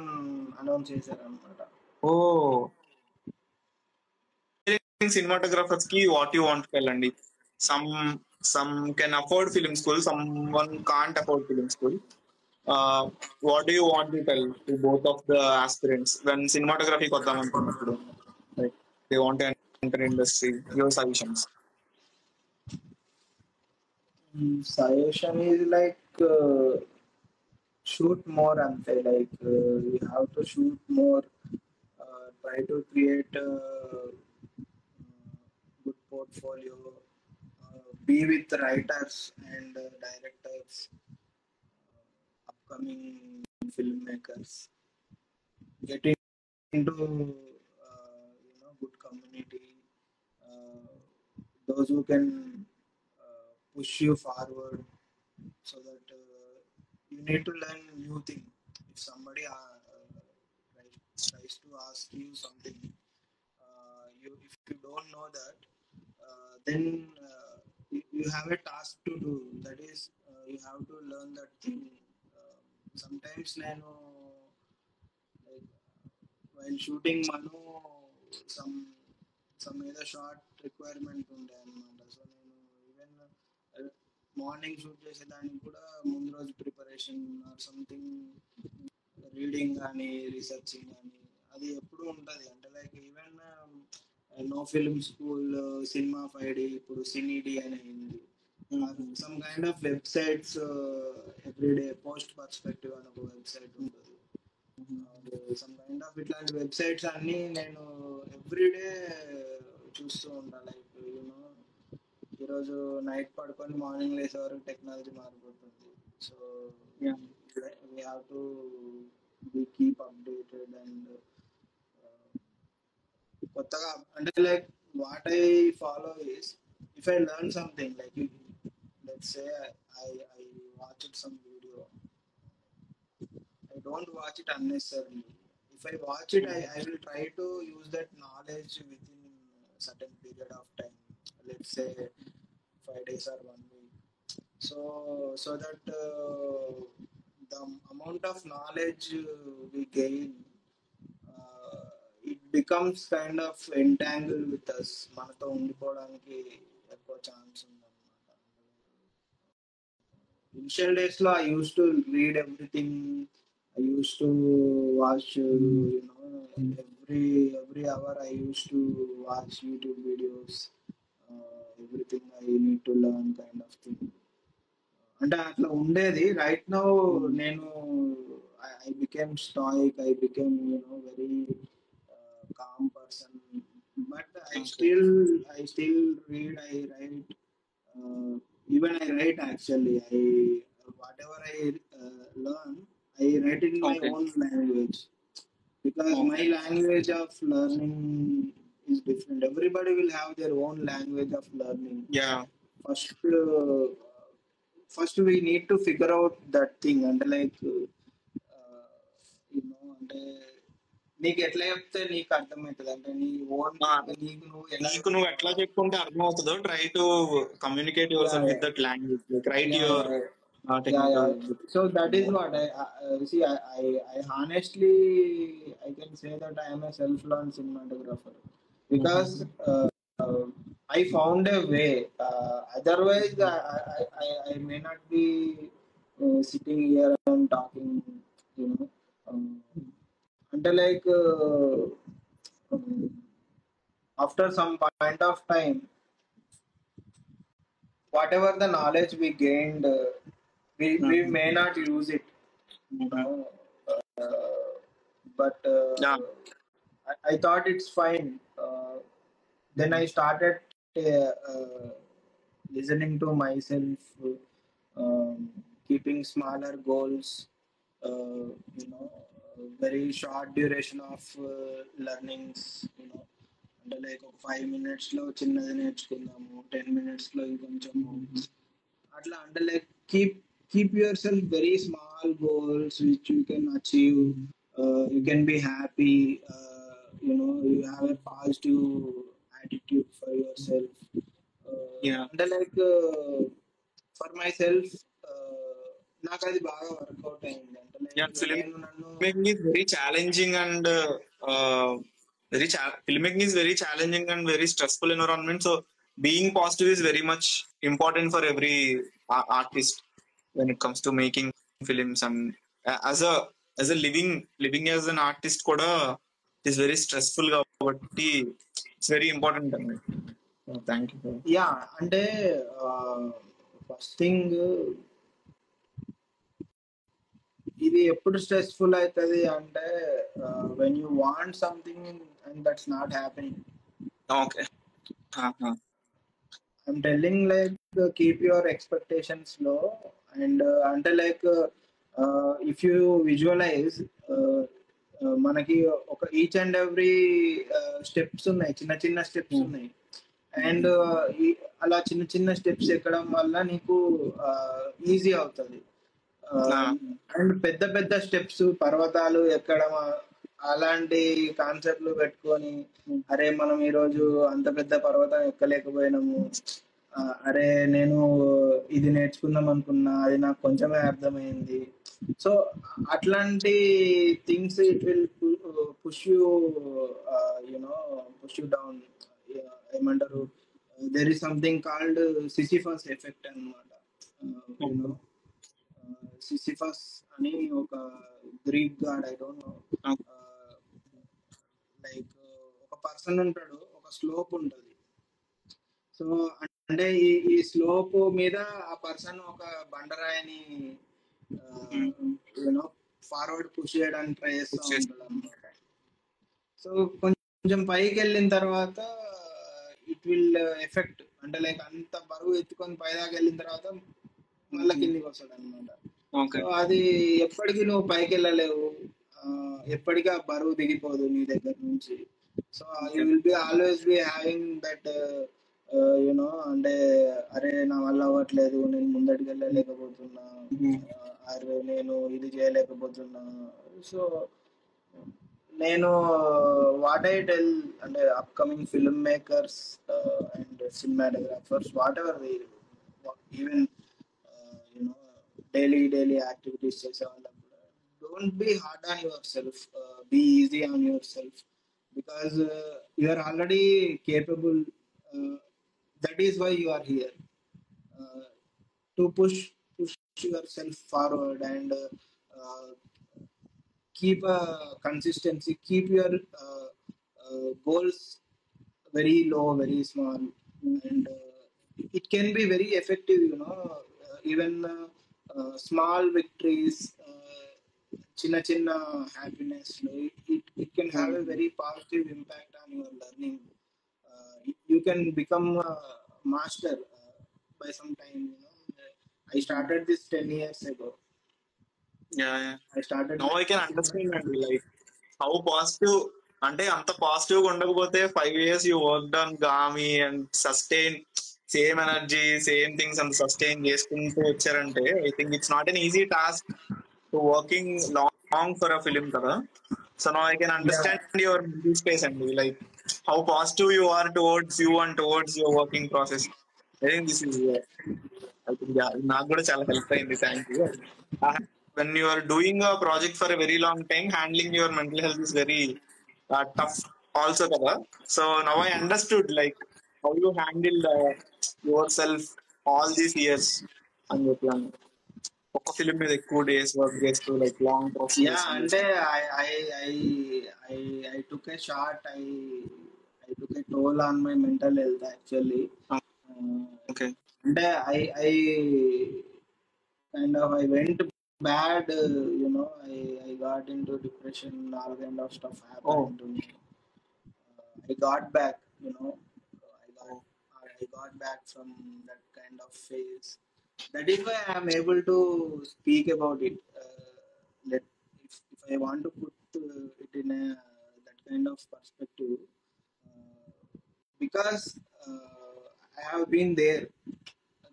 అనౌన్స్ చేశారు అనమాట. ఓ cinematographers ki what you want to tell అండి. some some can afford film school, someone can't afford film school. uh, what do you want to tell to both of the aspirants when cinematography కొద్దాం అనుకున్నప్పుడు, like they want to enter industry, your suggestions? Suggestion is like shoot more అంతే. Like you have to shoot more, try to create a good portfolio, be with writers and directors, upcoming filmmakers, get into good community, uh, those who can push you forward, so that you need to learn new thing. If somebody tries to ask you something, you if you don't know that, then you have a task to do. That is, you have to learn that thing. Sometimes నేను like while shooting Manu, some ఏదో short requirement ఉండే అనమాట. So నేను even morning shoot చేసేదానికి కూడా ముందు రోజు preparation or something, reading కానీ రీసెర్చింగ్ కానీ అది ఎప్పుడు ఉంటుంది. అంటే like even no film school, cinema 5D, ఇప్పుడు సినీడి అని అయింది. Some kind of websites, everyday post perspective అని ఒక వెబ్సైట్ ఉంటుంది. సమ్ కైండ్ ఆఫ్ ఇట్లాంటి వెబ్సైట్స్ అన్ని నేను ఎవ్రీడే చూస్తూ ఉంటాను. లైక్ యూనో ఈరోజు నైట్ పడుకొని మార్నింగ్ లేసే వరకు టెక్నాలజీ మారిపోతుంది. So we have to be keep updated and కొత్తగా అంటే like what I follow is, if I learn something like let's say I watched some video, I don't watch it unnecessarily. If I watch it, I will try to use that knowledge within a certain period of time. Let's say 5 days or 1 week. So that the amount of knowledge we gain, it becomes kind of entangled with us. మనతో ఉండిపోవడానికి ఎక్కువ chance ఉందన్నమాట. Initial days లో I used to read everything. I used to watch, every hour I used to watch YouTube videos. Everything I need to learn kind of thing. అంటే అట్లా ఉండేది. Right now నేను I became stoic, I became very calm person. But I still read, I right, even I write actually. Whatever I learn, I write in my Okay. own language, because my language of learning is different. Everybody will have their own language of learning. Yeah. First we need to figure out that thing. And like అంటే నీకు ఎట్లా చెప్తే నీకు అర్థమవుతుంది, అంటే నీ own నీకు నువ్వు ఎట్లా చెప్పుకుంటే అర్థం అవుతుందో, try to communicate your self with that language, like right your technical. So that is what I see. I honestly I can say that I am a self-learned cinematographer, because I found a way. Otherwise, I may not be sitting here and talking. You know, until like after some point of time, whatever the knowledge we gained, we may not use it. But Yeah. I thought it's fine. Then I started listening to myself, keeping smaller goals, very short duration of learnings, అంటే like ఒక 5 minutes లో చిన్నది నేర్చుకుందాము, 10 minutes లో ఇంకొంచెము అట్లా. అంటే like keep your self very small goals which you can achieve. You can be happy, you have a positive attitude for your self. Yeah అంటే like for my self నాకు అది బాగా వర్కౌట్ అయింది. అంటే యా లైక్ ఫిలిం నేను నన్ను making is very challenging and film making is very challenging and very stressful environment. So being positive is very much important for every artist when it comes to making films. And as a living as an artist కూడా it is very stressful కాబట్టి it's very important అండి. Thank you. Yeah అంటే first thing, ఇది ఎప్పుడు stressful అవుతుంది అంటే when you want something and that's not happening. Okay I'm telling like keep your expectations లో. And అంటే లైక్ ఇఫ్ యూ విజువలైజ్, మనకి ఒక ఈచ్ అండ్ ఎవ్రీ స్టెప్స్ ఉన్నాయి, చిన్న చిన్న స్టెప్స్ ఉన్నాయి. అండ్ అలా చిన్న చిన్న స్టెప్స్ ఎక్కడం వల్ల నీకు ఈజీ అవుతుంది. అండ్ పెద్ద పెద్ద స్టెప్స్, పర్వతాలు ఎక్కడం, అలాంటి కాన్సెప్ట్లు పెట్టుకొని అరే మనం ఈరోజు అంత పెద్ద పర్వతం ఎక్కలేకపోయినాము, అరే నేను ఇది నేర్చుకుందాం అనుకున్నా అది నాకు కొంచెమే అర్థమైంది. సో అట్లాంటి things it will push you, you know push you down. ఏమంటారు, there is something called Sisyphus effect అన్నమాట. యూనో సిసిఫస్ అని ఒక Greek god, I don't know. Like ఒక పర్సన్ ఉంటాడు, ఒక స్లోప్ ఉంటుంది. సో అంటే ఈ స్లోప్ మీద ఆ పర్సన్ ఒక బండరాయిని యూనో ఫార్వర్డ్ పుష్ చేయడానికి ట్రై చేస్తూ ఉంటాడు అనమాట. సో కొంచెం పైకి వెళ్ళిన తర్వాత ఇట్ విల్ ఎఫెక్ట్, అంటే లైక్ అంత బరువు ఎత్తుకొని పైదాకా వెళ్ళిన తర్వాత మళ్ళీ కిందికి వస్తాడు అనమాట. సో అది ఎప్పటికీ నువ్వు పైకి వెళ్ళలేవు, ఎప్పటికీ ఆ బరువు దిగిపోదు నీ దగ్గర నుంచి. So you will be always be having that you know, అంటే అరే నా వల్ల అవ్వట్లేదు, నేను ముందటికి వెళ్ళలేకపోతున్నా, అరే నేను ఇది చేయలేకపోతున్నా. సో నేను వాట్ ఐ టెల్ అంటే upcoming film makers and cinematographers, whatever even you know daily activities చేసే వాళ్ళకు కూడా, don't be hard on yourself, be easy on yourself, because you are already capable. That is why you are here, to push yourself forward and keep a consistency, keep your goals very low, very small, and it can be very effective, even small victories, chinna chinna happiness, it can have a very positive impact on your learning. You can become a master by some time. I started this 10 years ago. I started. Now I can understand and like how positive, అంటే అంత positive గా ఉండకపోతే 5 years you worked on Gami and sustain same energy same things అంత sustain చేసుకుంటూ వచ్చారంటే I think it's not an easy task to working long for a film కదా. So now I can understand your mental space అండి, like how positive you are towards you and towards your working process. I think this is I think నాకు కూడా చాలా help అయింది. Thank you. When you are doing a project for a very long time, handling your mental health is very tough also kada. So now I understood like how you handled yourself all these years అని చెప్పాను. ఒక film మీద ఎక్కువ days work చేస్తూ like long process. అంటే I took a shot, I took a toll on my mental health actually. Okay. అంటే I kind of I went bad, I got into depression, all kind of stuff happened to me. I got back, I got back from that kind of phase. That is why I am able to speak about it. if I want to put it in a that kind of perspective, uh, because I have been there.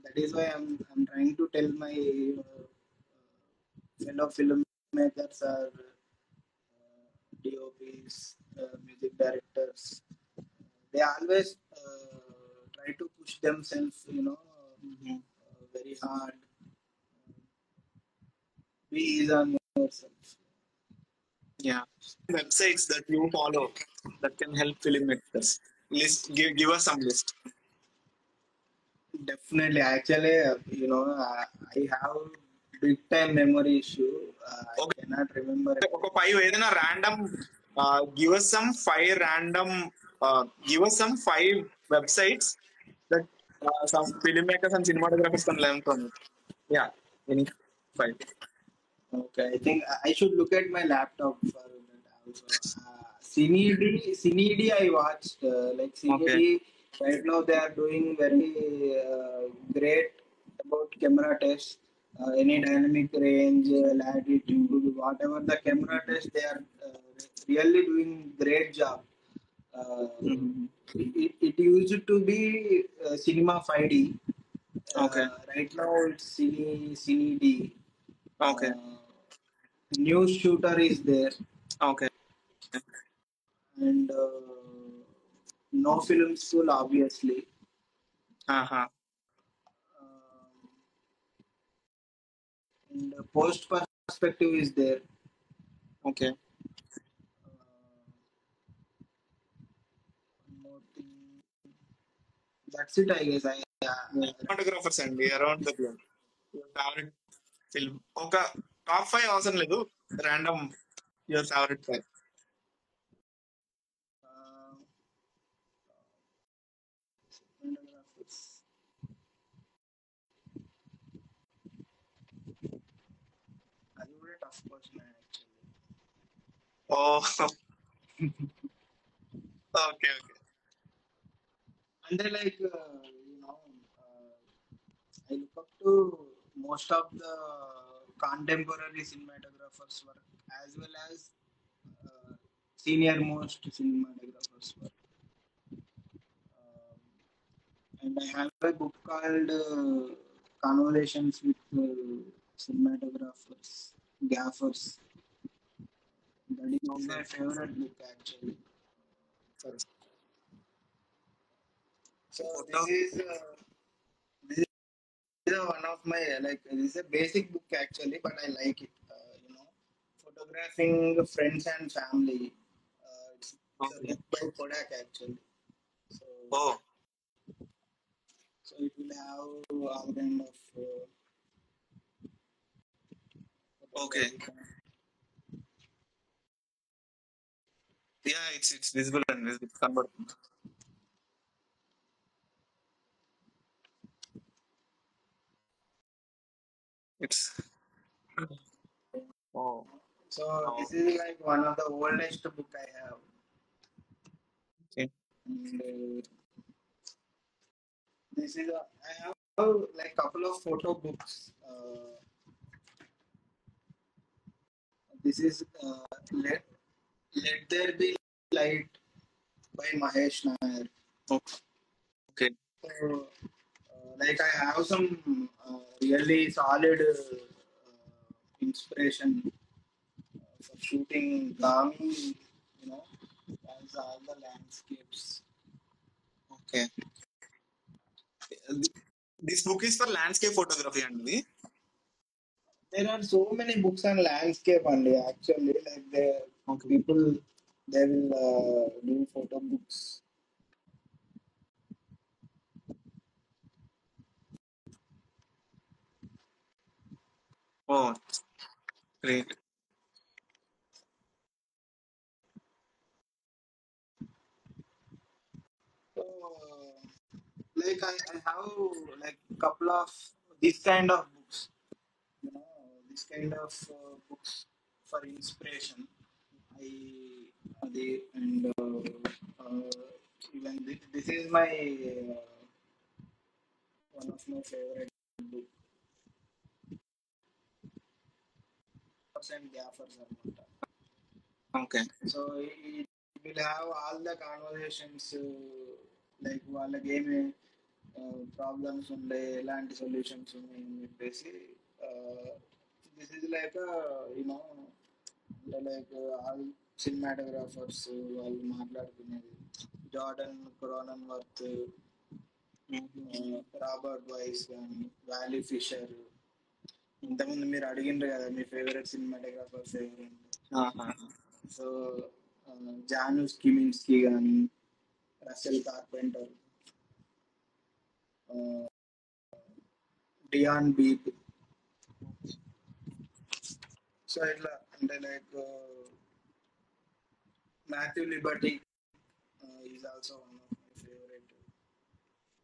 That is why I'm trying to tell my fellow filmmakers or DOPs, music directors. They always try to push themselves, Mhm. very hard. Be easy on yourself. Yeah. Websites that you follow that can help filmmakers. Give us some list. Definitely, actually, I have big time memory issue. I Okay, cannot remember ఒక everything. Five ఏదైనా random give us some five random give us some five websites that some filmmakers and cinematographers can learn from it. Yeah, any five. Okay, I think I should look at my laptop for that also. Cined, I watched. Like Okay. Cined, right now they are doing very great about camera tests. Any Okay. dynamic range, latitude, whatever the camera Mhm. test, they are really doing great job. Uh, Mhm. it used to be Cinema 5D. Okay. Right now it's Cine D. Okay. Uh, New shooter is there, Okay. and no film school obviously. Uh-huh. Um, and post perspective is there. Okay. Uh, one more thing. That's it, I guess. Yeah. Cinematographers అండి around the globe. Your favorite film. ఒక top five అవసరం లేదు. Random your favorite five. uh, cinematographers. అది కూడా tough question actually. Oh, okay. Okay. And then I look up to most of the contemporary cinematographers' work as well as uh, senior most cinematographers' work. Um, and I have a book called Conversations with Cinematographers, Gaffers. That is Okay. my favorite book actually. Sorry. So Photo. this is one of my this is a basic book actually, but I like it. Photographing friends and family. It's a Okay. book by Kodak actually. So Oh, it will have all kind of okay. photography. Yeah, it's visible and it's convert. It's oh, So oh, this is like one of the oldest book I have, okay. and I have like couple of photo books. This is Let There Be Light by Mahesh Nair. Okay. So, I have some really solid inspiration for shooting Gami, as all the landscapes. Okay. This book is for landscape photography and There are so many books on landscape only. Actually, like the okay. people they will do photo books. Oh, great. So, I have like couple of this kind of books. This kind of books for inspiration. I the and even this is my one of my favorite books. Stars and gaffers అనమాట. Okay. So it will have all the conversations, like వాళ్ళకి ఏమి problems ఉండే, ఎలాంటి solutions ఉన్నాయి అని చెప్పేసి. This is like you know అంటే like all cinematographers వాళ్ళు మాట్లాడుకునేది. Jordan Cronenweth, Robert Wise కానీ, వాలీ ఫిషర్. ఇంతకుముందు మీరు అడిగిండ్రు కదా మీ ఫేవరెట్ సినిమాటోగ్రాఫర్స్ ఎవరు. సో జానుస్ కిమిన్స్కీ కానీ, Russell Carpenter, Dion Beebe. So ఇట్లా అంటే like Matthew Libatique is also one of my favourite.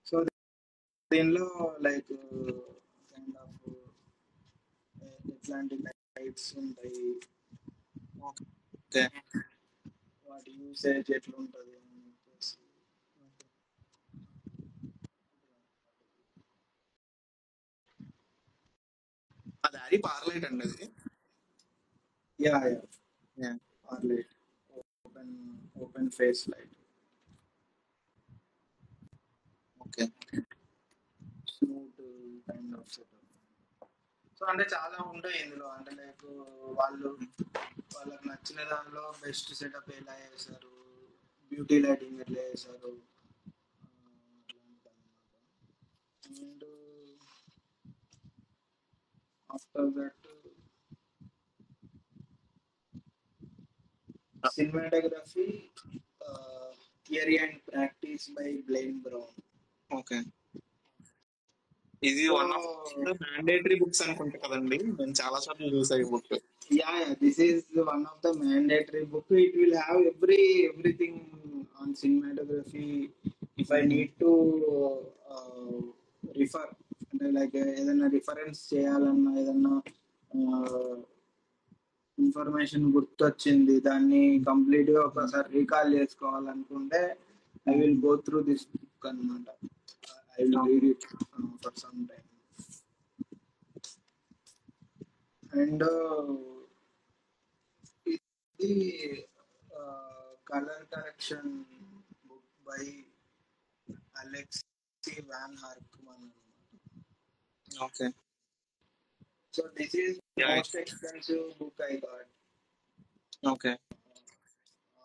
So దీనిలో లైక్ కైండ్ ఆఫ్ ఎట్లాంటి లైట్స్ ఉంటాయి, ఓకే. వాటి యూసేజ్ ఎట్లుంటుంది అని చెప్పేసి. అది అది పార్లైట్ అండి అది. Yeah Yeah. Arri light, open face light. Okay. Smooth kind of setup. So అంటే చాలా ఉంటాయి ఇందులో. అంటే లైక్ వాళ్ళకి నచ్చిన దానిలో బెస్ట్ సెటప్ ఎలా చేశారు, బ్యూటీ లైటింగ్ ఎట్లా చేశారు, and after that cinematography theory and practice by Blaine brown. Okay. ఇది వన్ ఆఫ్ మ్యాండేటరీ బుక్స్ అనుకుంటా కదండి, నేను చాలా సార్లు చూసాను ఈ book. Yeah, this is one of the mandatory book. It will have everything on cinematography. If I need to refer, అంటే like ఏదైనా రిఫరెన్స్ చేయాలన్నా, ఏదన్నా ఇన్ఫర్మేషన్ గుర్తొచ్చింది, దాన్ని కంప్లీట్ గా ఒకసారి రీకాల్ చేసుకోవాలనుకుంటే I will go through this book అన్నమాట. I will read it for some time. And ఇది colour correction book by Alexis Van Hurkman. Okay. So this is most expensive book I got. Okay.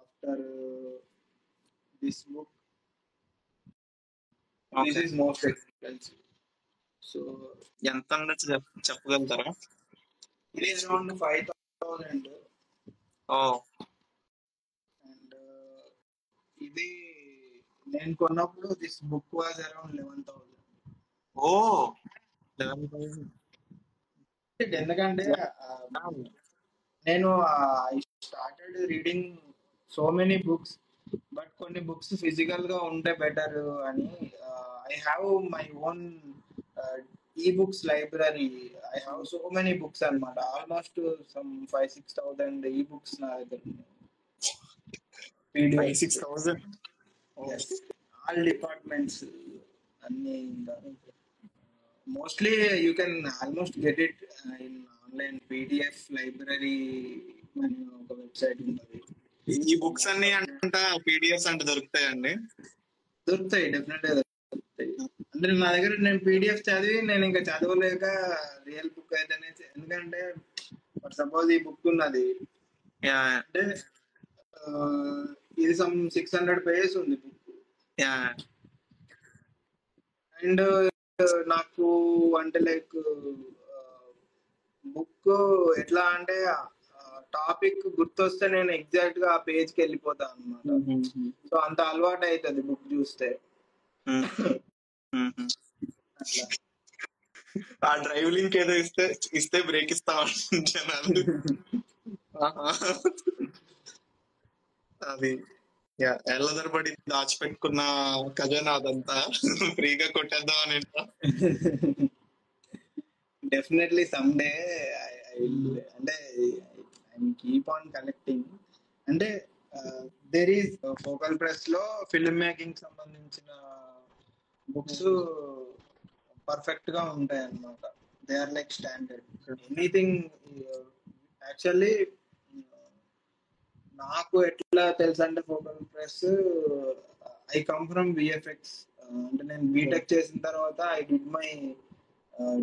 After this book this is most expensive. So ఎంత ఉండొచ్చు చెప్పగలుగుతారా? ఇది around 5,000. And ఇది నేను కొన్నప్పుడు this book was around 11,000. ఓ 11,000. ఎందుకంటే నేను I started reading so many books, but కొన్ని బుక్స్ ఫిజికల్ గా ఉంటే బెటర్ అని. ఐ హ్యావ్ మై ఓన్ ఈ books library. I have so many books అన్నమాట. ఆల్మోస్ట్ సమ్ 5,000-6,000 ఈ బుక్స్ నా దగ్గర ఉన్నాయి. 6,000 ఆల్ డిపార్ట్మెంట్స్ అన్ని. Mostly you can almost get it in online PDF library అని ఒక వెబ్సైట్ ఉంటుంది. ఈ బుక్స్ అన్ని అంటే పీడిఎఫ్స్ అంటే దొరుకుతాయండి? దొరుకుతాయి, డెఫినెట్ గా దొరుకుతాయి. అంటే నా దగ్గర నేను పీడిఎఫ్ చదివి నేను ఇంకా చదవలేక రియల్ బుక్ అయితేనే. ఎందుకంటే ఫర్ సపోజ్ ఈ బుక్ ఉన్నది అంటే ఇది సమ్ 600 pages ఉంది బుక్. అండ్ నాకు అంటే లైక్ బుక్ ఎట్లా అంటే టాపిక్ గుర్తొస్తే నేను ఎగ్జాక్ట్ గా ఆ పేజ్ కి వెళ్ళిపోతాను అనమాట. సో అంత అలవాటు అవుతుంది బుక్ చూస్తే. ఆ డ్రైవ్ లింక్ ఏదో ఇస్తే బ్రేక్ ఇస్తాం జనాలు. అది ఎల్లదరబడి దాచిపెట్టుకున్న ఖజానా అదంతా ఫ్రీగా కొట్టేద్దాం అని. డెఫినెట్లీ సమ్ డే అంటే ఐ కీప్ ఆన్ కలెక్టింగ్. అంటే దేర్ ఈస్ ఫోకల్ ప్రెస్ లో ఫిల్మ్ మేకింగ్ సంబంధించిన బుక్స్ పర్ఫెక్ట్ గా ఉంటాయి అన్నమాట. They are like standard. Anything actually నాకు ఎట్లా తెలుసు అంటే Focal Press, I come from VFX. అంటే నేను బీటెక్ చేసిన తర్వాత I did my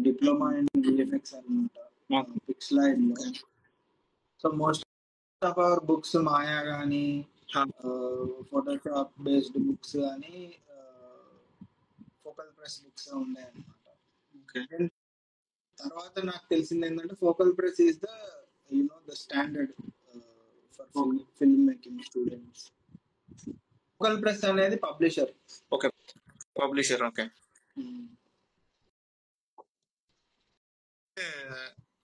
diploma in VFX అనమాట, పిక్స్లైడ్ లో. So most of our books Maya కానీ ఫోటోషాప్ బేస్డ్ బుక్స్ కానీ ఫోకల్ ప్రెస్ బుక్స్ ఉన్నాయి అనమాట. తర్వాత నాకు తెలిసింది ఏంటంటే Focal Press is the the standard for film making students. Focal Press అనేది publisher. Okay, publisher. Okay,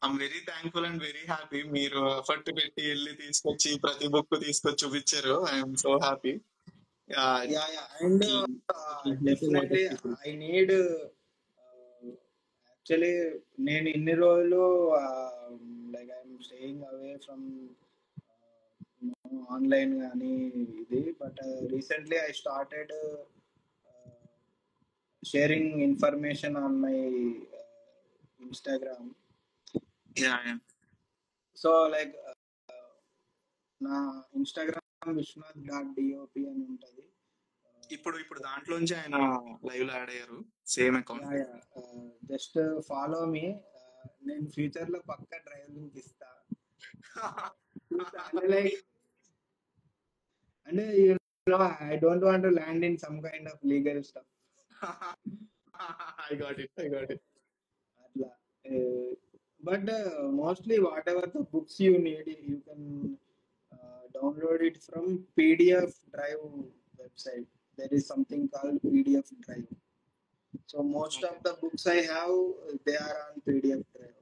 I'm very thankful and very happy. మీరు ఎఫర్ట్ పెట్టి వెళ్ళి తీసుకొచ్చి ప్రతి బుక్ తీసుకొచ్చి చూపించారు. I'm so happy. And definitely I need, actually నేను ఇన్ని రోజులు like I'm staying away from online కానీ ఇది, but recently I started sharing information on my Instagram. So like నా ఇన్స్టాగ్రామ్ విశ్వనాథ్.dop అని ఉంటది. ఇప్పుడు దాంట్లోంచి ఆయన లైవ్ లో యాడ్ అయ్యారు, same account. Just follow me. నేను ఫ్యూచర్ లో పక్కా డ్రైవింగ్ ఇస్తా. లైక్ అంటే I don't want to land in some kind of legal stuff. I got it. అట్లా. But mostly what ever the books you need, you can download it from PDF Drive website. There is something called PDF Drive. So most of the books I have, they are on PDF Drive.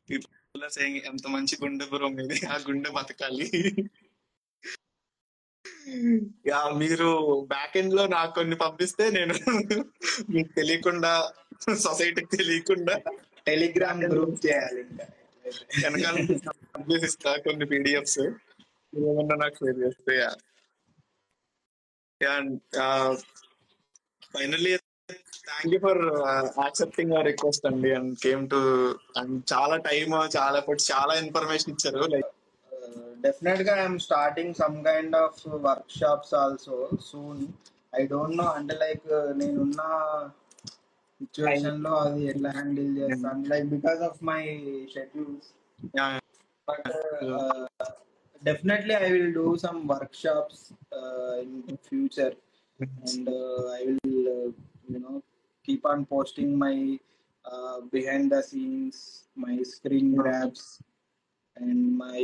People are saying ఎంత మంచి గుండె bro మీది, ఆ గుండె బతకాలి. మీరు back end లో నాకు కొన్ని పంపిస్తే నేను మీకు తెలియకుండా, సొసైటీకి తెలియకుండా టెలిగ్రామ్ గ్రూప్ చేయాలి. వెనకాల ఇస్తా కొన్ని PDFs, ఏమన్నా నాకు షేర్ చేస్తే. Finally thank you for accepting hour request అండి, అండ్ కేమ్ టు, అండ్ చాలా టైమ్, చాలా ఎఫర్ట్స్, చాలా ఇన్ఫర్మేషన్ ఇచ్చారు. లైక్ డెఫినెట్గా I'm starting some kind of work shops also soon. I don't know అంటే లైక్ నేనున్న సిచ్యువేషన్ లో అది ఎట్లా హ్యాండిల్ చేస్తాను, like because of my schedules. But definitely I will do some work shops in future, and I will keep on posting my behind the scenes, my screen grabs, and my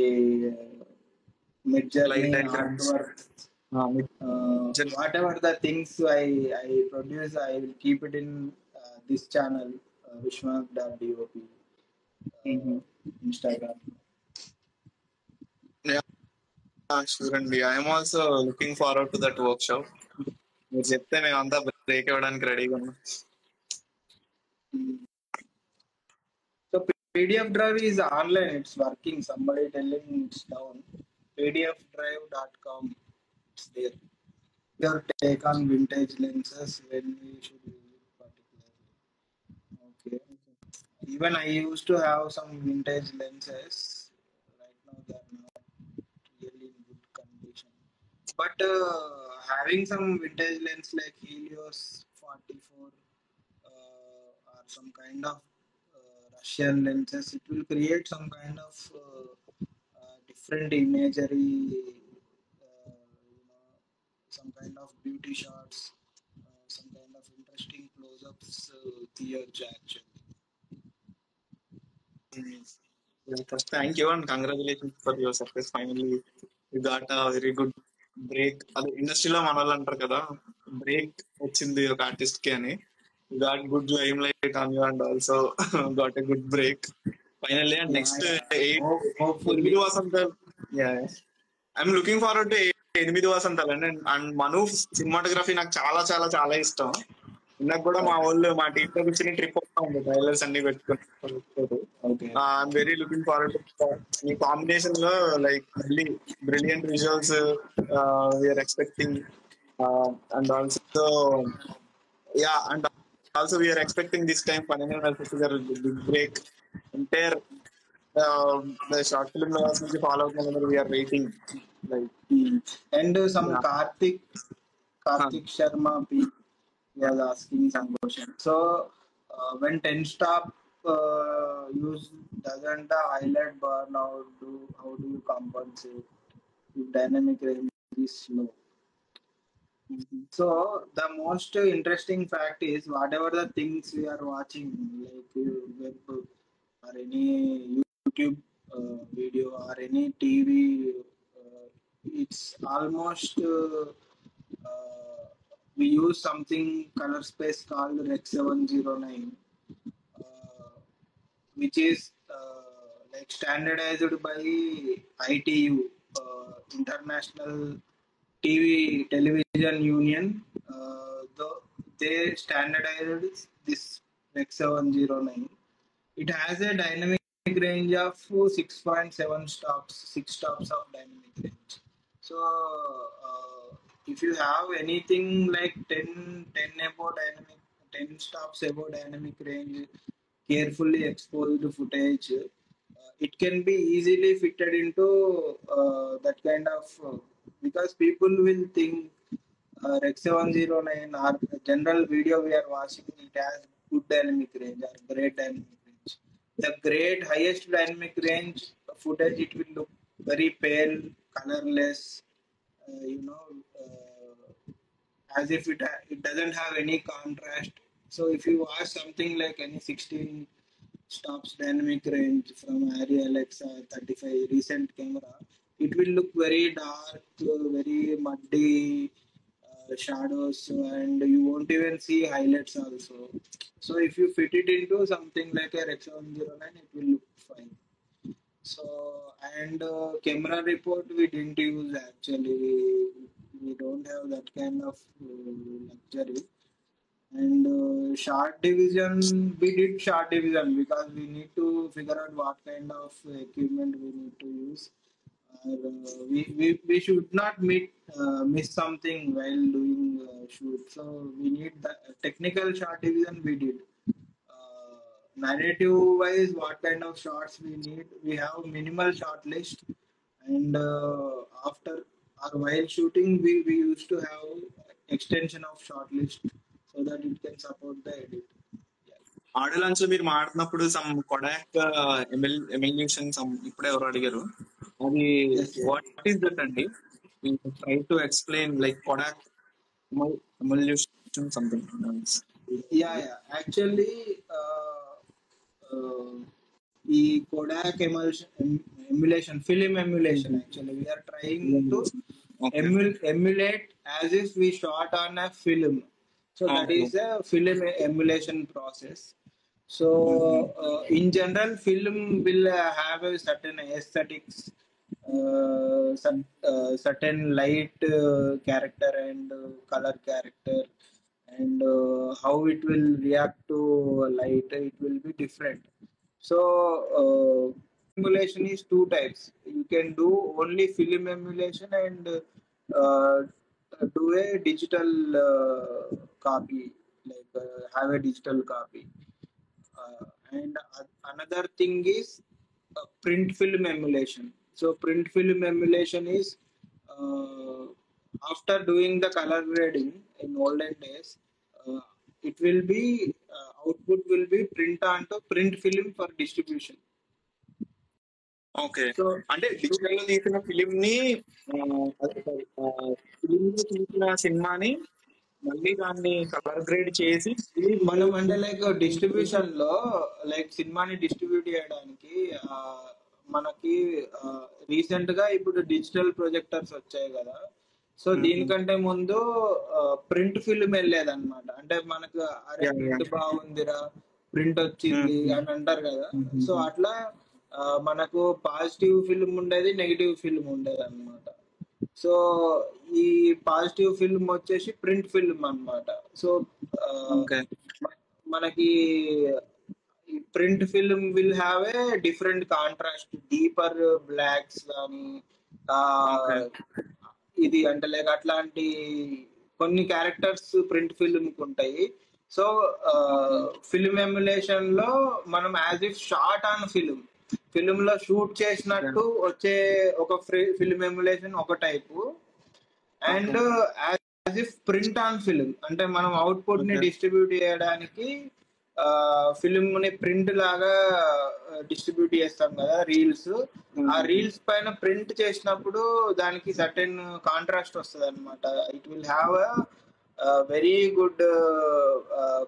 mid-journey artwork. Whatever the things I produce, I will keep it in this channel, Vishwanath.dop, Instagram. Sure అండి, I'm also looking forward to that work shop. మీరు చెప్తే మేము అంతా break ఇవ్వడానికి రెడీగా ఉన్నాం. So PDF Drive is online, it's working. Somebody telling it's down. pdfdrive.com, it's there. Your take on vintage lenses, when we should use it particularly. Okay. Even I used to have some vintage lenses. Right now they are not really in good condition. But having some vintage lens like Helios 44 or some kind of Russian lenses, it will create some kind of different imagery, some kind of beauty shots, some kind of interesting close-ups theory actually. Thank you and congratulations for your success. Finally you got a very good break. అదే ఇండస్ట్రీలో మన వాళ్ళు అంటారు కదా, break వచ్చింది ఒక artist కి అని. You got good lime light on you and also got a good break finally. And next 8 Vasanthalu, I'm looking forward to 8 Vasanthalu. And Manu cinematography నాకు చాలా చాలా చాలా ఇష్టం. నాకు కూడా మా వాళ్ళు మా టీమ్ లో కూర్చొని ట్రిప్ అవుతా ఉంది, ట్రైలర్స్ అన్ని పెట్టుకుని. ఐఎమ్ వెరీ లుకింగ్ ఫార్వర్డ్ ఈ కాంబినేషన్ లో. లైక్ మళ్ళీ brilliant visuals we're expecting, and also and also we're expecting this time Panani Narasimha garu big break. Entire the short film నుంచి ఫాలో అవుతున్నాం, we're waiting like. And some Yeah. Karthik Sharma was asking some question. So when 10 stop use doesn't the highlight burn out, how do you compensate if dynamic range is low? So the most interesting fact is whatever the things we are watching, like web or any YouTube video or any TV, it's almost we use something color space called Rec 709, which is like standardized by ITU, International Television Union. Though they standardized this Rec 709. It has a dynamic range of 6.7 stops, 6 stops of dynamic range. So if you have anything like 10 above dynamic, 10 stops above dynamic range, carefully exposed footage, it can be easily fitted into that kind of because people will think Rec 709 or general video we are watching, it has good dynamic range or great dynamic range. The great highest dynamic range footage, it will look very pale, colorless, as if it doesn't have any contrast. So if you watch something like any 16 stops dynamic range from Arri Alexa 35 recent camera, it will look very dark, very muddy, shadows, and you won't even see highlights also. So if you fit it into something like a Rec 709, it will look fine. So and camera report we didn't use actually. We don't have that kind of luxury. And short division, we did short division because we need to figure out what kind of equipment we need to use. We should not miss something while doing shoot. So we need the technical short division we did. Narrative wise, what kind of shots we need, we have minimal shot list, and after or while shooting we used to have extension of shot list so that it can support the edit. Audio launch లో మీరు మాట్లాడినప్పుడు some Kodak emulation some ఇప్పుడే ఎవరు అడిగారు, అది what is that అండి? Try to explain like Kodak emulation something. Yeah, actually ఈ Kodak emulation, film emulation, actually we are trying to emulate as if we shot on a film. So that is a film emulation process. So in general, film will have a certain aesthetics, certain light character and color character, and how it will react to light, it will be different. So emulation is two types. You can do only film emulation and do a digital copy, like have a digital copy. And another thing is print film emulation. So print film emulation is after doing the color grading in olden days, it will be output will be print onto print film for distribution. Okay, అంటే digital లో తీసిన film ని film లో తీసిన సినిమాని మళ్ళీ దాన్ని colour grade చేసి మనం అంటే లైక్ డిస్ట్రిబ్యూషన్ లో లైక్ సినిమాని డిస్ట్రిబ్యూట్ చేయడానికి మనకి రీసెంట్ గా ఇప్పుడు డిజిటల్ ప్రొజెక్టర్స్ వచ్చాయి కదా. సో దీనికంటే ముందు ప్రింట్ ఫిల్మ్ వెళ్ళేది అనమాట. అంటే మనకు అరే ప్రింట్ బాగుందిరా, ప్రింట్ వచ్చింది అని అంటారు కదా. సో అట్లా మనకు పాజిటివ్ ఫిల్మ్ ఉండేది, నెగిటివ్ ఫిల్మ్ ఉండేది అనమాట. సో ఈ పాజిటివ్ ఫిల్మ్ వచ్చేసి ప్రింట్ ఫిల్మ్ అన్నమాట. సో మనకి print film will have a different contrast, deeper blocks కానీ ఇది అంటే లైక్ అట్లాంటి కొన్ని క్యారెక్టర్స్ ప్రింట్ ఫిల్మ్ కి ఉంటాయి. సో ఫిల్మ్ ఎమ్యులేషన్ లో మనం as if short on film film లో షూట్ చేసినట్టు వచ్చే ఒక ఫిల్మ్ ఎమ్యులేషన్ ఒక type, and as if print on film అంటే మనం అవుట్పుట్ ని డిస్ట్రిబ్యూట్ చేయడానికి ఫిల్మ్ ని ప్రింట్ లాగా డిస్ట్రిబ్యూట్ చేస్తాం కదా రీల్స్. ఆ రీల్స్ పైన ప్రింట్ చేసినప్పుడు దానికి సర్టెన్ కాంట్రాస్ట్ వస్తుంది అనమాట. It will have very good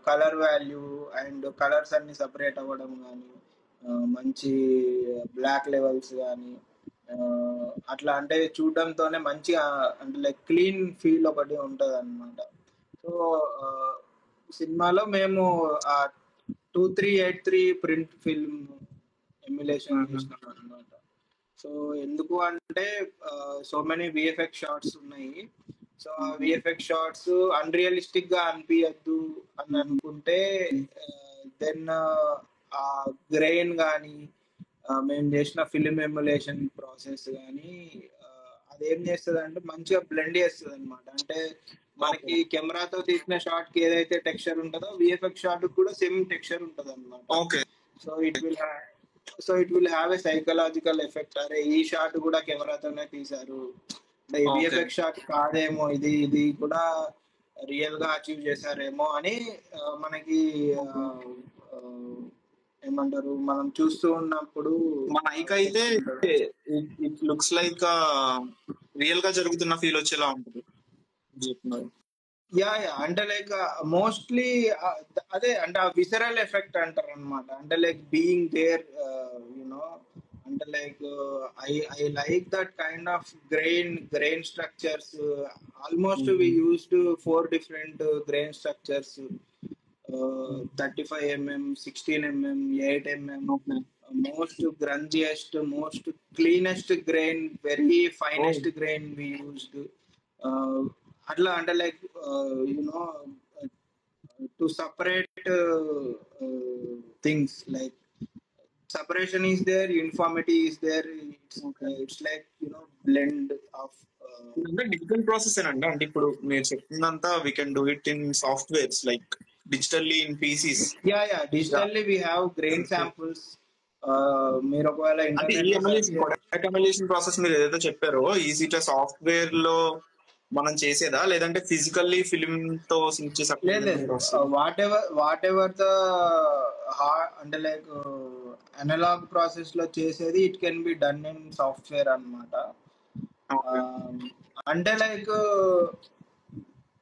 colour value and colours అన్ని సపరేట్ అవ్వడం కానీ, మంచి బ్లాక్ లెవెల్స్ కానీ అట్లా అంటే చూడడంతోనే మంచిగా అంటే లైక్ క్లీన్ ఫీల్ ఒకటి ఉంటది అనమాట. సో సినిమాలో మేము ఆ 2383 ప్రింట్ ఫిల్మ్ ఎమ్యులేషన్ చేసినాం అనమాట. సో ఎందుకు అంటే సో మెనీ విఎఫ్ఎక్స్ షార్ట్స్ ఉన్నాయి. సో ఆ విఎఫ్ఎక్స్ షార్ట్స్ అన్రియలిస్టిక్ గా అనిపించద్దు అని అనుకుంటే దెన్ ఆ గ్రెయిన్ కానీ మేము చేసిన ఫిల్మ్ ఎమ్యులేషన్ ప్రాసెస్ కానీ అదేం చేస్తుంది అంటే మంచిగా బ్లెండ్ చేస్తుంది అనమాట. అంటే మనకి కెమెరాతో తీసిన షార్ట్ కి ఏదైతే టెక్స్చర్ ఉంటుందో విఎఫ్ఎక్స్ షార్ట్ కూడా సేమ్ టెక్స్చర్ ఉంటుంది అనమాట. So it will have a psychological effect. అరే ఈ షాట్ కూడా కెమెరాతోనే తీశారు, విఎఫ్ఎక్స్ షాట్ కాదేమో, ఇది కూడా రియల్ గా అచీవ్ చేశారేమో అని మనకి ఏమంటారు మనం చూస్తూ ఉన్నప్పుడు మన ఐకి అయితే ఇట్ లుక్స్ లైక్ రియల్ గా జరుగుతున్న ఫీల్ వచ్చేలా ఉంటుంది. యా అంటే లైక్ మోస్ట్లీ అదే అంటే ఆ విసరల్ ఎఫెక్ట్ అంటారు అనమాట. అంటే లైక్ బీయింగ్ దేర్ యునో అంటే like I like that kind of grain structures. Almost we used 4 different grain structures, 35mm, 16mm, 8mm, most grungiest, most cleanest grain, very finest grain we used. Atla అంటే like you know to separate things, like separation is there, uniformity is there. It's like blend of digital process అండి. అంటే ఇప్పుడు మీరు చెప్తుందంతా we can do it in softwares like digitally in PCs. Yeah, digitally we have grain samples. మీరు ఒకవేళ emulation process మీరు ఏదైతే చెప్పారో ఈజీ టు సాఫ్ట్వేర్ లో మనం చేసేదా లేదంటే ఫిజికల్లీ ఫిల్మ్ తో సింక్ చేసే? వాట్ ఎవర్ ద అంటే లైక్ అనలాగ్ ప్రాసెస్ లో చేసేది it can be done in software అన్నమాట. అంటే లైక్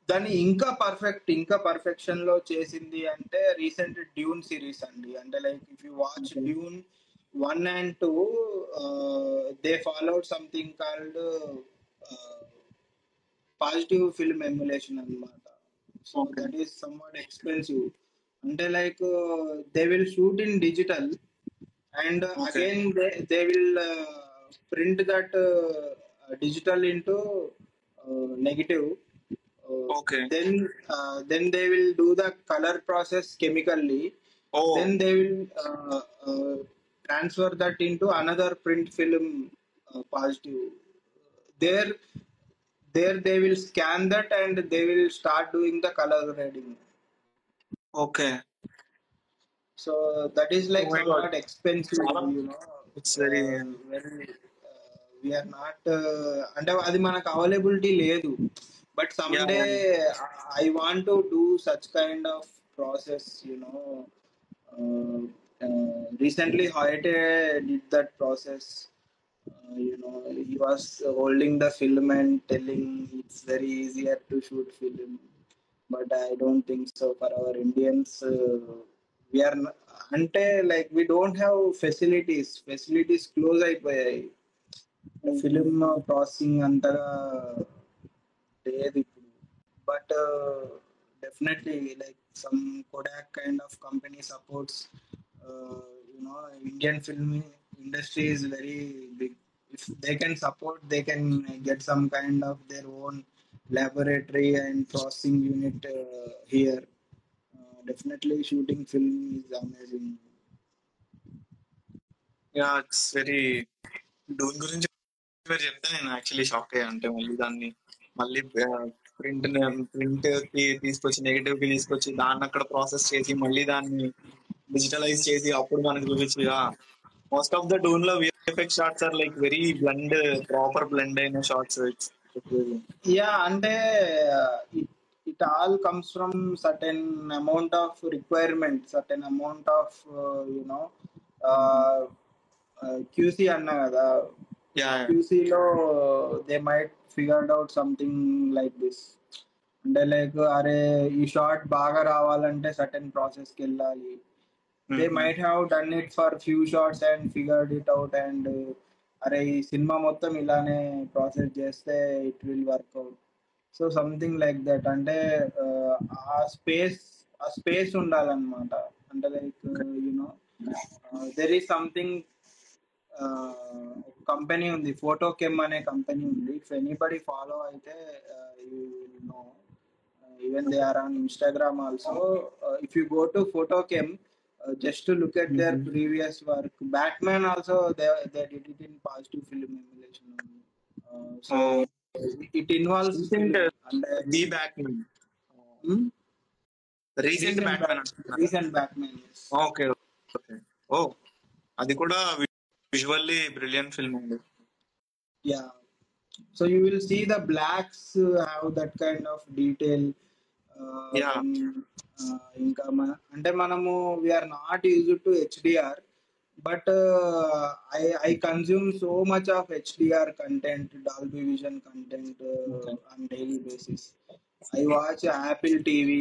దాన్ని ఇంకా పర్ఫెక్షన్ లో చేసింది అంటే రీసెంట్ డ్యూన్ సిరీస్ అండి. అంటే like if you watch Dune 1 and 2, they followed something called positive film emulation అన్నమాట. So that is somewhat expensive. అంటే like they will shoot in digital and again they will print that digital into negative. Then they will do the color process chemically. Then they will transfer that into another print film positive. There they will scan that and they will start doing the color grading. So that is like somewhat expensive, It's very we are not అంటే అది మనకు availability లేదు. But some day I want to do such kind of process. Recently Hoyte did that process. He was holding the film and telling it's very easier to shoot film, but I don't think so. For our Indians, we are అంటే like we don't have facilities close అయిపోయాయి. Film processing అంతగా లేదు ఇప్పుడు. But definitely like some Kodak kind of company supports Indian film industry is very big. If they can support, they can get some kind of their own laboratory and processing unit here. Definitely shooting film is amazing. Yeah, it's very Doon గురించి మీరు చెప్తే నేను actually shock అయ్యా. అంటే మళ్ళీ print తీసుకొచ్చి negative కి తీసుకొచ్చి దాన్ని అక్కడ ప్రాసెస్ చేసి మళ్ళీ దాన్ని డిజిటలైజ్ చేసి అప్పుడు మనకు చూపించగా Most of the Dune లో VFX shots are like very blend, proper blend అయిన shots. It's really- Yeah, అంటే it it all comes from certain amount of requirement, certain amount of uh, QC అన్నా కదా. Yeah, QC లో they might figured out something like this. అంటే like అరే ఈ short బాగా రావాలంటే సర్టెన్ ప్రాసెస్ కి వెళ్ళాలి. They might have done it for few shorts and figured it out and అరే ఈ సినిమా మొత్తం ఇలానే ప్రాసెస్ చేస్తే it will work out. So something like that. అంటే ఆ స్పేస్ ఉండాలన్నమాట. అంటే like you know there is something. Company ఉంది, ఫోటోకెమ్ అనే కంపెనీ ఉంది. ఇఫ్ ఎనీబడి ఫాలో అయితే you will know. Even they are on Instagram also. If you go to FotoKem, just to look at their previous work, Batman also they did it in positive film emulation only. So it involves recent film and The Batman, hmm? recent Batman అంటున్నారా? recent Batman, yes. Okay okay. ఓ అది కూడా visually brilliant film ఉంది. Yeah, so you will see the blacks have that kind of detail. Yeah When ఇంకా అంటే మనము we are not use to HDR, but I consume so much of HDR content, Dolby Vision content on daily basis. I watch Apple TV,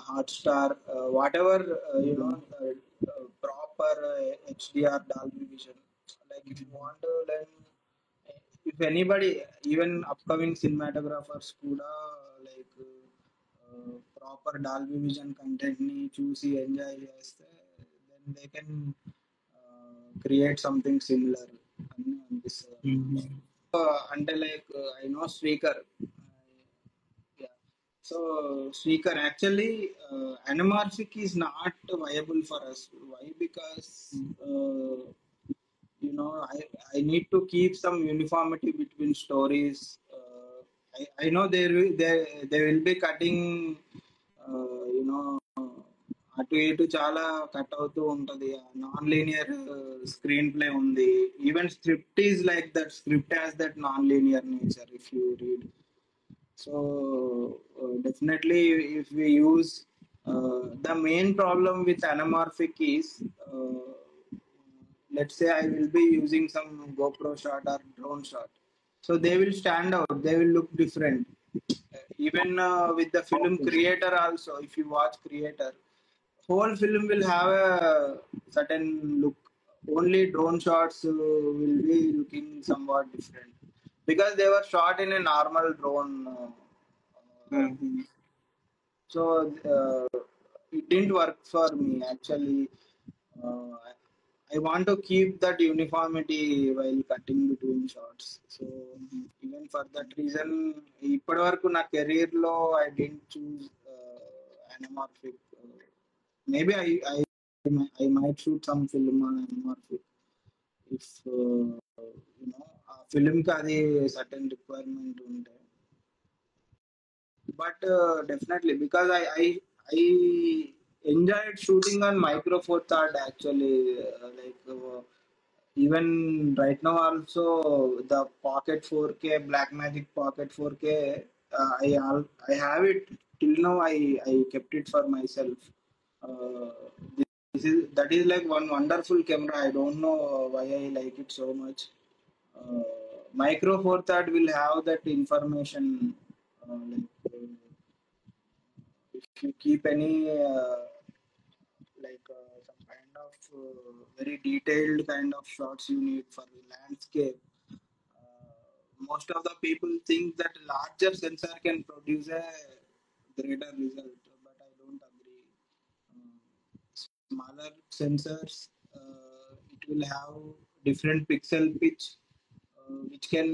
Hotstar, whatever, proper HDR Dolby Vision. Like if you want to learn, if anybody, even upcoming cinematographers kuda like proper Dolby Vision content ని చూసి enjoy చేస్తే then they can create something similar అని అనిపిస్తుంది. అంటే like I know speaker. So Srikar, actually, anamorphic is not viable for us. Why? Because I need to keep some uniformity between stories. I know they will be cutting. అటు ఇటు చాలా cut అవుతూ ఉంటది. Non linear screen play ఉంది. Even script is like that. Script has that non linear nature if you read. So definitely, if we use the main problem with anamorphic is, let's say I will be using some GoPro shot or drone shot, so they will stand out. They will look different. Even with the film creator also, if you watch creator, whole film will have a certain look. Only drone shots will be looking somewhat different because they were shot in a normal drone. So it didn't work for me actually. Uh, I want to keep that uniformity while cutting between shots. So even for that reason, ఇప్పటి వరకు నా career లో I didn't choose anamorphic. Maybe I might shoot some film on anamorphic if ఆ film కి అది certain requirement ఉంటే. But definitely, because I enjoyed shooting on micro four third actually. Even right now also the Pocket 4K, Blackmagic Pocket 4K, I have it till now. I kept it for myself. uh, that is like one wonderful camera. I don't know why I like it so much. uh, Micro four third will have that information. If you keep any some kind of very detailed kind of shots you need for the landscape, most of the people think that larger sensor can produce a greater result, but I don't agree. Um, Smaller sensors, it will have different pixel pitch, which can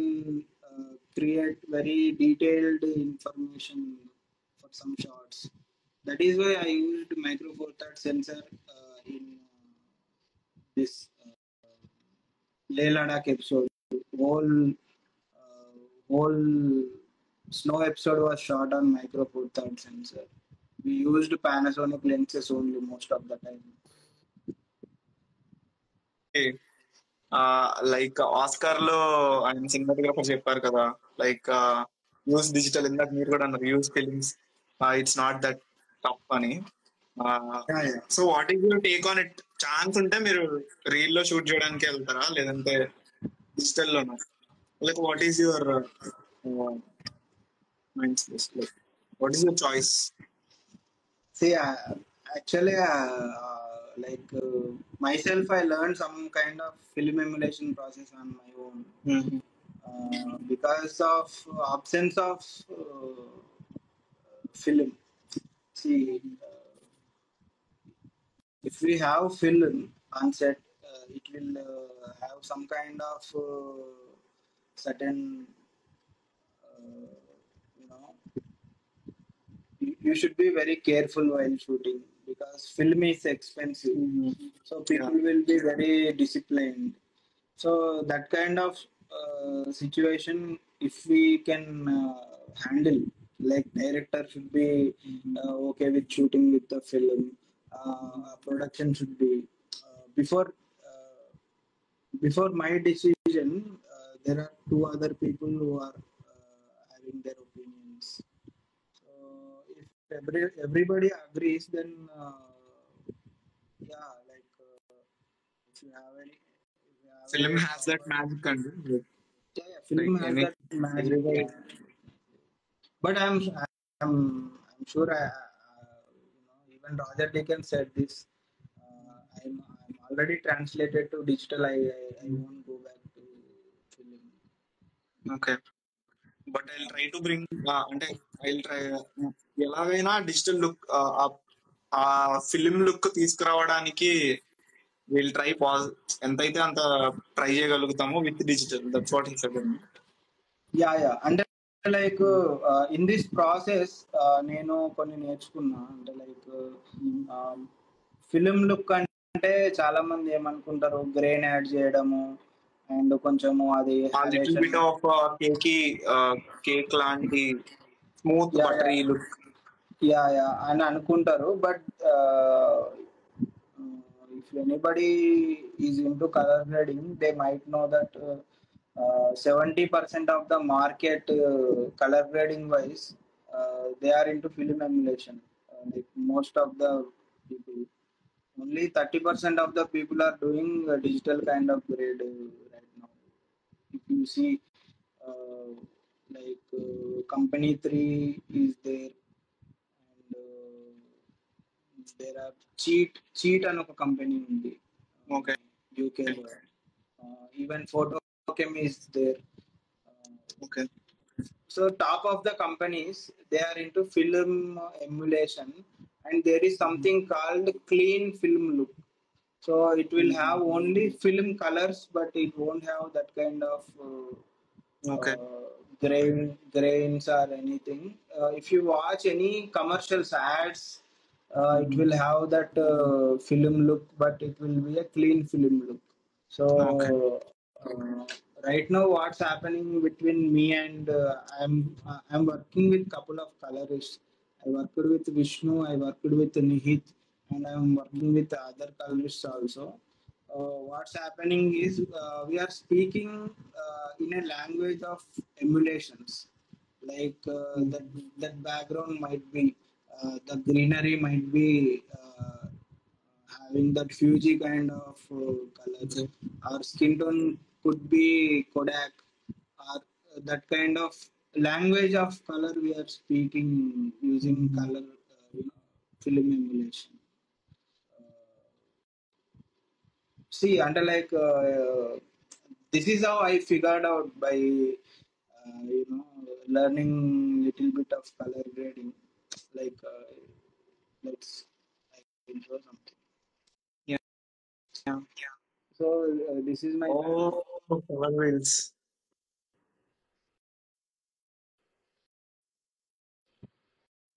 create very detailed information for some shots. That is why I used micro four third sensor in this Leh Ladakh episode. Uh, whole snow episode was shot on micro four third sensor. We used Panasonic lenses only most of the time. Like Oscar లో ఆయన cinematographer చెప్పారు కదా, like use digital, ఇందాక మీరు కూడా అన్నారు use films, it's not that tough అని. Yeah, yeah. So what is your take on it? Chance ఉంటే మీరు రీల్ లో షూట్ చేయడానికి వెళ్తారా, లేదంటే డిజిటల్ లోనా? Like what is your mind space, like what is your choice? See, actually, like myself, I learned some kind of film emulation process on my own because of absence of film. See, if we have film on set, it will have some kind of certain, you know, you should be very careful while shooting because film is expensive. So people will be very disciplined. So that kind of situation, if we can handle, like director should be okay with shooting with the film. Production should be before uh, before my decision. There are two other people who are having their opinions. So if everybody agrees, then yeah, like if you have any, if you have film any has that power, magic అండి, yeah, yeah, film like has any that magic. everybody. But I'm sure even Roger Deakins said this. I'm already translated to digital. I won't go back to film. Okay, but I try to bring, అంటే I try ఎలాగైనా digital look, ఆ film look తీసుకురావడానికి will try ఎంతైతే అంత try చేయగలుగుతామో with digital. That's what he said. Yeah, yeah. అంటే like in this process నేను కొన్ని నేర్చుకున్నా. అంటే లైక్ ఫిలిం లుక్ అంటే చాలా మంది ఏమనుకుంటారు, గ్రెయిన్ యాడ్ చేయడము అండ్ కొంచెము అది ఆ లిటిల్ హాలేషన్. బిట్ ఆఫ్ కేకి, కేక్ లాంటి smooth yeah yeah buttery look. Yeah yeah అని అనుకుంటారు. But if anybody is into color grading, they might know that 70% of the market, color grading wise, they are into film emulation. Like most of the people, only 30% of the people are doing digital kind of grade right now. If you see, uh, like company 3 is there, and there are cheat అని ఒక company ఉంది okay, యూకేలో. Even Photokem is there. Okay, So top of the companies, they are into film emulation, and there is something called clean film look. So it will have only film colors, but it won't have that kind of okay, uh, grains or anything. If you watch any commercials ads, it will have that film look, but it will be a clean film look. So okay. right now, what's happening between me and I'm working with couple of colorists. I worked with Vishnu, I worked with Nihit, and I'm working with other colorists also. What's happening is we are speaking in a language of emulations. Like that background might be the greenery might be having that Fuji kind of colors. Our skin tone could be Kodak, or that kind of language of color we are speaking using color, film emulation. See, until like this is how I figured out by learning little bit of color grading. Like let's I can show something. Yeah. So this is my Oh, color wheels.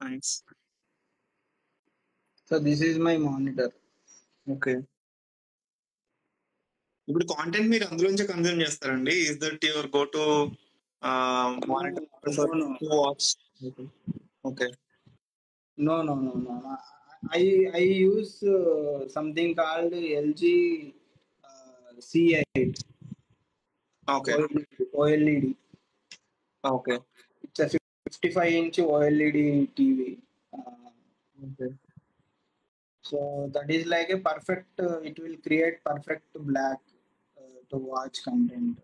Nice. so this is my monitor. Okay, ఇప్పుడు content మీరు అందులోంచి consume చేస్తారండి? Is that your go to monitor No, no, to watch? Okay, no. I use something called LG C8 okay. OLED. Okay. It's a 55-inch OLED TV. Uh, okay. so that is like a perfect. It will create perfect black to watch content.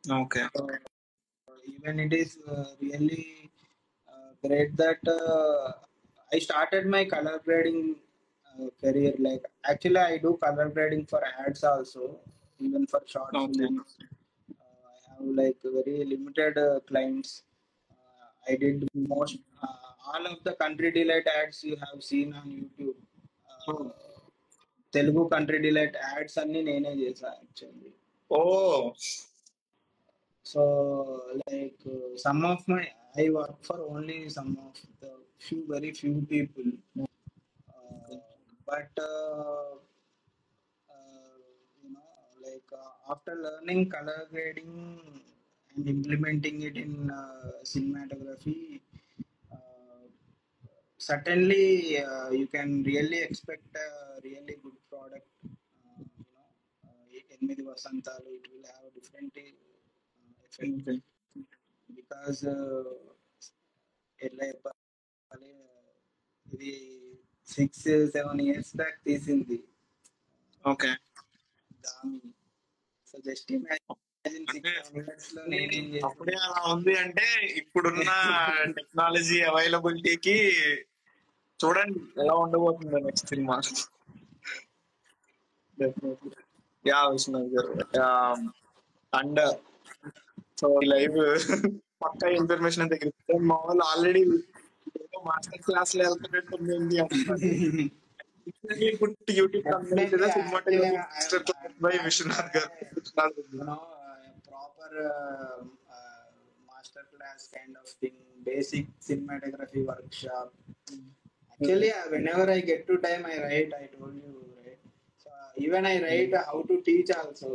Okay. So even it is really great that I started my color grading career. Like actually, I do color grading for ads also, even for short okay. films. I have like very limited clients. I did most all of the country delight ads you have seen on YouTube. Telugu country delight ads అన్ని నేనే చేసా actually. Oh So like some of my I work for only some of the very few people. But you know, like after learning color grading and implementing it in cinematography, uh, certainly you can really expect a really good product. You know, ఎనిమిది వసంతాలు it will have different effect okay. because ఎట్లా చెప్పాలి, ఇది 6-7 years back తీసింది okay. Gaami. So just imagine అంటే 6-7 years లో నేనేం చేసి అప్పుడే అలా ఉంది అంటే ఇప్పుడున్న టెక్నాలజీ అవైలబిలిటీకి చూడండి ఎలా ఉండబోతుందో next cinema. Definitely. Yeah Viswanath గారు. అండ్ సో లైవ్ పక్కా ఇన్ఫర్మేషన్ అంతా తెలిస్తే మా వాళ్ళు ఆల్రెడీ మాస్టర్ క్లాస్ లో వెళ్తున్నట్టుంది అంటున్నారు. YouTube Definitely, actually, master class by Viswanath గారు. Viswanath you know, proper master class kind of thing, basic cinematography workshop. Actually, whenever I get to time, I write. I told you, right? So even I write how to teach also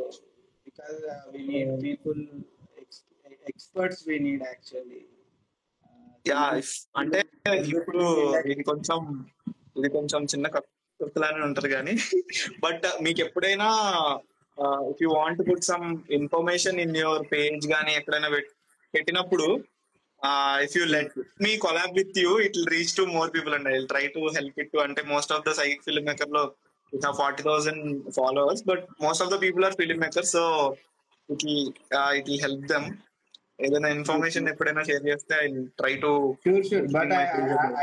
because we need people, experts. We need actually. Yeah అంటే ఇప్పుడు ఇది కొంచెం చిన్న కథలానే ఉంటది కానీ but మీకు ఎప్పుడైనా if you want put some information in your page గానీ ఎక్కడైనా పెట్టినప్పుడు if you let me collab with you it will reach to more people and I will try to help it to. అంటే most of the psych film maker లో it have 40,000 followers but most of the people are film makers. So it will help them. ఏదైనా information ఎప్పుడైనా share చేస్తే I try to. Sure. But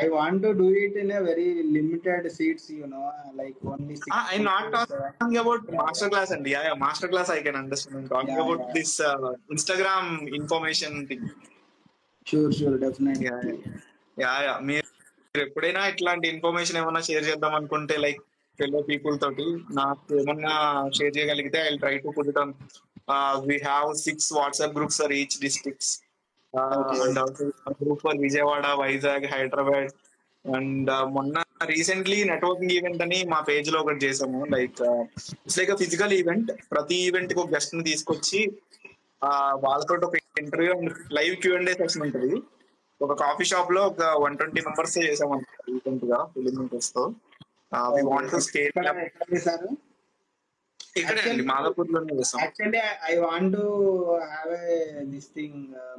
I want to do it in a very limited seats, you know, like only 6 I'm not people, talking about yeah, master class and yeah, master class I can understand. I'm talking about yeah. this Instagram information thing. Sure, definitely. Yeah మీరు ఎప్పుడైనా ఇట్లాంటి information ఏమైనా share చేద్దాం అనుకుంటే like fellow people తోటి నాకు ఏమన్నా share చేయగలిగితే I try to put it on. We have 6 WhatsApp groups for each districts and also group for Vijayawada, Vizag, Hyderabad. And మొన్న రీసెంట్లీ నెట్వర్కింగ్ ఈవెంట్ అని మా పేజ్ లో ఒకటి చేసాము. Like it's like physical event. ప్రతి ఈవెంట్ కి ఒక గెస్ట్ ని తీసుకొచ్చి వాళ్ళతో ఒక interview and live Q&A session ఉంటుంది. ఒక కాఫీ షాప్ లో ఒక 120 మెంబర్స్ చేసామన్నమాట రీసెంట్ గా ఫిలిం మేకర్స్ తో. వి వాంట్ టు స్కేల్ ఎక్కడ చేశారు? ఇక్కడే అండి మాదాపూర్ లోనే చేసాం. Actually, I want to have this thing,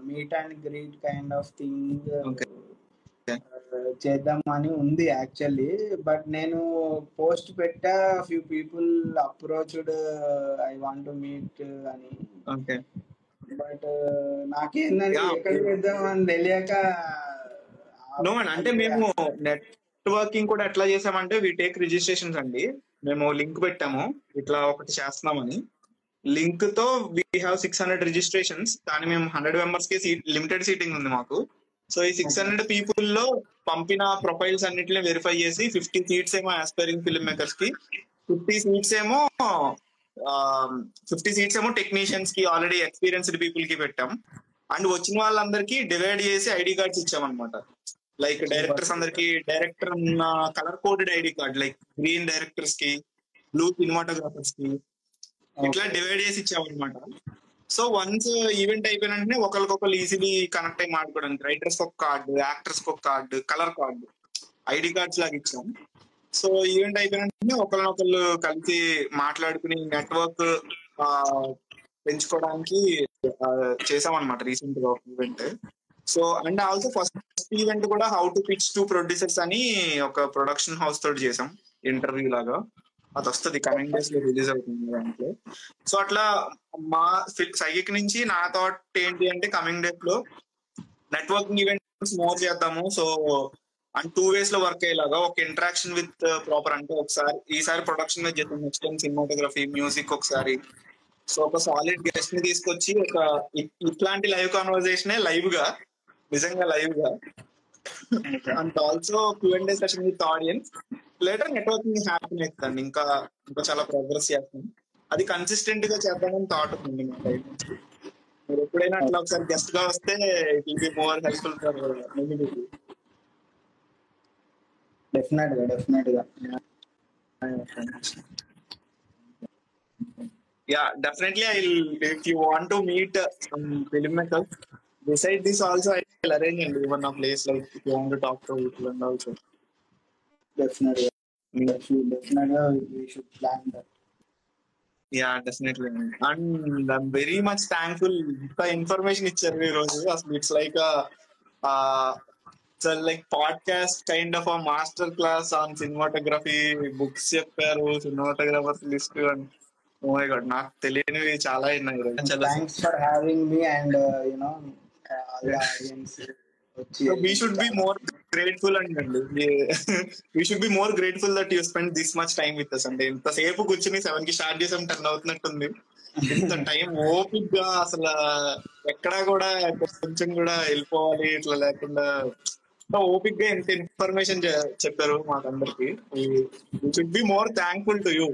meet and greet kind of thing. చేద్దామని ఉంది యాక్చువల్లీ. బట్ నేను పోస్ట్ పెట్టా, few people approached I want to meet అని. బట్ నాకేందంటే ఎక్కడ చేద్దాం అని తెలియక. అంటే మేము నెట్వర్కింగ్ కూడా ఎట్లా చేసామంటే వి టేక్ రిజిస్ట్రేషన్స్ అండి. మేము లింక్ పెట్టాము ఇట్లా ఒకటి చేస్తున్నామని. లింక్ తో వీ హ్యావ్ 600 రిజిస్ట్రేషన్స్. కానీ మేము 100 మెంబర్స్ కి లిమిటెడ్ సీటింగ్ ఉంది మాకు. సో ఈ 600 పీపుల్ లో పంపిన ప్రొఫైల్స్ అన్నిటిని వెరిఫై చేసి 50 సీట్స్ ఏమో ఆస్పైరింగ్ ఫిల్మ్ మేకర్స్ కి, 50 సీట్స్ ఏమో టెక్నీషియన్స్ కి, ఆల్రెడీ ఎక్స్పీరియన్స్డ్ పీపుల్ కి పెట్టాం. అండ్ వచ్చిన వాళ్ళందరికీ డివైడ్ చేసి ఐడి కార్డ్స్ ఇచ్చామన్నమాట. లైక్ డైరెక్టర్స్ అందరికి director colour coded ID card, like green directors కి, బ్లూ సినిమాటోగ్రాఫర్స్ కి, ఇట్లా డివైడ్ చేసి ఇచ్చామన్నమాట. సో వన్స్ ఈవెంట్ అయిపోయిన వెంటనే ఒకరికొకరు ఈజీలీ కనెక్ట్ అయ్యి మాట్లాడడానికి రైటర్స్ ఒక కార్డు, యాక్టర్స్ ఒక card, colour card, ID cards లాగా ఇచ్చాం. సో ఈవెంట్ అయిపోయిన వెంటనే ఒకరినొకళ్ళు కలిసి మాట్లాడుకుని నెట్వర్క్ పెంచుకోవడానికి చేసామన్నమాట రీసెంట్ గా ఒక event. So and also first event కూడా how to pitch to producers అని ఒక ప్రొడక్షన్ హౌస్ తోటి చేసాం, ఇంటర్వ్యూ లాగా. అది వస్తుంది కమింగ్ డేస్ లో, రిలీజ్ అవుతుంది దాంట్లో. సో అట్లా మా సైకిక్ నుంచి నా థాట్ ఏంటి అంటే కమింగ్ డేస్ లో నెట్వర్కింగ్ ఈవెంట్స్ మోర్ చేద్దాము. సో అండ్ 2 ways లో వర్క్ అయ్యేలాగా ఒక ఇంటరాక్షన్ విత్ ప్రాపర్, అంటే ఒకసారి ఈసారి ప్రొడక్షన్ మీద చేద్దాం, నెక్స్ట్ టైం సినిమాటోగ్రఫీ, మ్యూజిక్ ఒకసారి. సో ఒక సాలిడ్ గెస్ట్ ని తీసుకొచ్చి ఒక ఇట్లాంటి లైవ్ కాన్వర్సేషన్ లైవ్ గా, నిజంగా లైవ్ గా, and also Q&A session with audience. Later networking happen అవుతుంది, ఇంకా ఇంకా చాలా ప్రోగ్రెస్ చేస్తాం. అది కన్సిస్టెంట్ గా చేద్దామని థాట్ ఉంది మా సైడ్ నుంచి. మీరు ఎప్పుడైనా అట్లా ఒకసారి గెస్ట్ గా వస్తే it will be more helpful for many people. Definite గా Yeah, definitely. If you want to meet some filmmakers, beside this also I'll arrange and even a place like if you want to talk to people and also. Definite గా we should plan that. Yeah, definitely. And I'm very much thankful. The information ఇచ్చారు ఈ రోజు. అసలు it's like so like podcast kind of a master class on cinematography. Books చెప్పారు, cinematographers list, and oh my God, నాకు తెలియనివి చాలా ఉన్నాయి ఈరోజు. Thanks for having me and all the audience. So we should be more grateful అండి. We should be more grateful that you spent this much time with us. అంటే ఇంతసేపు కూర్చుని 7 కి స్టార్ట్ చేసాం, 10 అవుతున్నట్టుంది. ఇంత టైం ఓపిక్ గా అసలు ఎక్కడా కూడా కొంచెం కూడా వెళ్ళిపోవాలి ఇట్లా లేకుండా ఓపిక్ గా ఎంత ఇన్ఫర్మేషన్ చెప్పారు మాకందరికి. We should be more thankful to you.